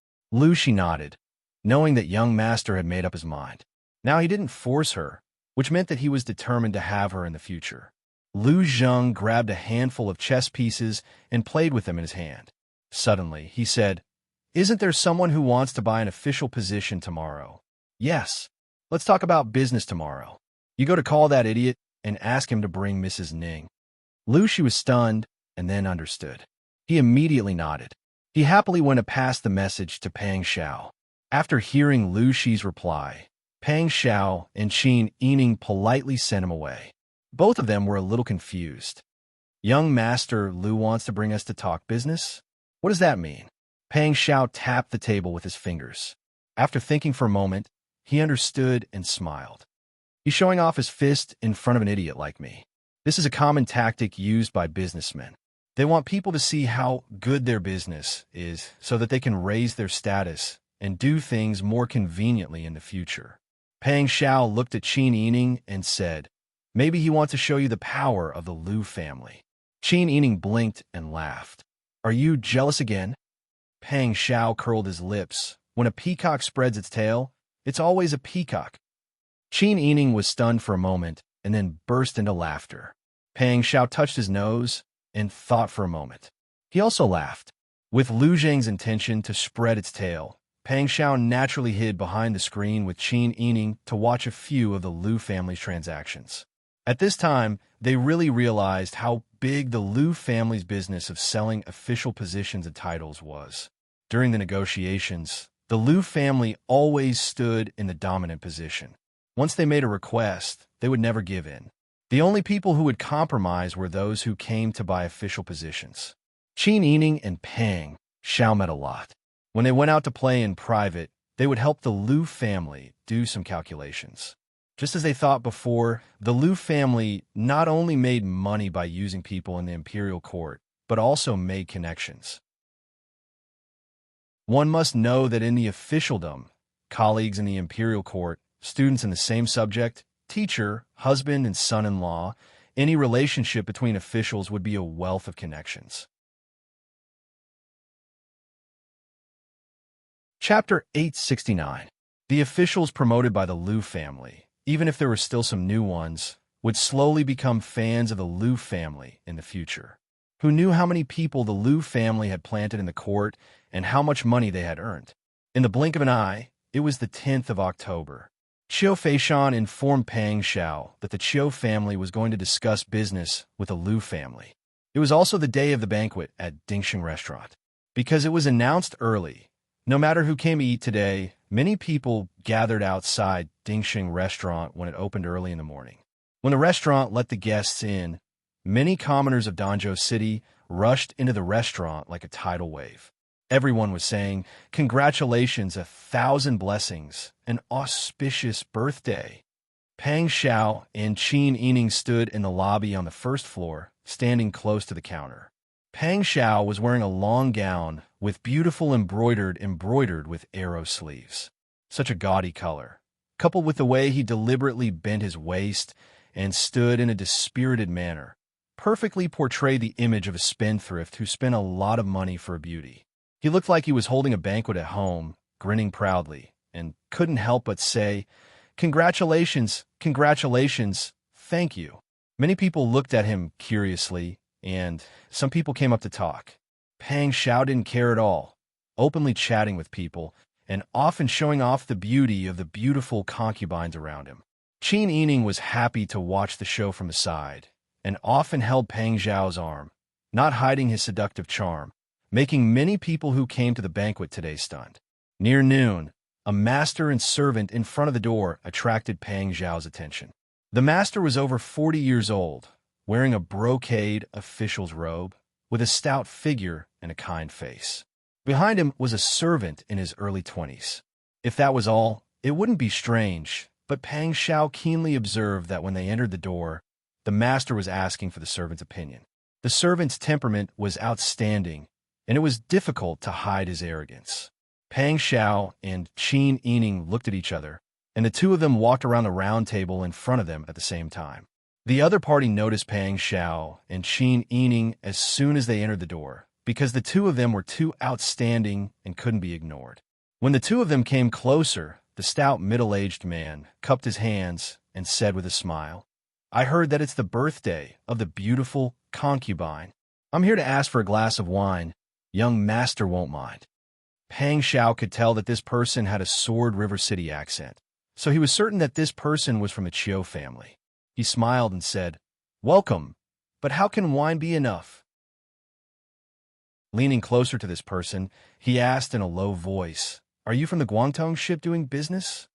She nodded, knowing that young master had made up his mind. Now he didn't force her, which meant that he was determined to have her in the future. Lu Zheng grabbed a handful of chess pieces and played with them in his hand. Suddenly, he said, "Isn't there someone who wants to buy an official position tomorrow?" "Yes. Let's talk about business tomorrow. You go to call that idiot and ask him to bring Mrs. Ning." She was stunned and then understood. He immediately nodded. He happily went to pass the message to Pang Xiao. After hearing Lu Shi's reply, Pang Xiao and Qin Yining politely sent him away. Both of them were a little confused. "Young master, Lu wants to bring us to talk business? What does that mean?" Pang Xiao tapped the table with his fingers. After thinking for a moment, he understood and smiled. "He's showing off his fist in front of an idiot like me. This is a common tactic used by businessmen. They want people to see how good their business is so that they can raise their status and do things more conveniently in the future." Pang Xiao looked at Qin Yining and said, "Maybe he wants to show you the power of the Lu family." Qin Yining blinked and laughed. "Are you jealous again?" Pang Xiao curled his lips. When a peacock spreads its tail, it's always a peacock. Qin Yining was stunned for a moment and then burst into laughter. Pang Xiao touched his nose and thought for a moment. He also laughed. With Lu Zheng's intention to spread its tail, Pang Xiao naturally hid behind the screen with Qin Yining to watch a few of the Lu family's transactions. At this time, they really realized how big the Lu family's business of selling official positions and titles was. During the negotiations, the Lu family always stood in the dominant position. Once they made a request, they would never give in. The only people who would compromise were those who came to buy official positions. Qin Yining and Pang Xiao met a lot. When they went out to play in private, they would help the Lu family do some calculations. Just as they thought before, the Lu family not only made money by using people in the imperial court, but also made connections. One must know that in the officialdom, colleagues in the imperial court, students in the same subject, teacher, husband, and son-in-law, any relationship between officials would be a wealth of connections. Chapter 869. The officials promoted by the Lu family, even if there were still some new ones, would slowly become fans of the Lu family in the future. Who knew how many people the Lu family had planted in the court and how much money they had earned? In the blink of an eye, it was the 10th of October. Qiu Feishan informed Pang Xiao that the Qiu family was going to discuss business with the Lu family. It was also the day of the banquet at Dingxing Restaurant. Because it was announced early, no matter who came to eat today, many people gathered outside Dingxing Restaurant when it opened early in the morning. When the restaurant let the guests in, many commoners of Danzhou City rushed into the restaurant like a tidal wave. Everyone was saying, "Congratulations, 1,000 blessings, an auspicious birthday." Pang Xiao and Qin Yining stood in the lobby on the first floor, standing close to the counter. Pang Xiao was wearing a long gown with beautiful embroidered with arrow sleeves. Such a gaudy color, coupled with the way he deliberately bent his waist and stood in a dispirited manner, perfectly portrayed the image of a spendthrift who spent a lot of money for a beauty. He looked like he was holding a banquet at home, grinning proudly, and couldn't help but say, "Congratulations, congratulations, thank you." Many people looked at him curiously, and some people came up to talk. Pang Xiao didn't care at all, openly chatting with people, and often showing off the beauty of the beautiful concubines around him. Qin Yining was happy to watch the show from the side, and often held Pang Xiao's arm, not hiding his seductive charm, making many people who came to the banquet today stunned. Near noon, a master and servant in front of the door attracted Pang Xiao's attention. The master was over 40 years old, wearing a brocade official's robe, with a stout figure and a kind face. Behind him was a servant in his early 20s. If that was all, it wouldn't be strange, but Pang Xiao keenly observed that when they entered the door, the master was asking for the servant's opinion. The servant's temperament was outstanding, and it was difficult to hide his arrogance. Pang Xiao and Qin Yining looked at each other, and the two of them walked around the round table in front of them at the same time. The other party noticed Pang Xiao and Qin Yining as soon as they entered the door, because the two of them were too outstanding and couldn't be ignored. When the two of them came closer, the stout middle-aged man cupped his hands and said with a smile, "I heard that it's the birthday of the beautiful concubine. I'm here to ask for a glass of wine. Young master won't mind." Pang Xiao could tell that this person had a Sword River City accent, so he was certain that this person was from a Chiu family. He smiled and said, "Welcome, but how can wine be enough?" Leaning closer to this person, he asked in a low voice, "Are you from the Guangdong ship doing business?"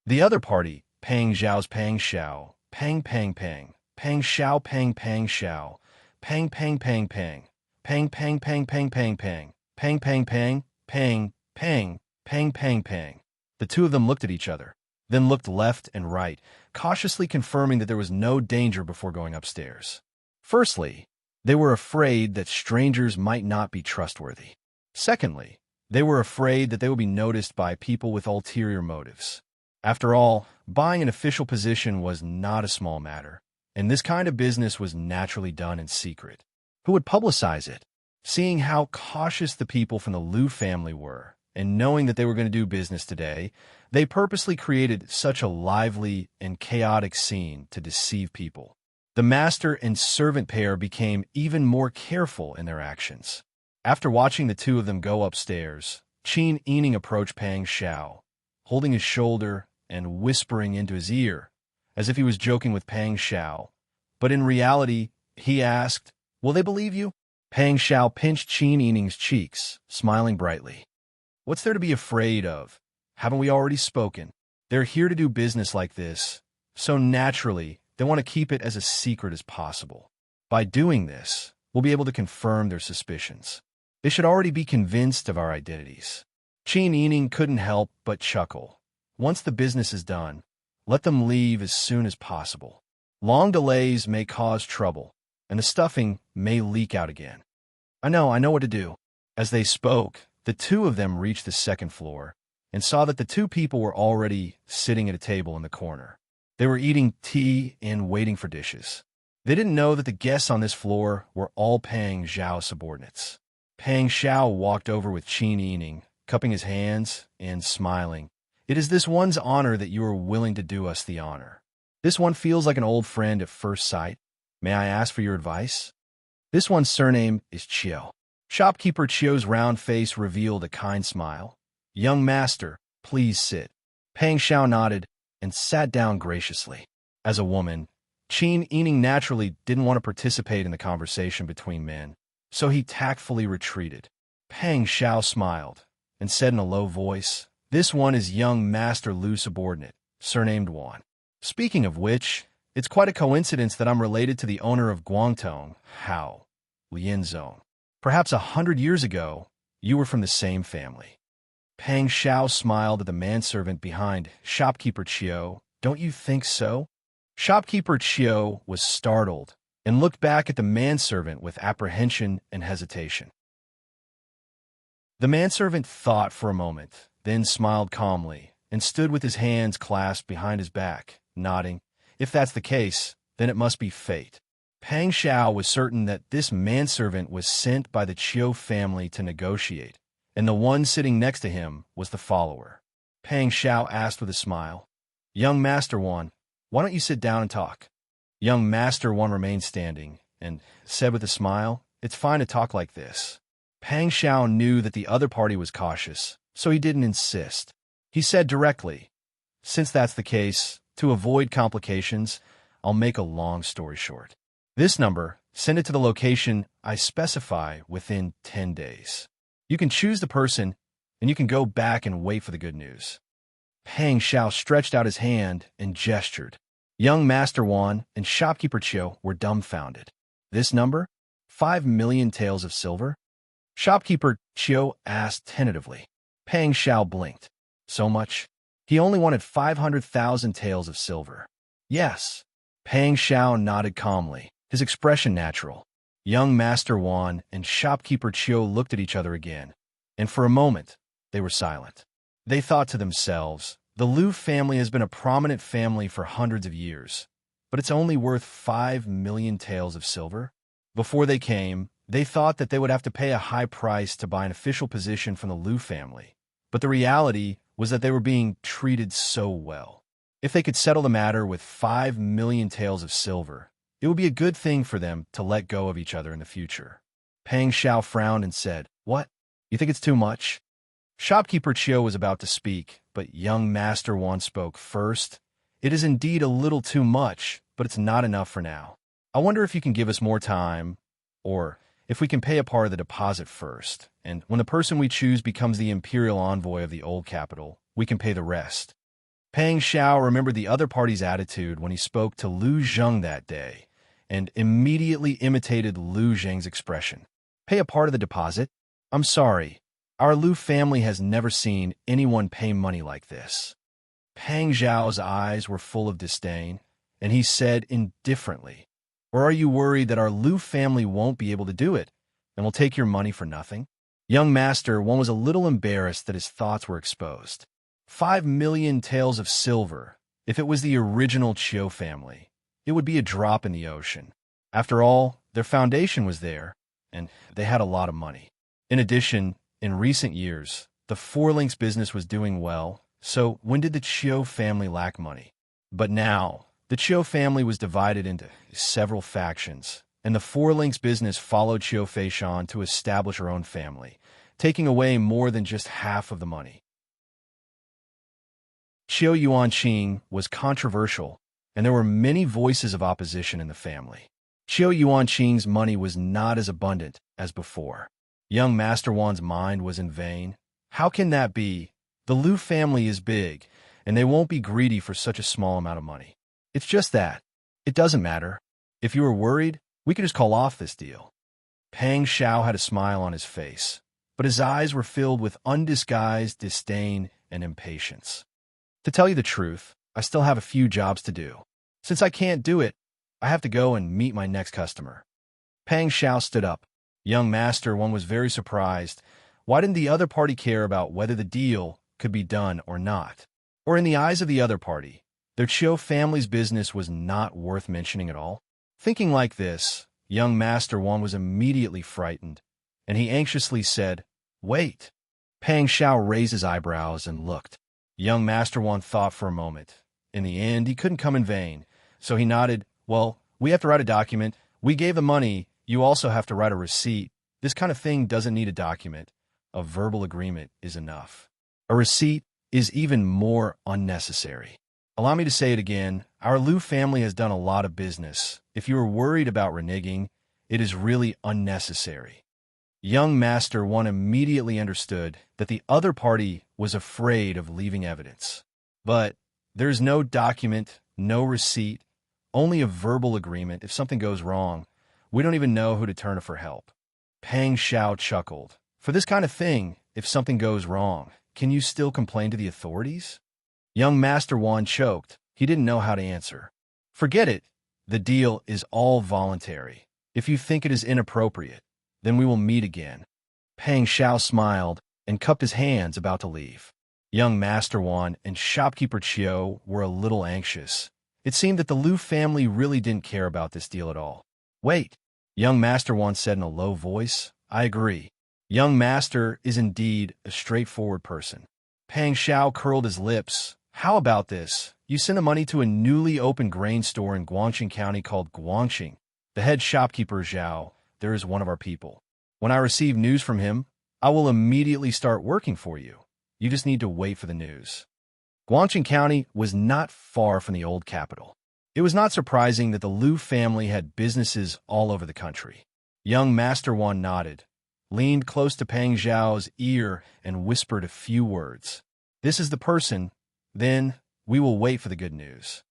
The other party, Pang Xiao's Pang Xiao, Pang Pang Pang, Pang Xiao Pang Pang Xiao, Pang Pang Pang Pang, Pang Pang Pang Pang Pang Pang, Pang Pang Pang, Pang, Pang, Pang Pang Pang. The two of them looked at each other, then looked left and right, cautiously confirming that there was no danger before going upstairs. Firstly, they were afraid that strangers might not be trustworthy. Secondly, they were afraid that they would be noticed by people with ulterior motives. After all, buying an official position was not a small matter, and this kind of business was naturally done in secret. Who would publicize it? Seeing how cautious the people from the Liu family were, and knowing that they were going to do business today, they purposely created such a lively and chaotic scene to deceive people. The master and servant pair became even more careful in their actions. After watching the two of them go upstairs, Qin Yining approached Pang Xiao, holding his shoulder and whispering into his ear, as if he was joking with Pang Xiao. But in reality, he asked, "Will they believe you?" Pang Xiao pinched Qin Yining's cheeks, smiling brightly. "What's there to be afraid of? Haven't we already spoken? They're here to do business like this, so naturally, they want to keep it as a secret as possible. By doing this, we'll be able to confirm their suspicions. They should already be convinced of our identities." Qin Yining couldn't help but chuckle. Once the business is done, let them leave as soon as possible. Long delays may cause trouble, and the stuffing may leak out again. I know what to do." As they spoke, the two of them reached the second floor and saw that the two people were already sitting at a table in the corner. They were eating tea and waiting for dishes. They didn't know that the guests on this floor were all Pang Xiao subordinates. Pang Xiao walked over with Qin Yining, cupping his hands and smiling. "It is this one's honor that you are willing to do us the honor. This one feels like an old friend at first sight. May I ask for your advice?" This one's surname is Chiu. Shopkeeper Chiu's round face revealed a kind smile. "Young master, please sit." Pang Xiao nodded and sat down graciously. As a woman, Qin Yining naturally didn't want to participate in the conversation between men, so he tactfully retreated. Pang Xiao smiled and said in a low voice, "This one is young Master Liu's subordinate, surnamed Wan. Speaking of which, it's quite a coincidence that I'm related to the owner of Guangdong, Hao, Lianzong. Perhaps 100 years ago, you were from the same family." Pang Xiao smiled at the manservant behind Shopkeeper Chiu. "Don't you think so?" Shopkeeper Chiu was startled and looked back at the manservant with apprehension and hesitation. The manservant thought for a moment, then smiled calmly and stood with his hands clasped behind his back, nodding. If that's the case, then it must be fate. Pang Xiao was certain that this manservant was sent by the Chiu family to negotiate, and the one sitting next to him was the follower. Pang Xiao asked with a smile, "Young Master Wan, why don't you sit down and talk?" Young Master Wan remained standing and said with a smile, "It's fine to talk like this." Pang Xiao knew that the other party was cautious, so he didn't insist. He said directly, "Since that's the case, to avoid complications, I'll make a long story short. This number, send it to the location I specify within 10 days. You can choose the person, and you can go back and wait for the good news." Pang Xiao stretched out his hand and gestured. Young Master Wan and Shopkeeper Chiu were dumbfounded. "This number? 5 million taels of silver?" Shopkeeper Chiu asked tentatively. Pang Xiao blinked. "So much?" He only wanted 500,000 taels of silver. "Yes." Pang Xiao nodded calmly, his expression natural. Young Master Wan and Shopkeeper Chiu looked at each other again, and for a moment, they were silent. They thought to themselves, the Liu family has been a prominent family for hundreds of years. but it's only worth 5 million taels of silver. Before they came, they thought that they would have to pay a high price to buy an official position from the Liu family, but the reality was that they were being treated so well. If they could settle the matter with 5 million taels of silver, it would be a good thing for them to let go of each other in the future. Pang Xiao frowned and said, "What? You think it's too much?" Shopkeeper Chiu was about to speak, but young Master Wan spoke first. "It is indeed a little too much, but it's not enough for now. I wonder if you can give us more time, or if we can pay a part of the deposit first, and when the person we choose becomes the imperial envoy of the old capital, we can pay the rest." Pang Xiao remembered the other party's attitude when he spoke to Liu Zheng that day, and immediately imitated Liu Zheng's expression. "Pay a part of the deposit? I'm sorry. Our Liu family has never seen anyone pay money like this." Pang Xiao's eyes were full of disdain, and he said indifferently, "Or are you worried that our Liu family won't be able to do it, and will take your money for nothing?" Young Master Wan was a little embarrassed that his thoughts were exposed. 5 million taels of silver. If it was the original Chiu family, it would be a drop in the ocean. After all, their foundation was there, and they had a lot of money. In addition, in recent years, the Four Links business was doing well, so when did the Chiu family lack money? But now, the Chiu family was divided into several factions, and the Four Links business followed Chiu Feishan to establish her own family, taking away more than just half of the money. Chiu Yuanqing was controversial, and there were many voices of opposition in the family. Chiu Yuanqing's money was not as abundant as before. Young Master Wan's mind was in vain. How can that be? The Liu family is big, and they won't be greedy for such a small amount of money. It's just that. It doesn't matter. If you were worried, we could just call off this deal. Pang Xiao had a smile on his face, but his eyes were filled with undisguised disdain and impatience. To tell you the truth, I still have a few jobs to do. Since I can't do it, I have to go and meet my next customer. Pang Xiao stood up. Young Master Wan was very surprised. Why didn't the other party care about whether the deal could be done or not? Or in the eyes of the other party, their Chiu family's business was not worth mentioning at all? Thinking like this, young Master Wan was immediately frightened, and he anxiously said, "Wait." Pang Xiao raised his eyebrows and looked. Young Master Wan thought for a moment. In the end, he couldn't come in vain, so he nodded. "Well, we have to write a document. We gave the money. You also have to write a receipt. This kind of thing doesn't need a document. A verbal agreement is enough. A receipt is even more unnecessary. Allow me to say it again. Our Liu family has done a lot of business. If you are worried about reneging, it is really unnecessary." Young Master Wan immediately understood that the other party was afraid of leaving evidence. But there's no document, no receipt, only a verbal agreement. If something goes wrong, we don't even know who to turn to for help. Pang Xiao chuckled. "For this kind of thing, if something goes wrong, can you still complain to the authorities?" Young Master Wan choked. He didn't know how to answer. "Forget it. The deal is all voluntary. If you think it is inappropriate, then we will meet again." Pang Xiao smiled and cupped his hands about to leave. Young Master Wan and Shopkeeper Chiu were a little anxious. It seemed that the Liu family really didn't care about this deal at all. "Wait," young Master Wan said in a low voice. "I agree. Young Master is indeed a straightforward person." Pang Xiao curled his lips. "How about this? You send the money to a newly opened grain store in Guangxing County called Guangxing. The head shopkeeper, Zhao, there is one of our people. When I receive news from him, I will immediately start working for you. You just need to wait for the news." Guangxing County was not far from the old capital. It was not surprising that the Liu family had businesses all over the country. Young Master Wan nodded, leaned close to Pang Xiao's ear, and whispered a few words. "This is the person. Then we will wait for the good news."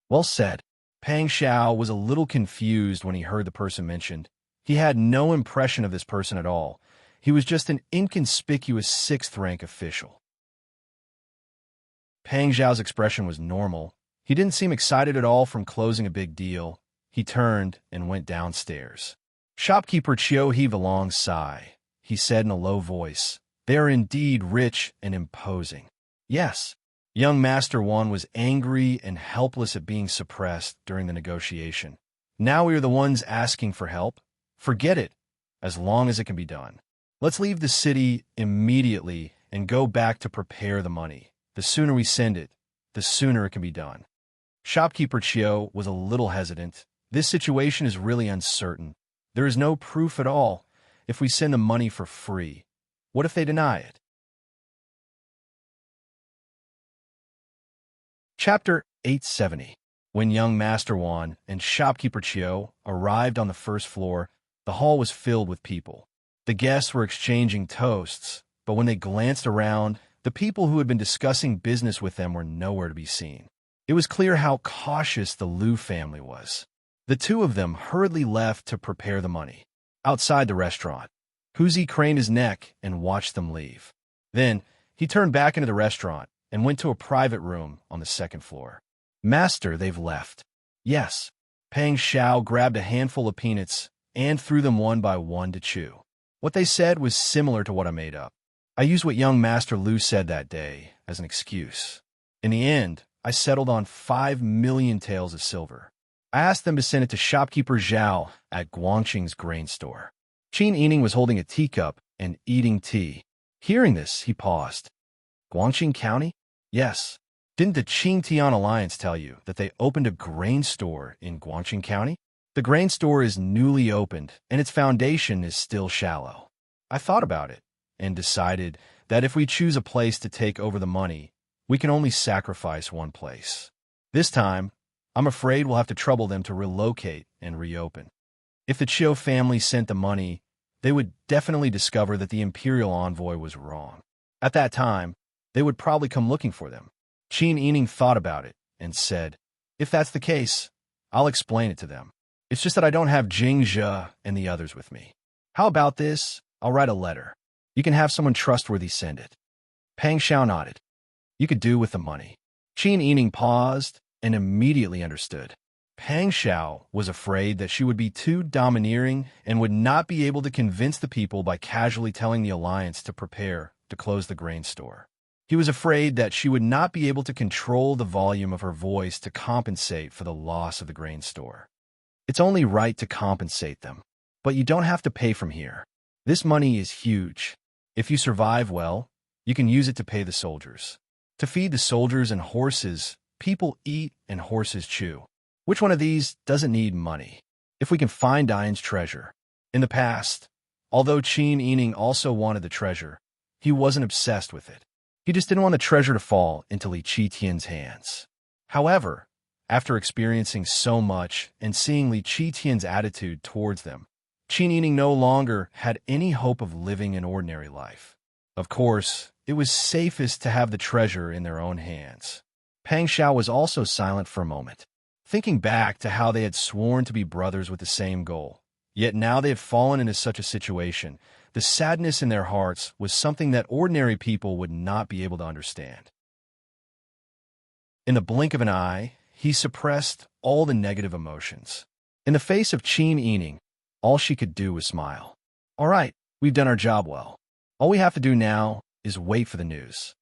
"Well said." Pang Xiao was a little confused when he heard the person mentioned. He had no impression of this person at all. He was just an inconspicuous sixth-rank official. Pang Xiao's expression was normal. He didn't seem excited at all from closing a big deal. He turned and went downstairs. Shopkeeper Chiu heaved a long sigh. He said in a low voice, "They are indeed rich and imposing." "Yes." Young Master Wan was angry and helpless at being suppressed during the negotiation. Now we are the ones asking for help? Forget it, as long as it can be done. Let's leave the city immediately and go back to prepare the money. The sooner we send it, the sooner it can be done. Shopkeeper Chio was a little hesitant. This situation is really uncertain. There is no proof at all if we send the money for free. What if they deny it? Chapter 870. When young Master Wan and shopkeeper Chio arrived on the first floor, the hall was filled with people. The guests were exchanging toasts, but when they glanced around, the people who had been discussing business with them were nowhere to be seen. It was clear how cautious the Liu family was. The two of them hurriedly left to prepare the money. Outside the restaurant, Huzi craned his neck and watched them leave. Then, he turned back into the restaurant and went to a private room on the second floor. Master, they've left. Yes. Pang Xiao grabbed a handful of peanuts and threw them one by one to chew. What they said was similar to what I made up. I used what young Master Liu said that day as an excuse. In the end, I settled on 5 million taels of silver. I asked them to send it to shopkeeper Zhao at Guangqing's grain store. Qin Yining was holding a teacup and eating tea. Hearing this, he paused. Guangqing County? Yes. Didn't the Qingtian Alliance tell you that they opened a grain store in Guangqing County? The grain store is newly opened, and its foundation is still shallow. I thought about it and decided that if we choose a place to take over the money, we can only sacrifice one place. This time, I'm afraid we'll have to trouble them to relocate and reopen. If the Chiu family sent the money, they would definitely discover that the imperial envoy was wrong. At that time, they would probably come looking for them. Qin Yining thought about it and said, if that's the case, I'll explain it to them. It's just that I don't have Jing Zhe and the others with me. How about this? I'll write a letter. You can have someone trustworthy send it. Pang Xiao nodded. You could do with the money. Qin Yining paused and immediately understood. Pang Xiao was afraid that she would be too domineering and would not be able to convince the people by casually telling the alliance to prepare to close the grain store. He was afraid that she would not be able to control the volume of her voice to compensate for the loss of the grain store. It's only right to compensate them, but you don't have to pay from here. This money is huge. If you survive well, you can use it to pay the soldiers. To feed the soldiers and horses, people eat and horses chew. Which one of these doesn't need money? If we can find Diane's treasure. In the past, although Qin Yining also wanted the treasure, he wasn't obsessed with it. He just didn't want the treasure to fall into Li Qitian's hands. However, after experiencing so much and seeing Li Qitian's attitude towards them, Qin Yining no longer had any hope of living an ordinary life. Of course, it was safest to have the treasure in their own hands. Pang Xiao was also silent for a moment, thinking back to how they had sworn to be brothers with the same goal. Yet now they had fallen into such a situation. The sadness in their hearts was something that ordinary people would not be able to understand. In the blink of an eye, he suppressed all the negative emotions. In the face of Qin Yining, all she could do was smile. All right, we've done our job well. All we have to do now is wait for the news.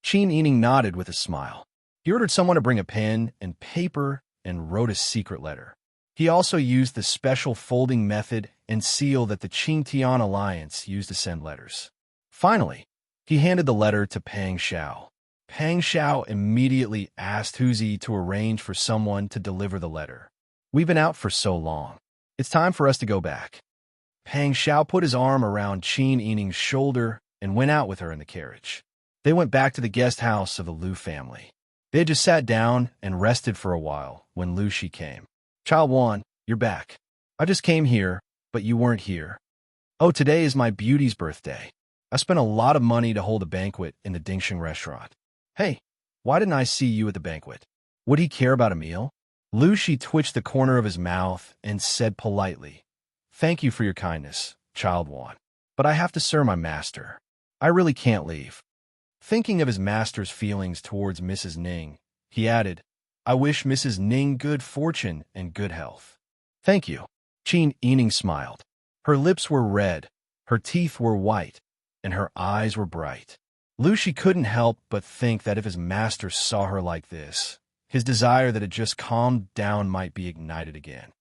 Qin Yining nodded with a smile. He ordered someone to bring a pen and paper and wrote a secret letter. He also used the special folding method and seal that the Qingtian Alliance used to send letters. Finally, he handed the letter to Pang Xiao. Pang Xiao immediately asked Huzi to arrange for someone to deliver the letter. We've been out for so long. It's time for us to go back. Pang Xiao put his arm around Qin Yining's shoulder and went out with her in the carriage. They went back to the guest house of the Liu family. They had just sat down and rested for a while when Liu Shi came. Child Wan, you're back. I just came here, but you weren't here. Oh, today is my beauty's birthday. I spent a lot of money to hold a banquet in the Dingxing restaurant. Hey, why didn't I see you at the banquet? Would he care about a meal? Liu Shi twitched the corner of his mouth and said politely, Thank you for your kindness, Child Wan, but I have to serve my master. I really can't leave. Thinking of his master's feelings towards Mrs. Ning, he added, I wish Mrs. Ning good fortune and good health. Thank you. Qin Yining smiled. Her lips were red, her teeth were white, and her eyes were bright. Lucy couldn't help but think that if his master saw her like this, his desire that had just calmed down might be ignited again.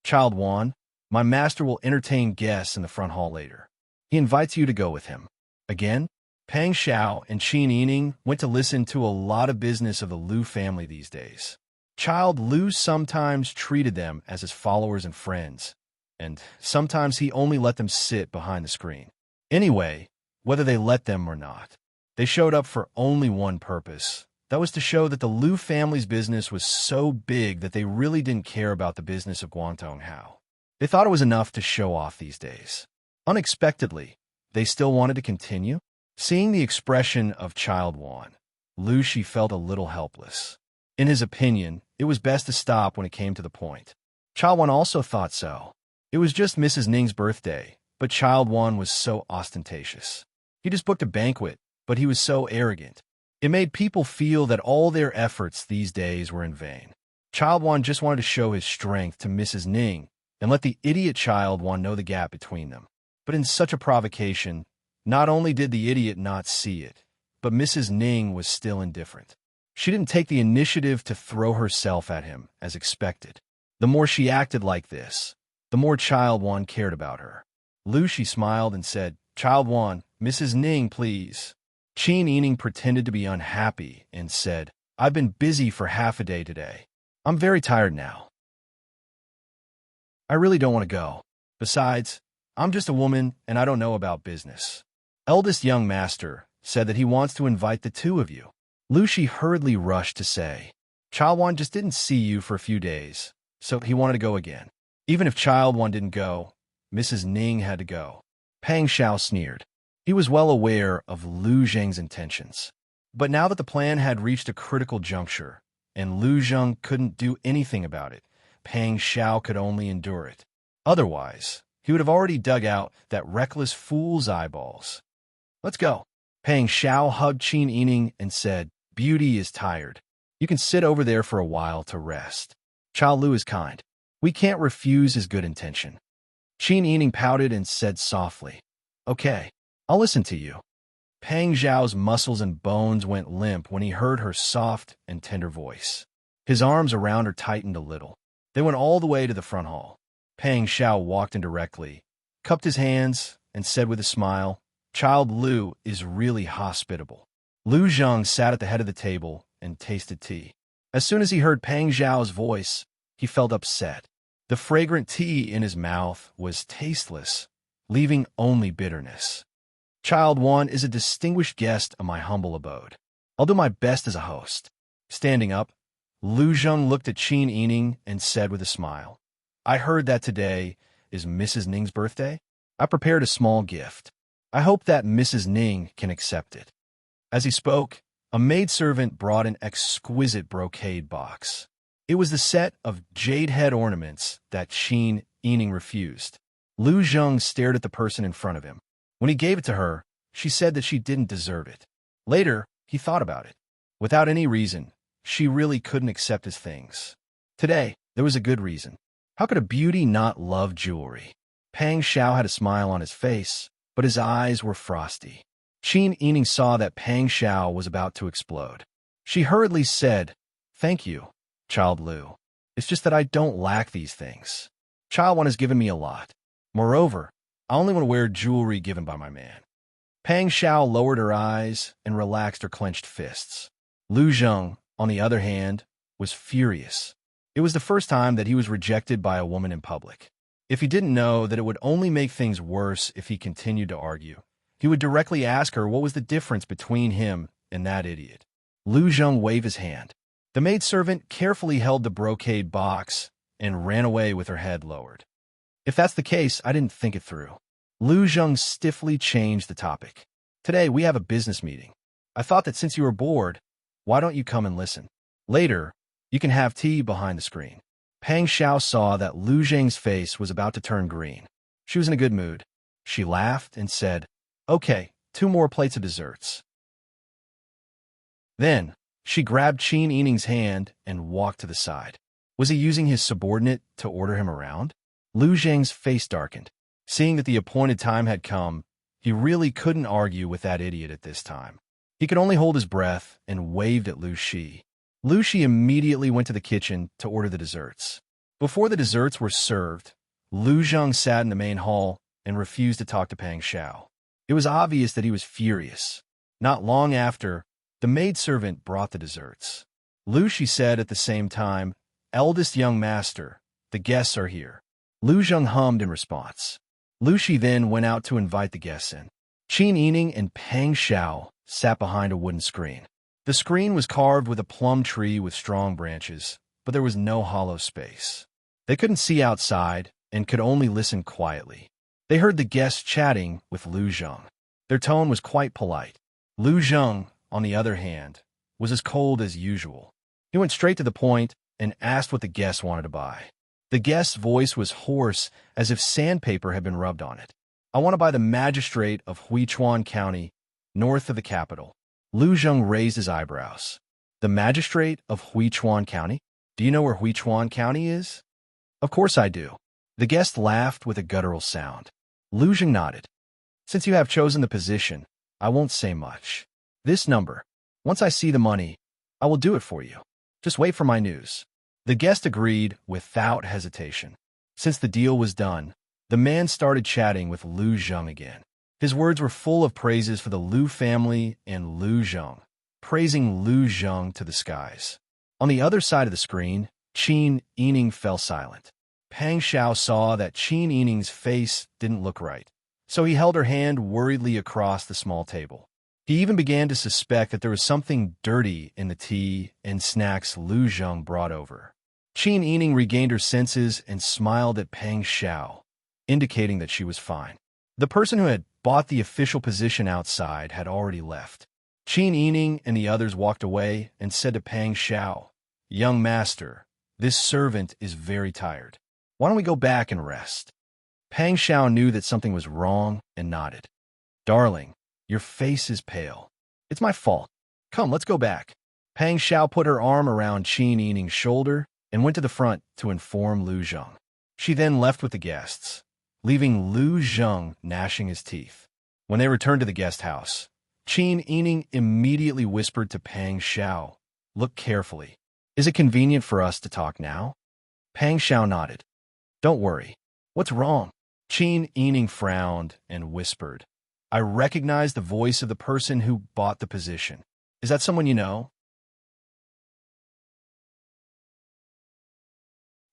Child Juan, my master will entertain guests in the front hall later. He invites you to go with him. Again, Pang Xiao and Qin Yining went to listen to a lot of business of the Liu family these days. Child Liu sometimes treated them as his followers and friends, and sometimes he only let them sit behind the screen. Anyway, whether they let them or not, they showed up for only one purpose. That was to show that the Liu family's business was so big that they really didn't care about the business of Guangdong Hao. They thought it was enough to show off these days. Unexpectedly, they still wanted to continue. Seeing the expression of Child Juan, Liu Shi felt a little helpless. In his opinion, it was best to stop when it came to the point. Child Juan also thought so. It was just Mrs. Ning's birthday, but Child Juan was so ostentatious. He just booked a banquet, but he was so arrogant. It made people feel that all their efforts these days were in vain. Child Juan just wanted to show his strength to Mrs. Ning and let the idiot Child Juan know the gap between them. But in such a provocation, not only did the idiot not see it, but Mrs. Ning was still indifferent. She didn't take the initiative to throw herself at him, as expected. The more she acted like this, the more Child Juan cared about her. Liu Shi smiled and said, Child Juan, Mrs. Ning, please. Qin Yining pretended to be unhappy and said, I've been busy for half a day today. I'm very tired now. I really don't want to go. Besides, I'm just a woman and I don't know about business. Eldest young master said that he wants to invite the two of you. Liu Shi hurriedly rushed to say, Child Juan just didn't see you for a few days, so he wanted to go again. Even if Child Juan didn't go, Mrs. Ning had to go. Pang Xiao sneered. He was well aware of Liu Zheng's intentions. But now that the plan had reached a critical juncture, and Liu Zheng couldn't do anything about it, Pang Xiao could only endure it. Otherwise, he would have already dug out that reckless fool's eyeballs. Let's go. Pang Xiao hugged Qin Yining and said, Beauty is tired. You can sit over there for a while to rest. Child Liu is kind. We can't refuse his good intention. Qin Yining pouted and said softly, Okay, I'll listen to you. Pang Xiao's muscles and bones went limp when he heard her soft and tender voice. His arms around her tightened a little. They went all the way to the front hall. Pang Xiao walked in directly, cupped his hands, and said with a smile, Child Liu is really hospitable. Liu Zheng sat at the head of the table and tasted tea. As soon as he heard Pang Xiao's voice, he felt upset. The fragrant tea in his mouth was tasteless, leaving only bitterness. Child Juan is a distinguished guest of my humble abode. I'll do my best as a host. Standing up, Liu Zheng looked at Qin Yining and said with a smile, I heard that today is Mrs. Ning's birthday. I prepared a small gift. I hope that Mrs. Ning can accept it. As he spoke, a maidservant brought an exquisite brocade box. It was the set of jade head ornaments that Qin Yining refused. Liu Zheng stared at the person in front of him. When he gave it to her, she said that she didn't deserve it. Later, he thought about it. Without any reason, she really couldn't accept his things. Today, there was a good reason. How could a beauty not love jewelry? Pang Xiao had a smile on his face, but his eyes were frosty. Qin Yining saw that Pang Xiao was about to explode. She hurriedly said, Thank you, Child Liu. It's just that I don't lack these things. Child Juan has given me a lot. Moreover, I only want to wear jewelry given by my man. Pang Xiao lowered her eyes and relaxed her clenched fists. Liu Zheng, on the other hand, was furious. It was the first time that he was rejected by a woman in public. If he didn't know that it would only make things worse if he continued to argue, he would directly ask her what was the difference between him and that idiot. Liu Zheng waved his hand. The maidservant carefully held the brocade box and ran away with her head lowered. If that's the case, I didn't think it through. Liu Zheng stiffly changed the topic. Today, we have a business meeting. I thought that since you were bored, why don't you come and listen? Later, you can have tea behind the screen. Pang Xiao saw that Liu Zheng's face was about to turn green. She was in a good mood. She laughed and said, Okay, 2 more plates of desserts. Then, she grabbed Qin Yining's hand and walked to the side. Was he using his subordinate to order him around? Liu Zheng's face darkened. Seeing that the appointed time had come, he really couldn't argue with that idiot at this time. He could only hold his breath and waved at Lu Shi. Lu Shi immediately went to the kitchen to order the desserts. Before the desserts were served, Lu Zheng sat in the main hall and refused to talk to Pang Xiao. It was obvious that he was furious. Not long after, the maidservant brought the desserts. Lu Shi said at the same time, "Eldest young master, the guests are here." Lu Zheng hummed in response. Lu Shi then went out to invite the guests in. Qin Yining and Pang Xiao sat behind a wooden screen. The screen was carved with a plum tree with strong branches, but there was no hollow space. They couldn't see outside and could only listen quietly. They heard the guests chatting with Lu Zheng. Their tone was quite polite. Lu Zheng, on the other hand, was as cold as usual. He went straight to the point and asked what the guests wanted to buy. The guest's voice was hoarse, as if sandpaper had been rubbed on it. "I want to buy the magistrate of Huichuan County, north of the capital." Lu Zheng raised his eyebrows. "The magistrate of Huichuan County? Do you know where Huichuan County is?" "Of course I do." The guest laughed with a guttural sound. Lu Zheng nodded. "Since you have chosen the position, I won't say much. This number. Once I see the money, I will do it for you. Just wait for my news." The guest agreed without hesitation. Since the deal was done, the man started chatting with Lu Zheng again. His words were full of praises for the Lu family and Lu Zheng, praising Lu Zheng to the skies. On the other side of the screen, Qin Yining fell silent. Pang Xiao saw that Qin Yining's face didn't look right, so he held her hand worriedly across the small table. He even began to suspect that there was something dirty in the tea and snacks Lu Zheng brought over. Qin Yining regained her senses and smiled at Pang Xiao, indicating that she was fine. The person who had bought the official position outside had already left. Qin Yining and the others walked away and said to Pang Xiao, "Young master, this servant is very tired. Why don't we go back and rest?" Pang Xiao knew that something was wrong and nodded. "Darling, your face is pale. It's my fault. Come, let's go back." Pang Xiao put her arm around Qin Yining's shoulder and went to the front to inform Lu Zheng. She then left with the guests, leaving Lu Zheng gnashing his teeth. When they returned to the guest house, Qin Yining immediately whispered to Pang Xiao, "Look carefully. Is it convenient for us to talk now?" Pang Xiao nodded. "Don't worry. What's wrong?" Qin Yining frowned and whispered, "I recognize the voice of the person who bought the position. Is that someone you know?"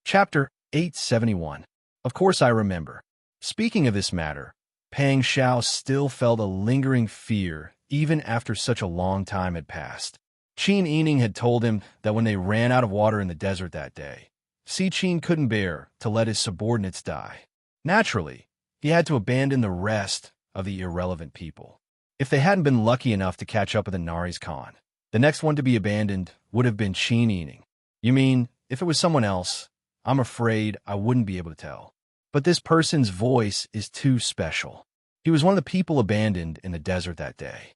Chapter 871. Of course I remember. Speaking of this matter, Pang Xiao still felt a lingering fear even after such a long time had passed. Qin Yining had told him that when they ran out of water in the desert that day, Si Qin couldn't bear to let his subordinates die. Naturally, he had to abandon the rest of the irrelevant people. If they hadn't been lucky enough to catch up with the Nari's Khan, the next one to be abandoned would have been Qin Yining. You mean, if it was someone else, I'm afraid I wouldn't be able to tell. But this person's voice is too special. He was one of the people abandoned in the desert that day.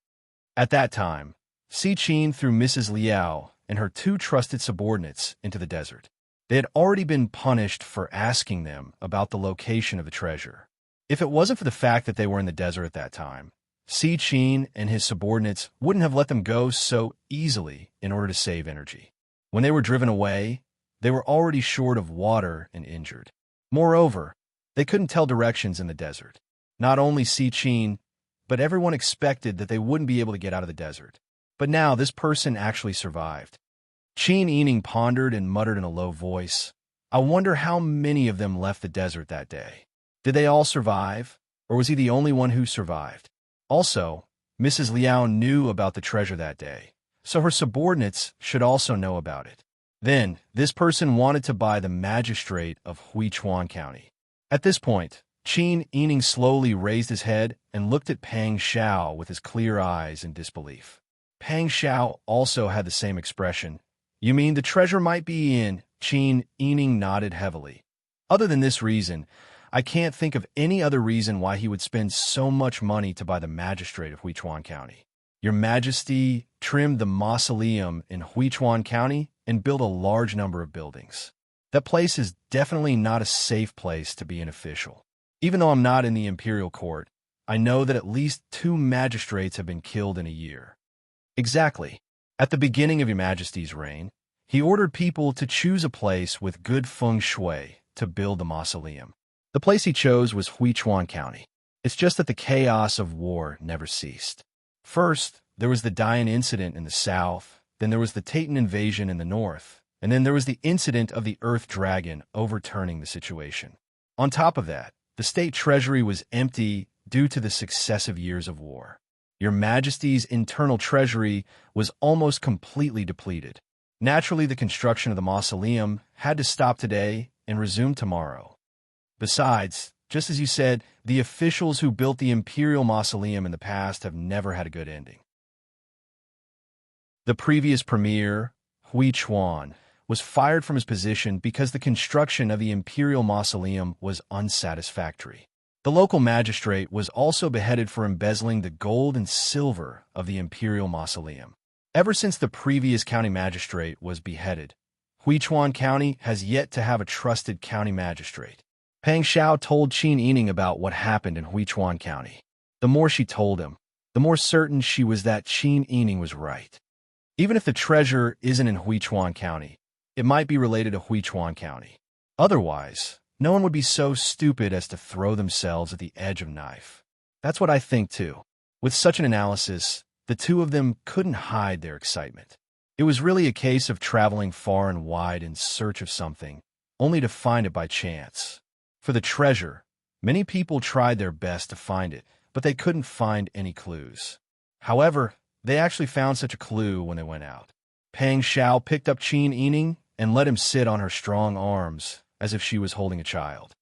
At that time, Si Qin threw Mrs. Liao and her two trusted subordinates into the desert. They had already been punished for asking them about the location of the treasure. If it wasn't for the fact that they were in the desert at that time, Si Qin and his subordinates wouldn't have let them go so easily in order to save energy. When they were driven away, they were already short of water and injured. Moreover, they couldn't tell directions in the desert. Not only Si Qin, but everyone expected that they wouldn't be able to get out of the desert. But now this person actually survived. Qin Yining pondered and muttered in a low voice, "I wonder how many of them left the desert that day. Did they all survive, or was he the only one who survived?" Also, Mrs. Liao knew about the treasure that day, so her subordinates should also know about it. Then, this person wanted to buy the magistrate of Huichuan County. At this point, Qin Yining slowly raised his head and looked at Pang Xiao with his clear eyes in disbelief. Pang Xiao also had the same expression. "You mean the treasure might be in?" Qin Yining nodded heavily. "Other than this reason, I can't think of any other reason why he would spend so much money to buy the magistrate of Huichuan County. Your Majesty trimmed the mausoleum in Huichuan County and built a large number of buildings. That place is definitely not a safe place to be an official. Even though I'm not in the imperial court, I know that at least 2 magistrates have been killed in a year. Exactly. At the beginning of Your Majesty's reign, he ordered people to choose a place with good feng shui to build the mausoleum. The place he chose was Huichuan County. It's just that the chaos of war never ceased. First, there was the Dian incident in the south, then there was the Titan invasion in the north, and then there was the incident of the Earth Dragon overturning the situation. On top of that, the state treasury was empty due to the successive years of war. Your Majesty's internal treasury was almost completely depleted. Naturally, the construction of the mausoleum had to stop today and resume tomorrow. Besides, just as you said, the officials who built the imperial mausoleum in the past have never had a good ending. The previous premier, Hui Chuan, was fired from his position because the construction of the imperial mausoleum was unsatisfactory. The local magistrate was also beheaded for embezzling the gold and silver of the imperial mausoleum. Ever since the previous county magistrate was beheaded, Huichuan County has yet to have a trusted county magistrate. Pang Xiao told Qin Yining about what happened in Huichuan County. The more she told him, the more certain she was that Qin Yining was right. Even if the treasure isn't in Huichuan County, it might be related to Huichuan County. Otherwise, no one would be so stupid as to throw themselves at the edge of a knife. That's what I think too. With such an analysis, the two of them couldn't hide their excitement. It was really a case of traveling far and wide in search of something, only to find it by chance. For the treasure, many people tried their best to find it, but they couldn't find any clues. However, they actually found such a clue when they went out. Pang Xiao picked up Qin Yining and let him sit on her strong arms, as if she was holding a child.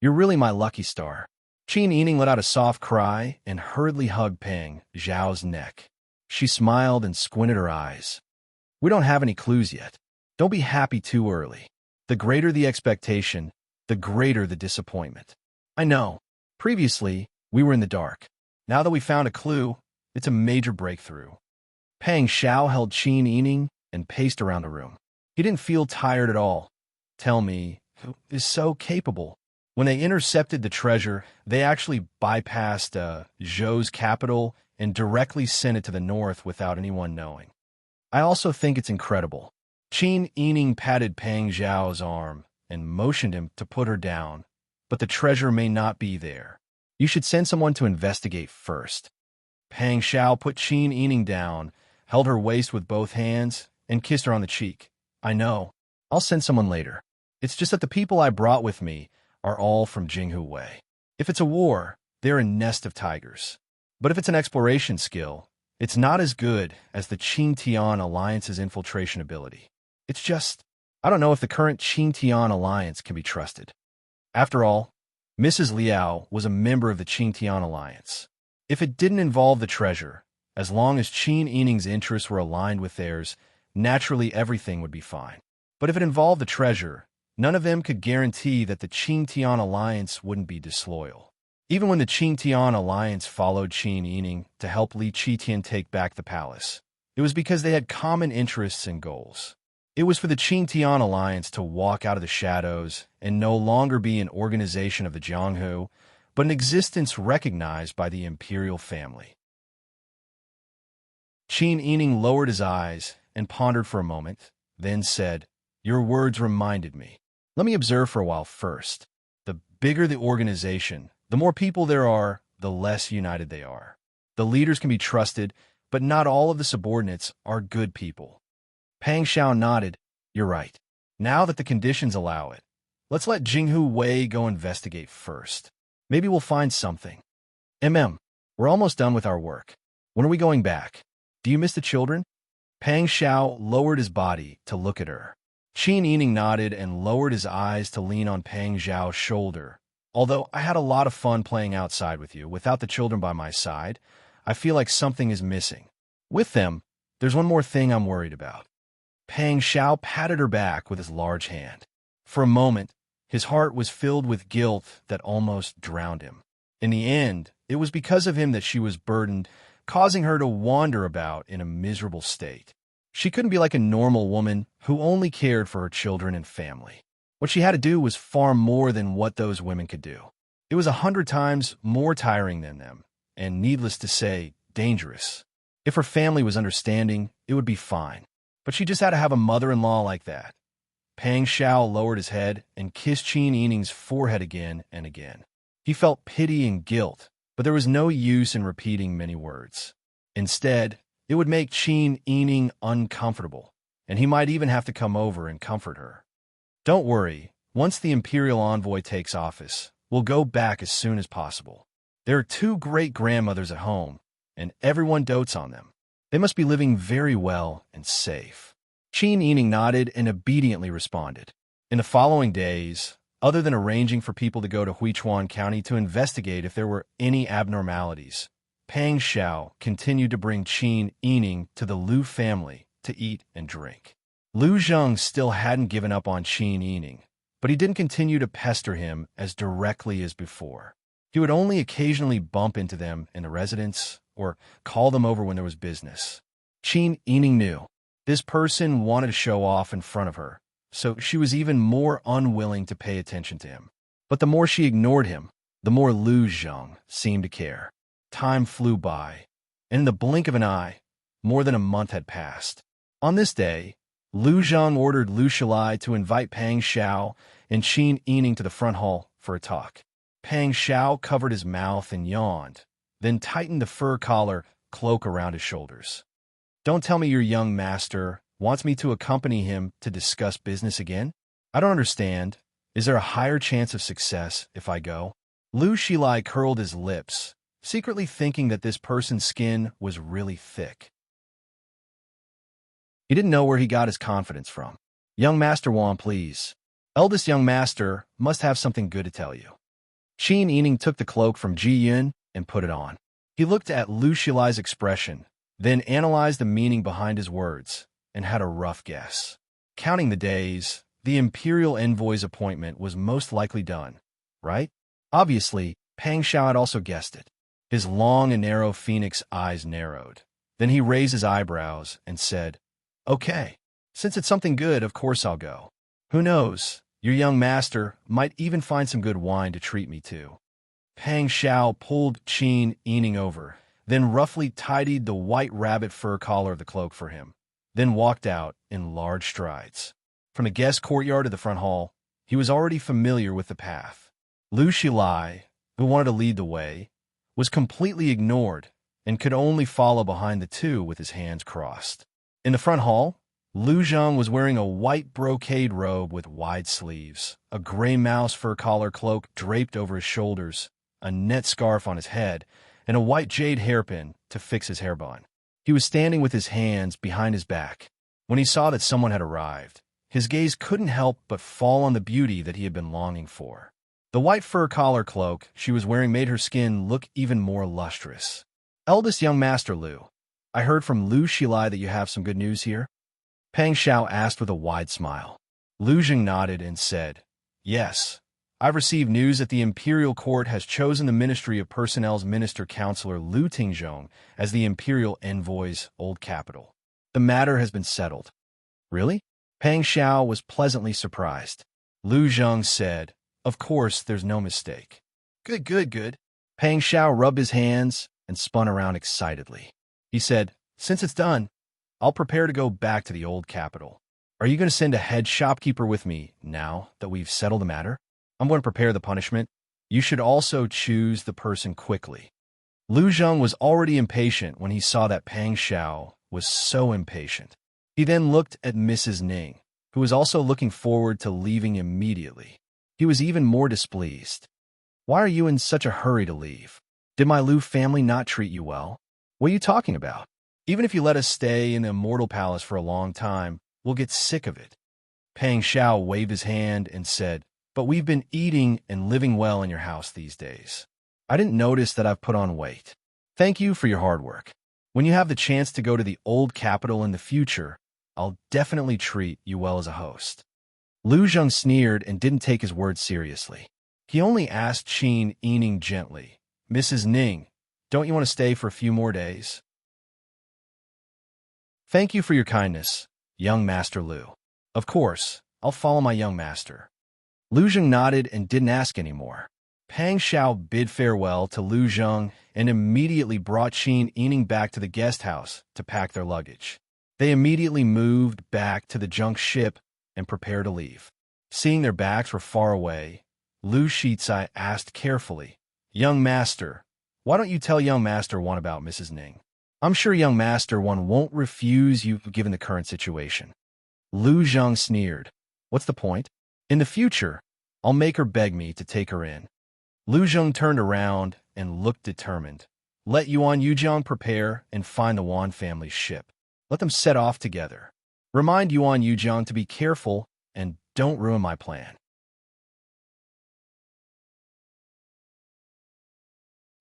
"You're really my lucky star." Qin Yining let out a soft cry and hurriedly hugged Pang Xiao's neck. She smiled and squinted her eyes. "We don't have any clues yet. Don't be happy too early. The greater the expectation, the greater the disappointment." "I know. Previously, we were in the dark. Now that we found a clue, it's a major breakthrough." Pang Xiao held Qin Yining and paced around the room. He didn't feel tired at all. "Tell me, who is so capable?" When they intercepted the treasure, they actually bypassed Zhou's capital and directly sent it to the north without anyone knowing. "I also think it's incredible." Qin Yining patted Pang Xiao's arm and motioned him to put her down, "But the treasure may not be there. You should send someone to investigate first." Pang Xiao put Qin Yining down, held her waist with both hands, and kissed her on the cheek. "I know. I'll send someone later. It's just that the people I brought with me are all from Jinghu Wei. If it's a war, they're a nest of tigers. But if it's an exploration skill, it's not as good as the Qing-Tian Alliance's infiltration ability. It's just, I don't know if the current Qing-Tian Alliance can be trusted." After all, Mrs. Liao was a member of the Qing-Tian Alliance. If it didn't involve the treasure, as long as Qin Yining's interests were aligned with theirs, naturally everything would be fine. But if it involved the treasure, none of them could guarantee that the Qing-Tian Alliance wouldn't be disloyal. Even when the Qing-Tian Alliance followed Qin Yining to help Li Qitian take back the palace, it was because they had common interests and goals. It was for the Qing-Tian Alliance to walk out of the shadows and no longer be an organization of the Jianghu, but an existence recognized by the imperial family. Qin Yining lowered his eyes and pondered for a moment, then said, "Your words reminded me. Let me observe for a while first. The bigger the organization, the more people there are, the less united they are. The leaders can be trusted, but not all of the subordinates are good people." Pang Xiao nodded. "You're right. Now that the conditions allow it, let's let Jinghu Wei go investigate first. Maybe we'll find something. We're almost done with our work. When are we going back? Do you miss the children?" Pang Xiao lowered his body to look at her. Qin Yining nodded and lowered his eyes to lean on Pang Xiao's shoulder. "Although I had a lot of fun playing outside with you, without the children by my side, I feel like something is missing. With them, there's one more thing I'm worried about." Pang Xiao patted her back with his large hand. For a moment, his heart was filled with guilt that almost drowned him. In the end, it was because of him that she was burdened, causing her to wander about in a miserable state. She couldn't be like a normal woman who only cared for her children and family. What she had to do was far more than what those women could do. It was 100 times more tiring than them, and needless to say, dangerous. If her family was understanding, it would be fine. But she just had to have a mother-in-law like that. Pang Xiao lowered his head and kissed Qin Yining's forehead again and again. He felt pity and guilt, but there was no use in repeating many words. Instead, it would make Qin Yining uncomfortable, and he might even have to come over and comfort her. Don't worry, once the imperial envoy takes office, we'll go back as soon as possible. There are 2 great-grandmothers at home, and everyone dotes on them. They must be living very well and safe. Qin Yining nodded and obediently responded. In the following days, other than arranging for people to go to Huichuan County to investigate if there were any abnormalities, Pang Xiao continued to bring Qin Yining to the Liu family to eat and drink. Liu Zheng still hadn't given up on Qin Yining, but he didn't continue to pester him as directly as before. He would only occasionally bump into them in the residence or call them over when there was business. Qin Yining knew this person wanted to show off in front of her, so she was even more unwilling to pay attention to him. But the more she ignored him, the more Liu Zheng seemed to care. Time flew by, and in the blink of an eye, more than a month had passed. On this day, Liu Zheng ordered Liu Shilai to invite Pang Xiao and Qin Yining to the front hall for a talk. Pang Xiao covered his mouth and yawned, then tightened the fur collar cloak around his shoulders. Don't tell me your young master wants me to accompany him to discuss business again? I don't understand. Is there a higher chance of success if I go? Liu Shilai curled his lips, secretly thinking that this person's skin was really thick. He didn't know where he got his confidence from. Young Master Wan, please. Eldest young master must have something good to tell you. Qin Yining took the cloak from Ji Yun and put it on. He looked at Liu Shilai's expression, then analyzed the meaning behind his words, and had a rough guess. Counting the days, the imperial envoy's appointment was most likely done, right? Obviously, Pang Xiao had also guessed it. His long and narrow phoenix eyes narrowed. Then he raised his eyebrows and said, "Okay, since it's something good, of course I'll go. Who knows, your young master might even find some good wine to treat me to." Pang Xiao pulled Qin Yining over, then roughly tidied the white rabbit fur collar of the cloak for him, then walked out in large strides. From the guest courtyard to the front hall, he was already familiar with the path. Liu Shilai, who wanted to lead the way, was completely ignored and could only follow behind the two with his hands crossed. In the front hall, Liu Zheng was wearing a white brocade robe with wide sleeves, a gray mouse fur collar cloak draped over his shoulders, a net scarf on his head, and a white jade hairpin to fix his hair bun. He was standing with his hands behind his back. When he saw that someone had arrived, his gaze couldn't help but fall on the beauty that he had been longing for. The white fur collar cloak she was wearing made her skin look even more lustrous. "Eldest young Master Liu, I heard from Liu Shilai that you have some good news here?" Pang Xiao asked with a wide smile. Liu Zheng nodded and said, "Yes. I've received news that the imperial court has chosen the Ministry of Personnel's Minister Counselor Liu Tingzhong as the imperial envoy's old capital. The matter has been settled." "Really?" Pang Xiao was pleasantly surprised. Liu Zheng said, "Of course, there's no mistake." "Good, good, good." Pang Xiao rubbed his hands and spun around excitedly. He said, "Since it's done, I'll prepare to go back to the old capital. Are you going to send a head shopkeeper with me now that we've settled the matter? I'm going to prepare the punishment. You should also choose the person quickly." Liu Zheng was already impatient when he saw that Pang Xiao was so impatient. He then looked at Mrs. Ning, who was also looking forward to leaving immediately. He was even more displeased. "Why are you in such a hurry to leave? Did my Liu family not treat you well? What are you talking about? Even if you let us stay in the Immortal Palace for a long time, we'll get sick of it." Pang Xiao waved his hand and said, "But we've been eating and living well in your house these days. I didn't notice that I've put on weight. Thank you for your hard work. When you have the chance to go to the old capital in the future, I'll definitely treat you well as a host." Liu Zheng sneered and didn't take his words seriously. He only asked Qin Yining gently, "Mrs. Ning, don't you want to stay for a few more days?" "Thank you for your kindness, young Master Liu. Of course, I'll follow my young master." Liu Zheng nodded and didn't ask any more. Pang Xiao bid farewell to Lu Zheng and immediately brought Qin Yining back to the guest house to pack their luggage. They immediately moved back to the junk ship and prepared to leave. Seeing their backs were far away, Lu Shizai asked carefully, "Young Master, why don't you tell Young Master 1 about Mrs. Ning? I'm sure Young Master 1 won't refuse you given the current situation." Lu Zheng sneered. "What's the point? In the future, I'll make her beg me to take her in." Lu Zheng turned around and looked determined. "Let Yuan Yujiang prepare and find the Wan family's ship. Let them set off together. Remind Yuan Yujiang to be careful and don't ruin my plan."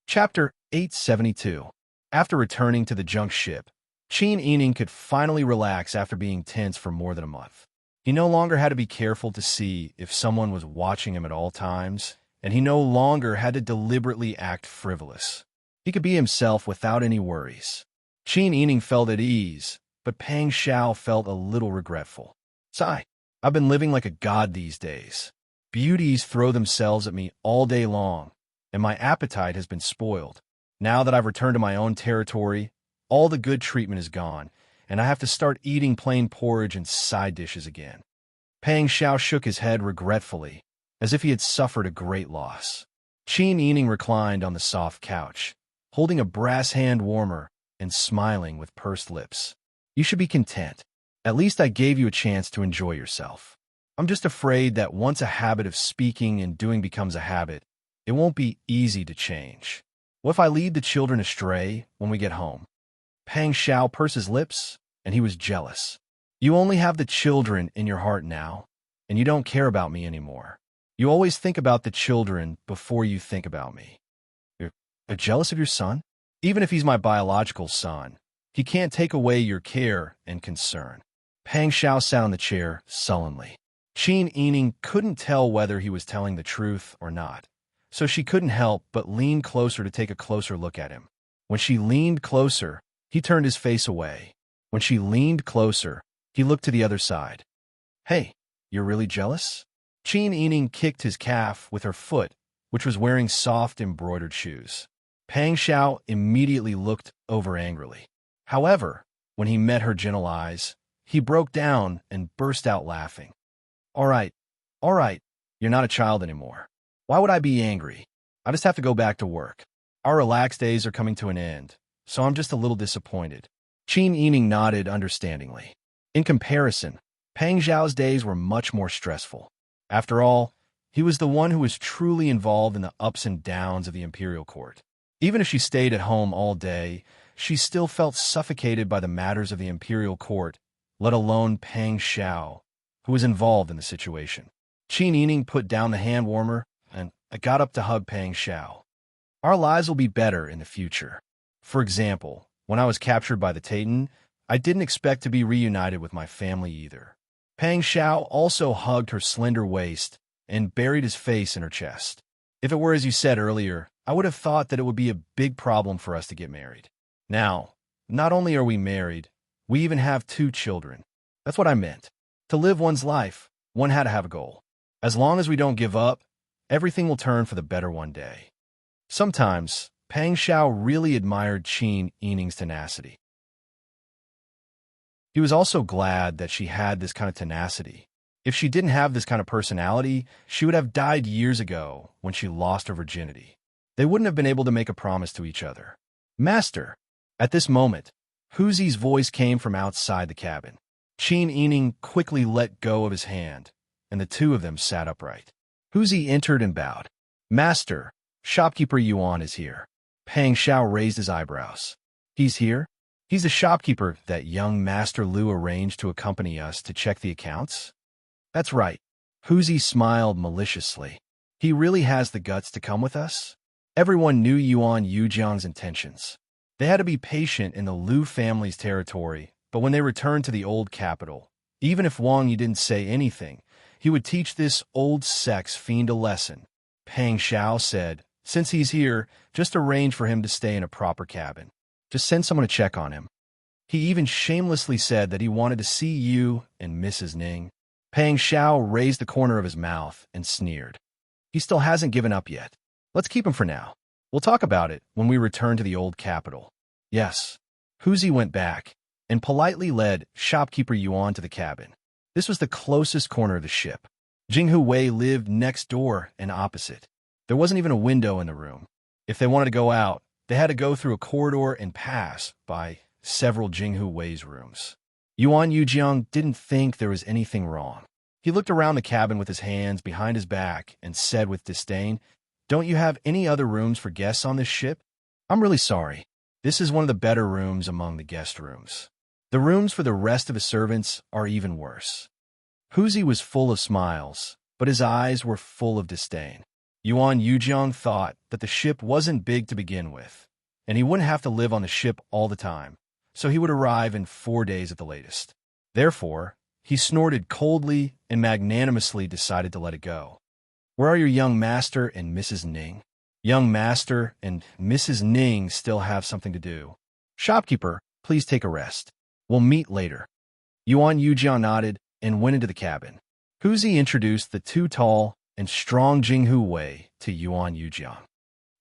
Chapter 872. After returning to the junk ship, Qin Yining could finally relax after being tense for more than a month. He no longer had to be careful to see if someone was watching him at all times, and he no longer had to deliberately act frivolous. He could be himself without any worries. Qin Yining felt at ease, but Pang Xiao felt a little regretful. "Sigh, I've been living like a god these days. Beauties throw themselves at me all day long, and my appetite has been spoiled. Now that I've returned to my own territory, all the good treatment is gone, and I have to start eating plain porridge and side dishes again." Pang Xiao shook his head regretfully, as if he had suffered a great loss. Qin Yining reclined on the soft couch, holding a brass hand warmer and smiling with pursed lips. "You should be content. At least I gave you a chance to enjoy yourself. I'm just afraid that once a habit of speaking and doing becomes a habit, it won't be easy to change. What if I lead the children astray when we get home?" Pang Xiao pursed his lips, and he was jealous. "You only have the children in your heart now, and you don't care about me anymore. You always think about the children before you think about me. You're jealous of your son? Even if he's my biological son, he can't take away your care and concern." Pang Xiao sat on the chair sullenly. Qin Yining couldn't tell whether he was telling the truth or not, so she couldn't help but lean closer to take a closer look at him. When she leaned closer, he turned his face away. When she leaned closer, he looked to the other side. "Hey, you're really jealous?" Qin Yining kicked his calf with her foot, which was wearing soft embroidered shoes. Pang Xiao immediately looked over angrily. However, when he met her gentle eyes, he broke down and burst out laughing. All right, you're not a child anymore. Why would I be angry? I just have to go back to work. Our relaxed days are coming to an end, so I'm just a little disappointed." Qin Yining nodded understandingly. In comparison, Pang Xiao's days were much more stressful. After all, he was the one who was truly involved in the ups and downs of the imperial court. Even if she stayed at home all day, she still felt suffocated by the matters of the imperial court, let alone Pang Xiao, who was involved in the situation. Qin Yining put down the hand warmer, and I got up to hug Pang Xiao. "Our lives will be better in the future. For example, when I was captured by the Titan, I didn't expect to be reunited with my family either." Pang Xiao also hugged her slender waist and buried his face in her chest. "If it were as you said earlier, I would have thought that it would be a big problem for us to get married. Now, not only are we married, we even have 2 children. That's what I meant. To live one's life, one had to have a goal. As long as we don't give up, everything will turn for the better one day." Sometimes, Pang Xiao really admired Qin Yining's tenacity. He was also glad that she had this kind of tenacity. If she didn't have this kind of personality, she would have died years ago when she lost her virginity. They wouldn't have been able to make a promise to each other. "Master!" At this moment, Huzi's voice came from outside the cabin. Qin Yining quickly let go of his hand, and the two of them sat upright. Huzi entered and bowed. "Master, shopkeeper Yuan is here." Pang Xiao raised his eyebrows. "He's here? He's the shopkeeper that young Master Lu arranged to accompany us to check the accounts?" "That's right." Huzi smiled maliciously. "He really has the guts to come with us?" Everyone knew Yuan Yujiang's intentions. They had to be patient in the Lu family's territory, but when they returned to the old capital, even if Wang Yi didn't say anything, he would teach this old sex fiend a lesson. Pang Xiao said, "Since he's here, just arrange for him to stay in a proper cabin. Just send someone to check on him." He even shamelessly said that he wanted to see you and Mrs. Ning. Pang Xiao raised the corner of his mouth and sneered. He still hasn't given up yet. Let's keep him for now. We'll talk about it when we return to the old capital. Yes. Huzi went back and politely led shopkeeper Yuan to the cabin. This was the closest corner of the ship. Jinghu Wei lived next door and opposite. There wasn't even a window in the room. If they wanted to go out, they had to go through a corridor and pass by several Jinghu Wei's rooms. Yuan Yujiang didn't think there was anything wrong. He looked around the cabin with his hands behind his back and said with disdain, "Don't you have any other rooms for guests on this ship? I'm really sorry. This is one of the better rooms among the guest rooms. The rooms for the rest of his servants are even worse." Huzi was full of smiles, but his eyes were full of disdain. Yuan Yujiang thought that the ship wasn't big to begin with, and he wouldn't have to live on the ship all the time, so he would arrive in 4 days at the latest. Therefore, he snorted coldly and magnanimously decided to let it go. "Where are your young master and Mrs. Ning?" "Young master and Mrs. Ning still have something to do. Shopkeeper, please take a rest. We'll meet later." Yuan Yujiang nodded and went into the cabin. Huzi introduced the two tall and strong Jinghu Wei to Yuan Yujiang.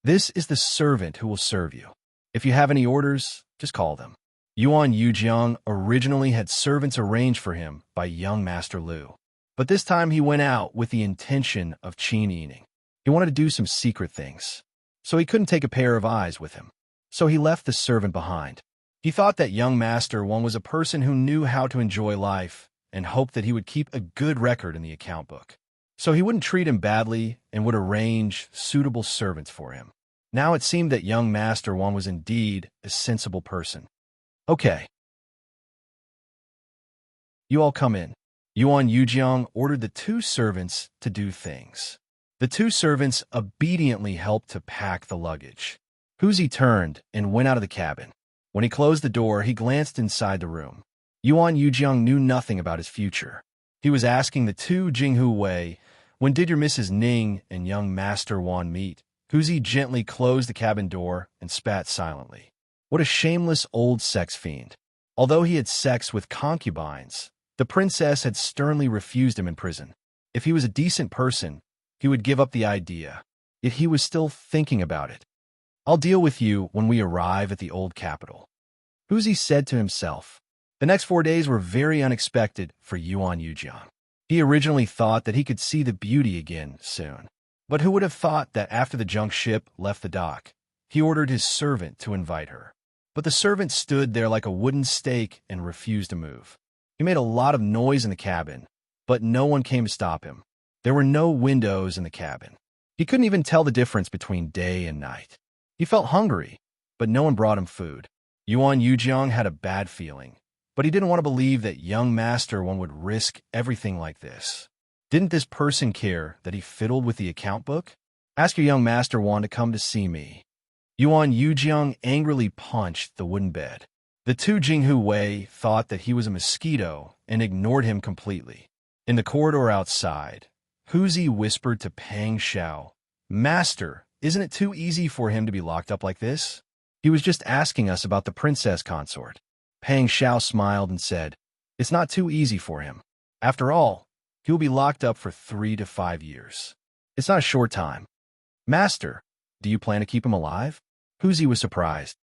"This is the servant who will serve you. If you have any orders, just call them." Yuan Yujiang originally had servants arranged for him by young Master Lu, but this time he went out with the intention of Qin Yining. He wanted to do some secret things, so he couldn't take a pair of eyes with him. So he left the servant behind. He thought that young Master One was a person who knew how to enjoy life and hoped that he would keep a good record in the account book. So he wouldn't treat him badly and would arrange suitable servants for him. Now it seemed that young Master One was indeed a sensible person. "Okay. You all come in." Yuan Yujiang ordered the two servants to do things. The two servants obediently helped to pack the luggage. Huzi turned and went out of the cabin. When he closed the door, he glanced inside the room. Yuan Yujiang knew nothing about his future. He was asking the two Jinghu Wei, "When did your Mrs. Ning and young Master Wan meet?" Huzi gently closed the cabin door and spat silently. What a shameless old sex fiend. Although he had sex with concubines, the princess had sternly refused him in prison. If he was a decent person, he would give up the idea. Yet he was still thinking about it. "I'll deal with you when we arrive at the old capital," Huzi said to himself. The next 4 days were very unexpected for Yuan Yujiang. He originally thought that he could see the beauty again soon. But who would have thought that after the junk ship left the dock, he ordered his servant to invite her. But the servant stood there like a wooden stake and refused to move. He made a lot of noise in the cabin, but no one came to stop him. There were no windows in the cabin. He couldn't even tell the difference between day and night. He felt hungry, but no one brought him food. Yuan Yujiang had a bad feeling, but he didn't want to believe that young Master One would risk everything like this. Didn't this person care that he fiddled with the account book? "Ask your young Master One to come to see me." Yuan Yujiang angrily punched the wooden bed. The two Jinghu Wei thought that he was a mosquito and ignored him completely. In the corridor outside, Huzi whispered to Pang Xiao, "Master, isn't it too easy for him to be locked up like this? He was just asking us about the princess consort." Pang Xiao smiled and said, "It's not too easy for him. After all, he will be locked up for 3 to 5 years. It's not a short time. Master, do you plan to keep him alive?" Huzi was surprised.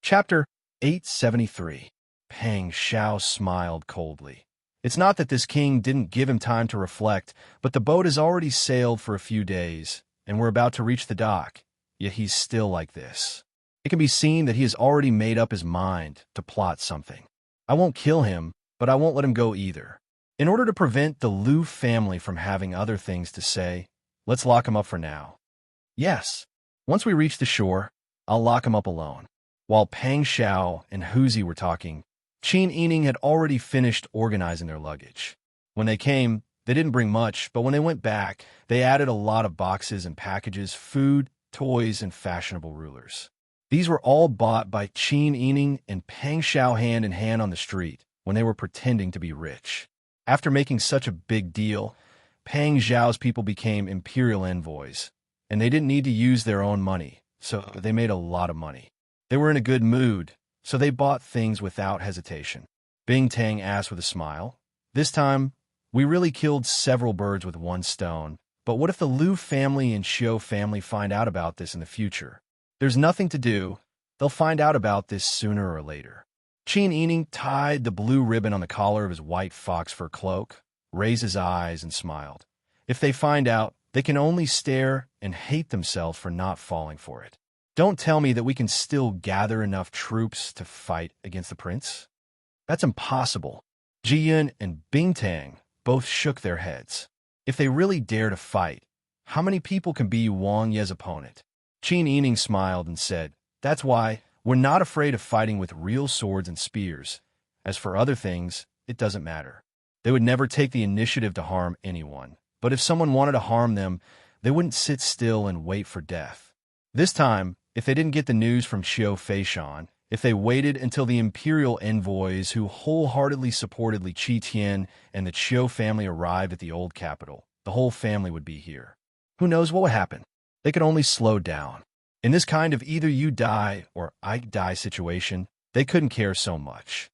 Chapter 873. Pang Xiao smiled coldly. It's not that this king didn't give him time to reflect, but the boat has already sailed for a few days, and we're about to reach the dock, yet he's still like this. It can be seen that he has already made up his mind to plot something. I won't kill him, but I won't let him go either. In order to prevent the Lu family from having other things to say, let's lock him up for now. Yes, once we reach the shore, I'll lock him up alone. While Pang Xiao and Huzi were talking, Qin Yining had already finished organizing their luggage. When they came, they didn't bring much, but when they went back, they added a lot of boxes and packages, food, toys, and fashionable rulers. These were all bought by Qin Yining and Pang Xiao hand in hand on the street when they were pretending to be rich. After making such a big deal, Pang Xiao's people became imperial envoys, and they didn't need to use their own money, so they made a lot of money. They were in a good mood, so they bought things without hesitation. Bing Tang asked with a smile, "This time, We really killed several birds with one stone, but what if the Liu family and Xiu family find out about this in the future? There's nothing to do. They'll find out about this sooner or later. Qin Yining tied the blue ribbon on the collar of his white fox fur cloak, raised his eyes, and smiled. If they find out, they can only stare and hate themselves for not falling for it. Don't tell me that we can still gather enough troops to fight against the prince? That's impossible. Ji Yun and Bing Tang both shook their heads. If they really dare to fight, how many people can be Wang Ye's opponent? Qin Yining smiled and said, "That's why we're not afraid of fighting with real swords and spears. As for other things, it doesn't matter. They would never take the initiative to harm anyone. But if someone wanted to harm them, they wouldn't sit still and wait for death. This time, if they didn't get the news from Xiu Feishan, if they waited until the imperial envoys who wholeheartedly supported Li Qitian and the Qiu family arrived at the old capital, the whole family would be here. Who knows what would happen? They could only slow down. In this kind of either you die or I die situation, they couldn't care so much.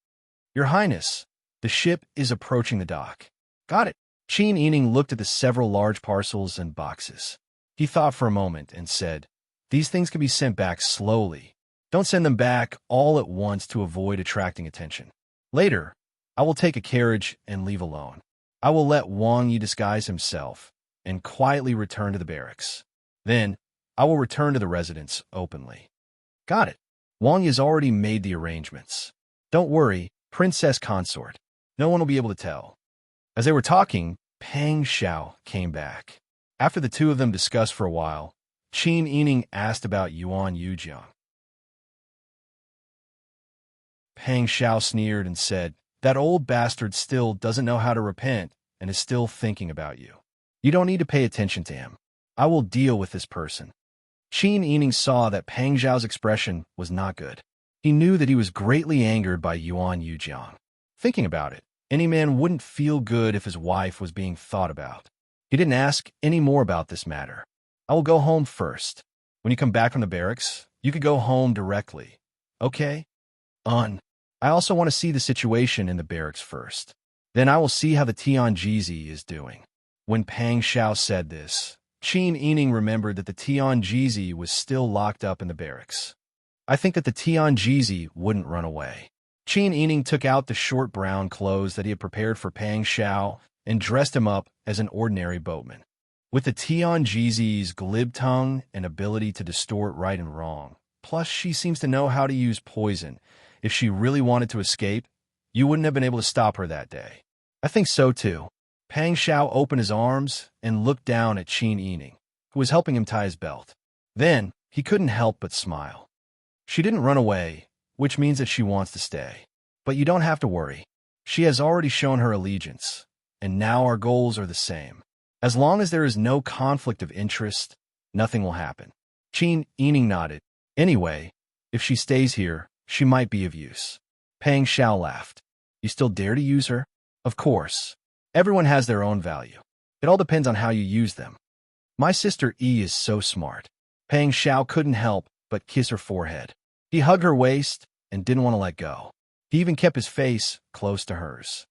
Your Highness, the ship is approaching the dock. Got it. Qin Yining looked at the several large parcels and boxes. He thought for a moment and said, "These things can be sent back slowly. Don't send them back all at once to avoid attracting attention. Later, I will take a carriage and leave alone. I will let Wang Yi disguise himself and quietly return to the barracks. Then, I will return to the residence openly." Got it. Wang Yi has already made the arrangements. Don't worry, Princess Consort. No one will be able to tell. As they were talking, Pang Xiao came back. After the two of them discussed for a while, Qin Yining asked about Yuan Yujiang. Pang Xiao sneered and said, "That old bastard still doesn't know how to repent and is still thinking about you. You don't need to pay attention to him. I will deal with this person." Qin Yining saw that Pang Xiao's expression was not good. He knew that he was greatly angered by Yuan Yujiang. Thinking about it, any man wouldn't feel good if his wife was being thought about. He didn't ask any more about this matter. "I will go home first. When you come back from the barracks, you could go home directly. Okay? I also want to see the situation in the barracks first. Then I will see how the Tianjizi is doing." When Pang Xiao said this, Qin Yining remembered that the Tianjizi was still locked up in the barracks. I think that the Tianjizi wouldn't run away. Qin Yining took out the short brown clothes that he had prepared for Pang Xiao and dressed him up as an ordinary boatman. With the Tianjizi's glib tongue and ability to distort right and wrong, plus she seems to know how to use poison, if she really wanted to escape, you wouldn't have been able to stop her that day. I think so too. Pang Xiao opened his arms and looked down at Qin Yining, who was helping him tie his belt. Then, he couldn't help but smile. She didn't run away, which means that she wants to stay. But you don't have to worry. She has already shown her allegiance, and now our goals are the same. As long as there is no conflict of interest, nothing will happen. Qin Yining nodded. Anyway, if she stays here, she might be of use. Pang Xiao laughed. You still dare to use her? Of course. Everyone has their own value. It all depends on how you use them. My sister Yi is so smart. Pang Xiao couldn't help but kiss her forehead. He hugged her waist and didn't want to let go. He even kept his face close to hers.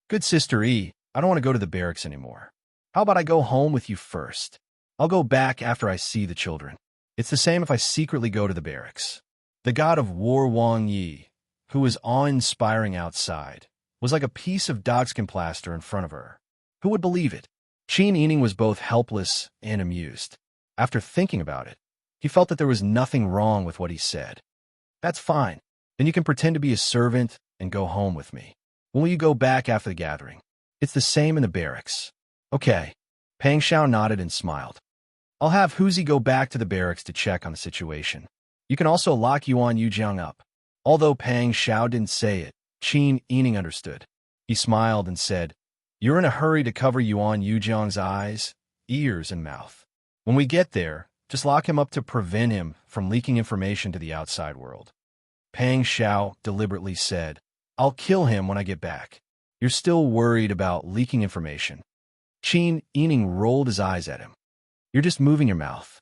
Good sister Yi, I don't want to go to the barracks anymore. How about I go home with you first? I'll go back after I see the children. It's the same if I secretly go to the barracks. The god of war Wang Yi, who was awe-inspiring outside, was like a piece of dogskin plaster in front of her. Who would believe it? Qin Yining was both helpless and amused. After thinking about it, he felt that there was nothing wrong with what he said. That's fine. Then you can pretend to be a servant and go home with me. When will you go back after the gathering? It's the same in the barracks. Okay. Pang Xiao nodded and smiled. I'll have Huzi go back to the barracks to check on the situation. You can also lock Yuan Yujiang up. Although Pang Xiao didn't say it, Qin Yining understood. He smiled and said, You're in a hurry to cover Yuan Yujiang's eyes, ears, and mouth. When we get there, just lock him up to prevent him from leaking information to the outside world. Pang Xiao deliberately said, I'll kill him when I get back. You're still worried about leaking information. Qin Yining rolled his eyes at him. You're just moving your mouth.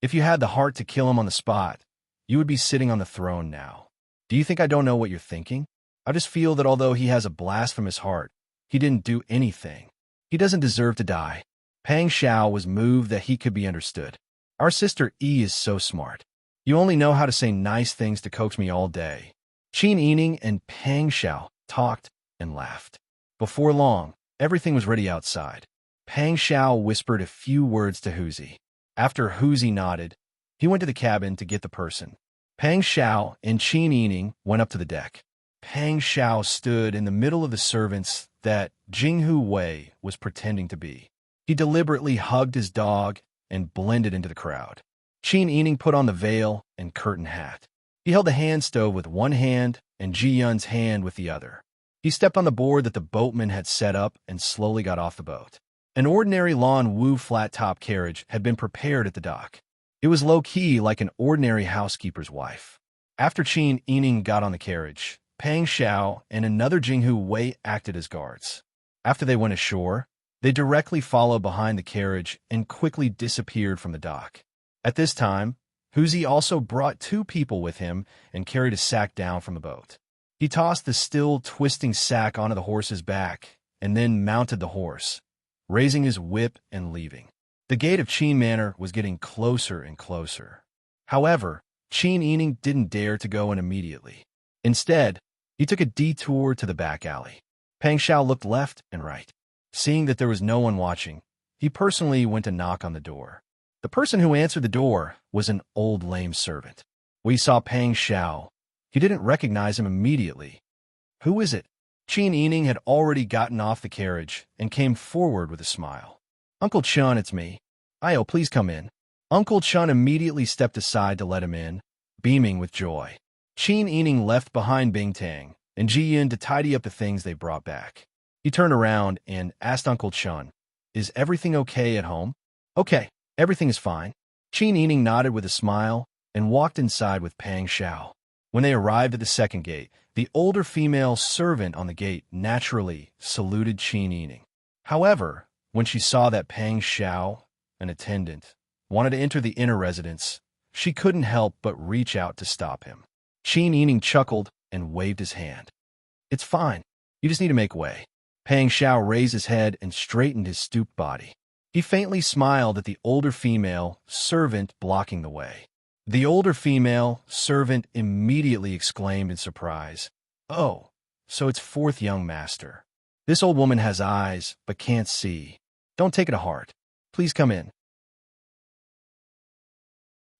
If you had the heart to kill him on the spot, you would be sitting on the throne now. Do you think I don't know what you're thinking? I just feel that although he has a blasphemous heart, he didn't do anything. He doesn't deserve to die. Pang Xiao was moved that he could be understood. Our sister E is so smart. You only know how to say nice things to coax me all day. Qin Yining and Pang Xiao talked and laughed. Before long, everything was ready outside. Pang Xiao whispered a few words to Huzi. After Huzi nodded, he went to the cabin to get the person. Pang Xiao and Qin Yining went up to the deck. Pang Xiao stood in the middle of the servants that Jinghu Wei was pretending to be. He deliberately hugged his dog and blended into the crowd. Qin Yining put on the veil and curtain hat. He held the hand stove with one hand and Ji Yun's hand with the other. He stepped on the board that the boatman had set up and slowly got off the boat. An ordinary Lan Wu flat-top carriage had been prepared at the dock. It was low-key like an ordinary housekeeper's wife. After Qin Yining got on the carriage, Pang Xiao and another Jinghu Wei acted as guards. After they went ashore, they directly followed behind the carriage and quickly disappeared from the dock. At this time, Huzi also brought 2 people with him and carried a sack down from the boat. He tossed the still twisting sack onto the horse's back and then mounted the horse, raising his whip and leaving. The gate of Qin Manor was getting closer and closer. However, Qin Yining didn't dare to go in immediately. Instead, he took a detour to the back alley. Pang Xiao looked left and right. Seeing that there was no one watching, he personally went to knock on the door. The person who answered the door was an old lame servant. When he saw Pang Xiao, he didn't recognize him immediately. Who is it? Qin Yining had already gotten off the carriage and came forward with a smile. Uncle Chun, it's me. Io, please come in. Uncle Chun immediately stepped aside to let him in, beaming with joy. Qin Yining left behind Bingtang and Ji Yun to tidy up the things they brought back. He turned around and asked Uncle Chun, "Is everything okay at home?" "Okay, everything is fine." Qin Yining nodded with a smile and walked inside with Pang Xiao. When they arrived at the second gate, the older female servant on the gate naturally saluted Qin Yining. However, when she saw that Pang Xiao, an attendant, wanted to enter the inner residence, she couldn't help but reach out to stop him. Qin Yining chuckled and waved his hand. "It's fine. You just need to make way." Pang Xiao raised his head and straightened his stooped body. He faintly smiled at the older female servant blocking the way. The older female servant immediately exclaimed in surprise, "Oh, so it's 4th young master. This old woman has eyes but can't see. Don't take it to heart. Please come in."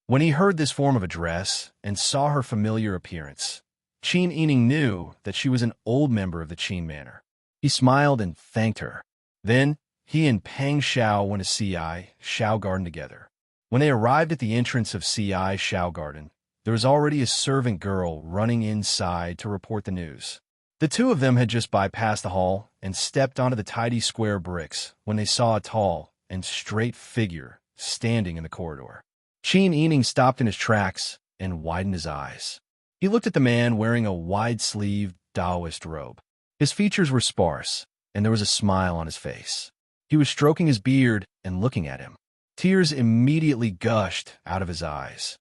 When he heard this form of address and saw her familiar appearance, Qin Yining knew that she was an old member of the Qin Manor. He smiled and thanked her. Then, he and Pang Xiao went to C.I. Xiao Garden together. When they arrived at the entrance of C.I. Xiao Garden, there was already a servant girl running inside to report the news. The 2 of them had just bypassed the hall and stepped onto the tidy square bricks when they saw a tall and straight figure standing in the corridor. Qin Yining stopped in his tracks and widened his eyes. He looked at the man wearing a wide-sleeved Taoist robe. His features were sparse, and there was a smile on his face. He was stroking his beard and looking at him. Tears immediately gushed out of his eyes.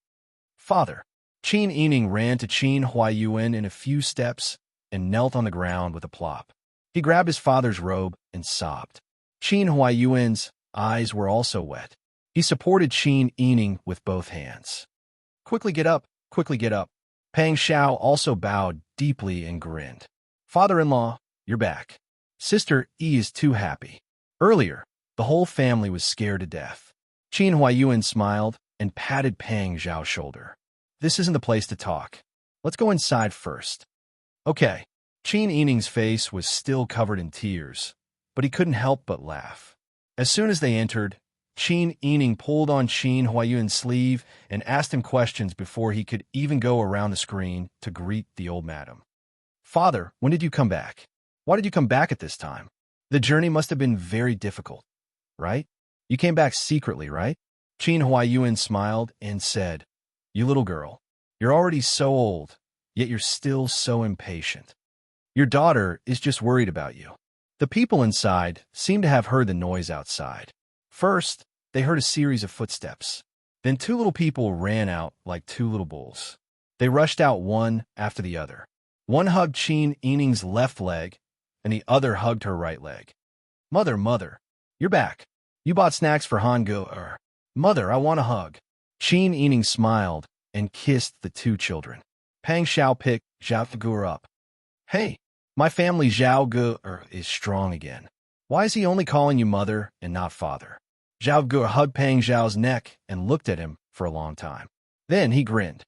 "Father!" Qin Yining ran to Qin Huaiyuan in a few steps and knelt on the ground with a plop. He grabbed his father's robe and sobbed. Qin Huaiyuan's eyes were also wet. He supported Qin Yining with both hands. "Quickly get up, quickly get up." Pang Xiao also bowed deeply and grinned. "Father-in-law, you're back. Sister E is too happy." Earlier, the whole family was scared to death. Qin Huaiyuan smiled and patted Pang Xiao's shoulder. "This isn't the place to talk. Let's go inside first." "Okay." Qin Yining's face was still covered in tears, but he couldn't help but laugh. As soon as they entered, Qin Yining pulled on Qin Huaiyuan's sleeve and asked him questions before he could even go around the screen to greet the old madam. "Father, when did you come back? Why did you come back at this time? The journey must have been very difficult, right? You came back secretly, right?" Qin Huaiyuan smiled and said, "You little girl, you're already so old, yet you're still so impatient. Your daughter is just worried about you." The people inside seemed to have heard the noise outside. First, they heard a series of footsteps. Then 2 little people ran out like 2 little bulls. They rushed out one after the other. One hugged Qin Yining's left leg, and the other hugged her right leg. Mother, you're back. You bought snacks for Han-gu. Mother, I want a hug. Qin Yining smiled and kissed the two children. Pang Xiao picked Zhao Gu up. Hey, my family Zhao Gu is strong again. Why is he only calling you mother and not father? Zhao Gu hugged Pang Zhao's neck and looked at him for a long time. Then he grinned.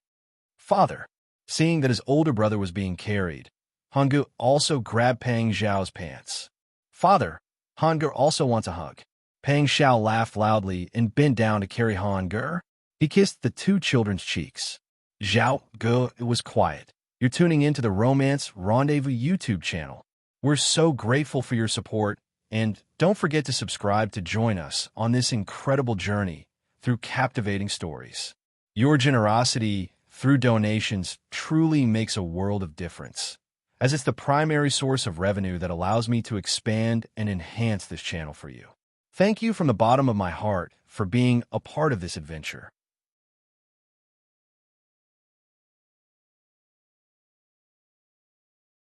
Father. Seeing that his older brother was being carried, Han-gu also grabbed Pang Zhao's pants. Father, Han-gu also wants a hug. Pang Xiao laughed loudly and bent down to carry Han-gu. He kissed the two children's cheeks. Zhao Gu was quiet. You're tuning into the Romance Rendezvous YouTube channel. We're so grateful for your support, and don't forget to subscribe to join us on this incredible journey through captivating stories. Your generosity through donations truly makes a world of difference, as it's the primary source of revenue that allows me to expand and enhance this channel for you. Thank you from the bottom of my heart for being a part of this adventure.